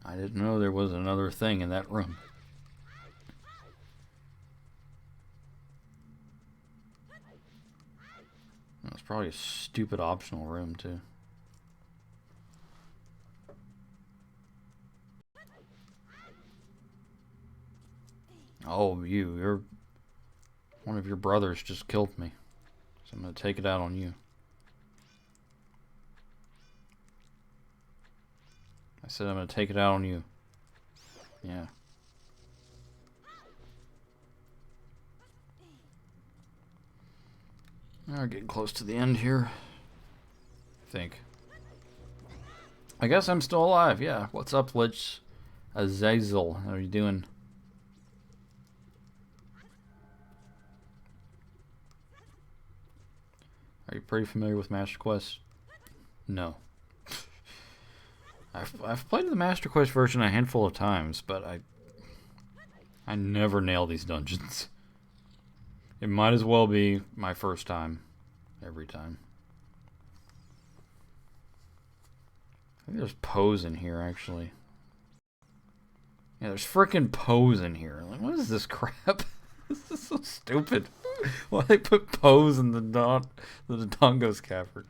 A: I didn't know there was another thing in that room. It's probably a stupid optional room, too. Oh, you're... One of your brothers just killed me. So I'm going to take it out on you. I said I'm going to take it out on you. Yeah. We're getting close to the end here. I think. I guess I'm still alive, yeah. What's up, Lich? Azazel, how are you doing? Are you pretty familiar with Master Quest? No. I've played the Master Quest version a handful of times, but I never nail these dungeons. It might as well be my first time every time. I think there's Pose in here, actually. Yeah, there's frickin' Pose in here. Like, what is this crap? This is so stupid. Why they put Pose in the Dodongo's cavern?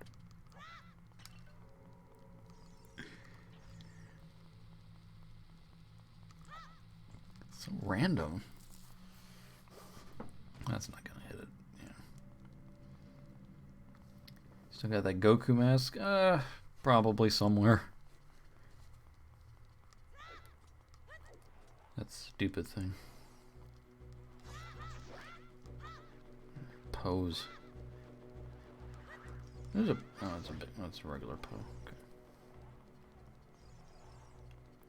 A: So random. That's not gonna hit it. Yeah. Still got that Goku mask? Probably somewhere. That stupid thing. Pose. There's a it's a regular Poe. Okay.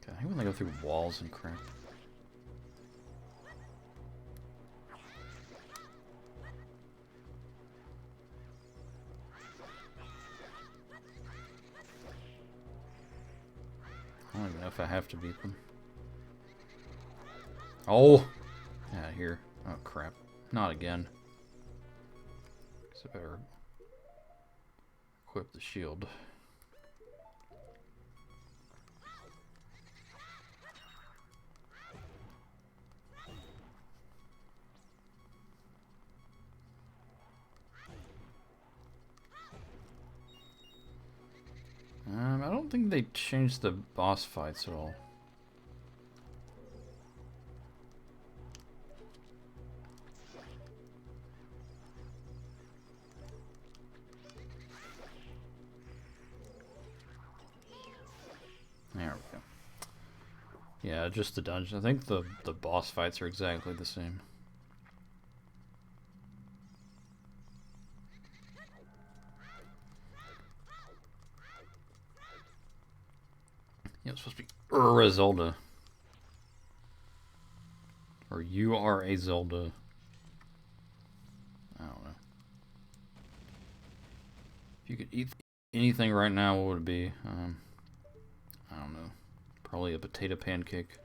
A: Okay, I hate when they go through walls and crap. I don't even know if I have to beat them. Oh! Yeah, here. Oh, crap. Not again. So I better equip the shield. I don't think they changed the boss fights at all. There we go. Yeah, just the dungeon. I think the boss fights are exactly the same. Yeah, it's supposed to be Zelda. Or you are a Zelda. I don't know. If you could eat anything right now, what would it be? I don't know. Probably a potato pancake.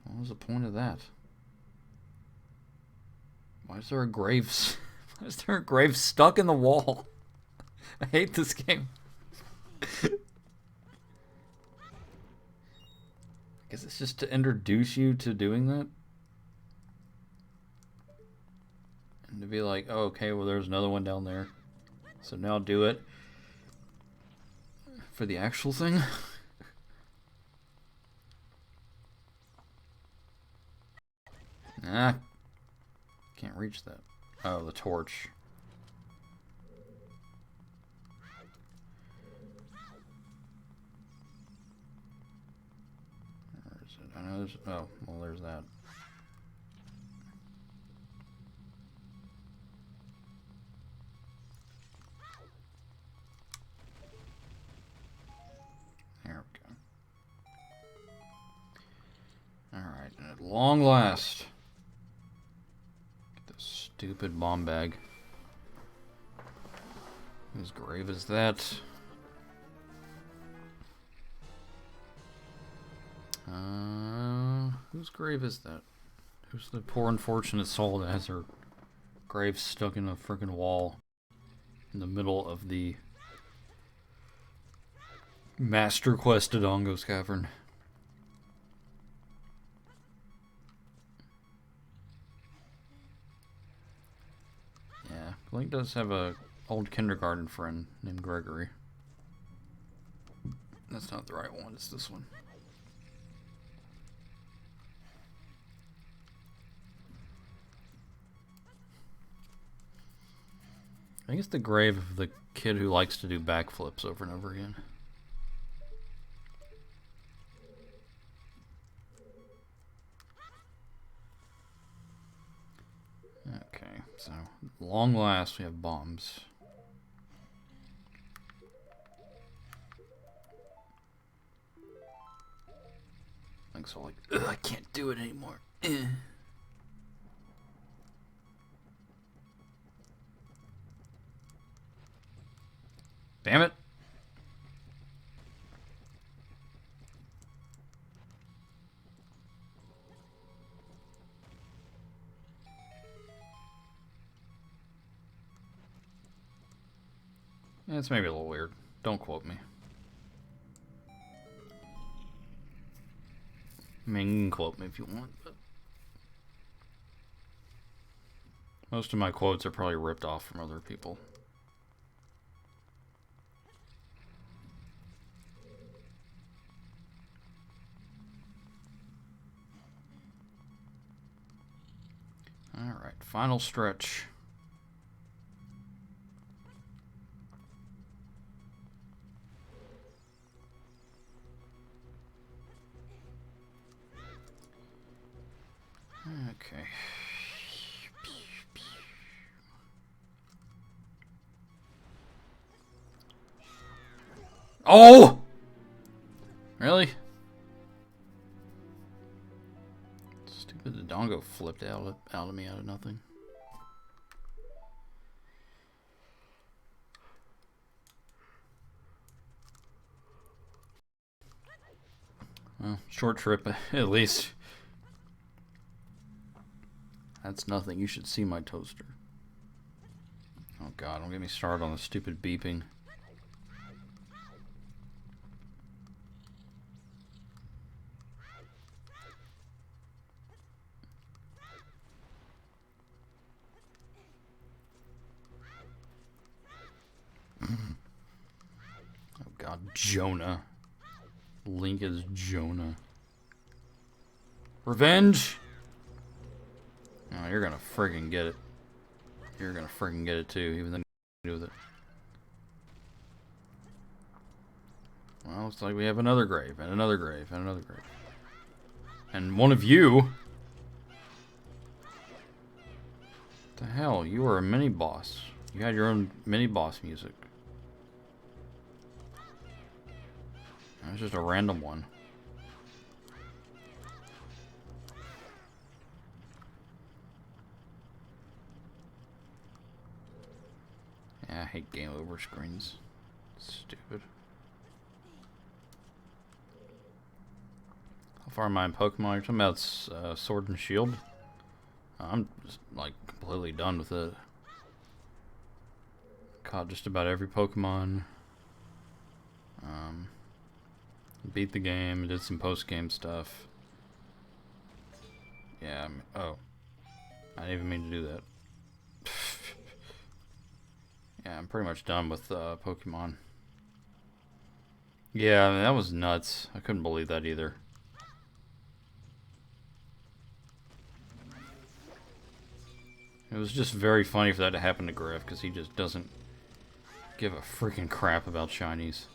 A: What was the point of that? Why is there a grave? Why is there a grave stuck in the wall? I hate this game. I guess it's just to introduce you to doing that. And to be like, oh, okay, well, there's another one down there. So now do it. For the actual thing? Ah. Can't reach that. Oh, the torch. Where is it? I know there's... Oh, well, there's that. There we go. Alright, and at long last... Get this stupid bomb bag. Whose grave is that? Whose grave is that? Who's the poor unfortunate soul that has her grave stuck in a freaking wall in the middle of the Master Quest to Dongo's Cavern? Yeah, Link does have a old kindergarten friend named Gregory. That's not the right one, it's this one. I think it's the grave of the kid who likes to do backflips over and over again. Okay, so long last we have bombs. Like so, like ugh, I can't do it anymore. Damn it. Yeah, it's maybe a little weird. Don't quote me. I mean, you can quote me if you want, but most of my quotes are probably ripped off from other people. Alright, final stretch. Okay. Oh! Really? Stupid Dodongo flipped out of me out of nothing. Well, short trip at least. That's nothing. You should see my toaster. Oh god, don't get me started on the stupid beeping. Oh god, Jonah. Link is Jonah. Revenge! Oh, you're gonna friggin' get it. You're gonna friggin' get it too, even though you do with it. Well, it's like we have another grave, and another grave, and another grave. And one of you... What the hell? You were a mini-boss. You had your own mini-boss music. It's just a random one. Yeah, I hate game over screens. Stupid. How far am I in Pokemon? You're talking about Sword and Shield? I'm just, like, completely done with it. Caught just about every Pokemon. Beat the game, did some post-game stuff. Yeah, oh. I didn't even mean to do that. Yeah, I'm pretty much done with Pokemon. Yeah, I mean, that was nuts. I couldn't believe that either. It was just very funny for that to happen to Griff, because he just doesn't give a freaking crap about shinies.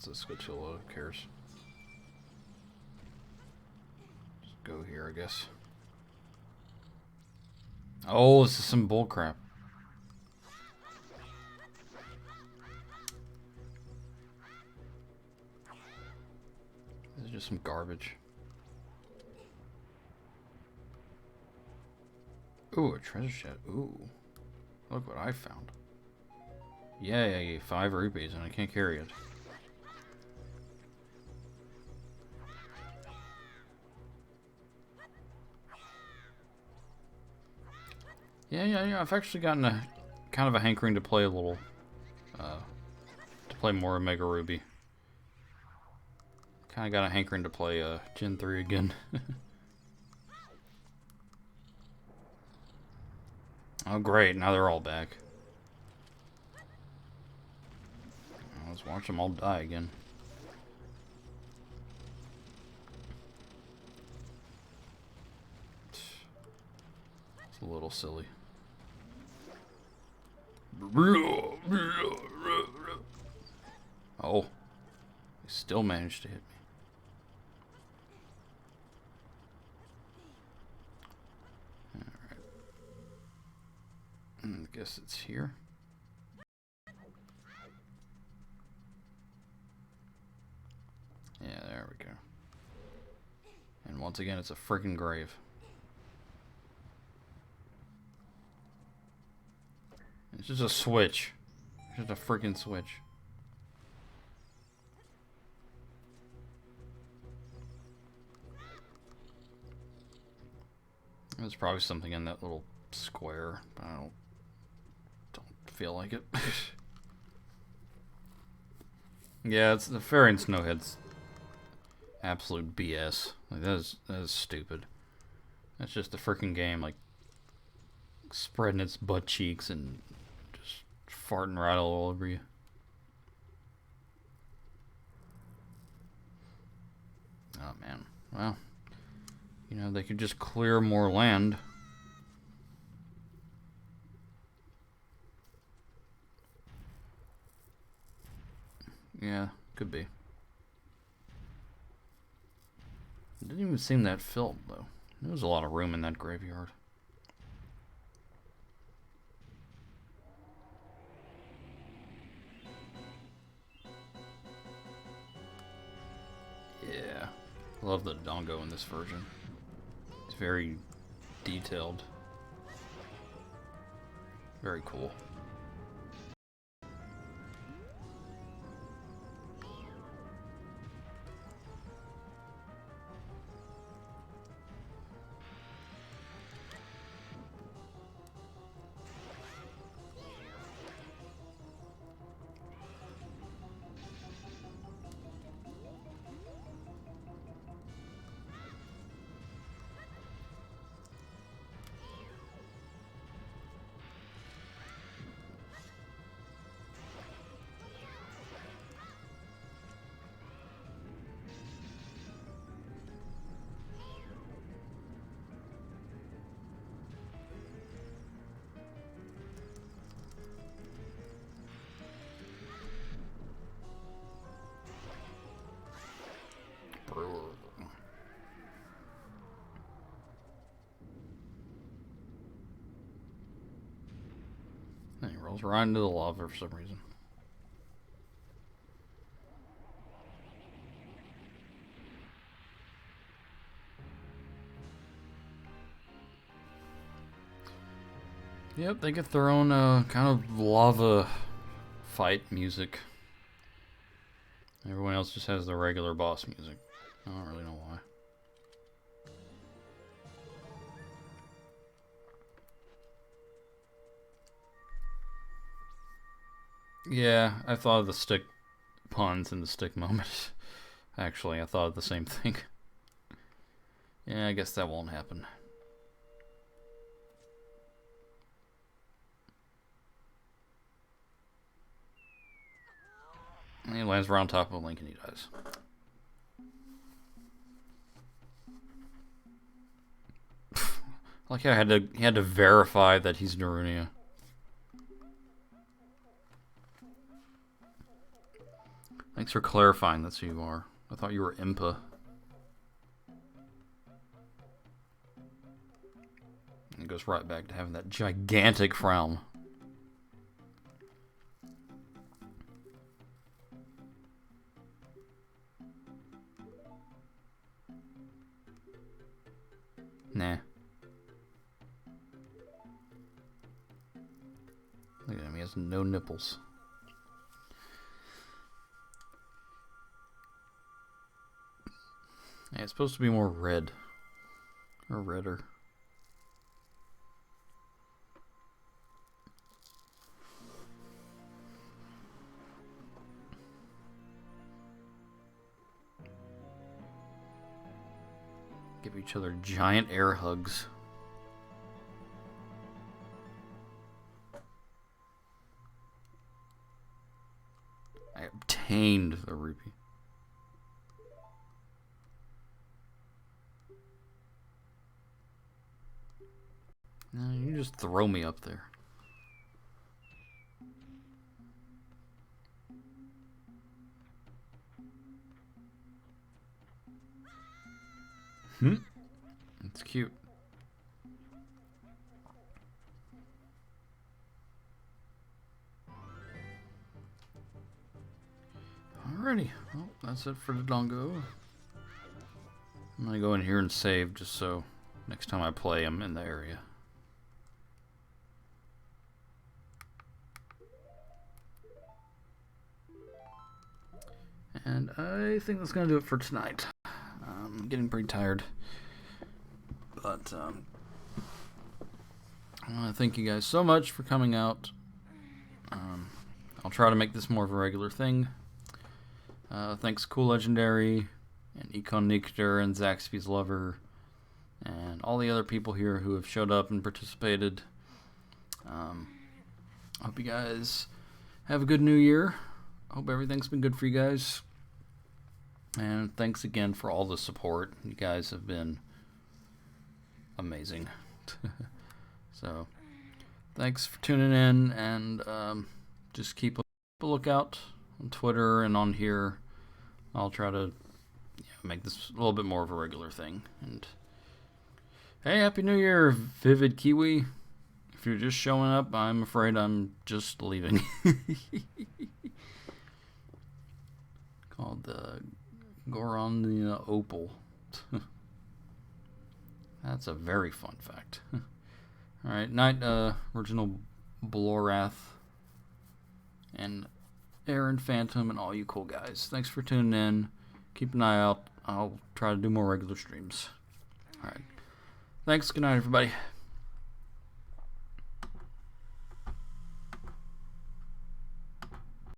A: That's a Squatula, who cares? Just go here, I guess. Oh, this is some bullcrap. This is just some garbage. Ooh, a treasure chest. Ooh. Look what I found. Yeah, 5 rupees and I can't carry it. Yeah. I've actually gotten a kind of a hankering to play a little, to play more Omega Ruby. Kind of got a hankering to play Gen 3 again. Oh great, now they're all back. Let's watch them all die again. It's a little silly. Oh, he still managed to hit me. Alright. I guess it's here. Yeah, there we go. And once again, it's a freaking grave. It's just a switch. It's just a freaking switch. There's probably something in that little square, but I don't feel like it. Yeah, it's the Fairy and Snowhead's absolute BS. Like that is stupid. That's just a freaking game, like spreading its butt cheeks and just farting right all over you. Oh man. Well, you know, they could just clear more land. Yeah, could be. It didn't even seem that filled, though. There was a lot of room in that graveyard. Yeah. Love the Dongo in this version. It's very detailed. Very cool. And he rolls right into the lava for some reason. Yep, they get their own kind of lava fight music. Everyone else just has the regular boss music. I don't really know why. Yeah, I thought of the stick puns in the stick moment. Actually, I thought of the same thing. Yeah, I guess that won't happen. And he lands right on top of Link and he dies. Like I he had to verify that he's Narunia. Thanks for clarifying that's who you are. I thought you were Impa. And it goes right back to having that gigantic frown. Nah. Look at him, he has no nipples. Yeah, it's supposed to be more red. Or redder. Give each other giant air hugs. I obtained the rupee. No, you just throw me up there. It's cute. Alrighty, well, that's it for the Dongo. I'm gonna go in here and save just so next time I play I'm in the area. And I think that's gonna do it for tonight. I'm getting pretty tired. But I want to thank you guys so much for coming out. I'll try to make this more of a regular thing. Thanks Cool Legendary and Econ Nictor and Zaxby's Lover and all the other people here who have showed up and participated. I hope you guys have a good new year. I hope everything's been good for you guys. And thanks again for all the support. You guys have been amazing. So thanks for tuning in, and just keep a lookout on Twitter and on here. I'll try to make this a little bit more of a regular thing. And hey, Happy New Year, Vivid Kiwi. If you're just showing up, I'm afraid I'm just leaving. Called the Goron the Opal. That's a very fun fact. Alright, night, Original Blorath, and Aaron Phantom, and all you cool guys. Thanks for tuning in. Keep an eye out. I'll try to do more regular streams. Alright. Thanks. Good night, everybody.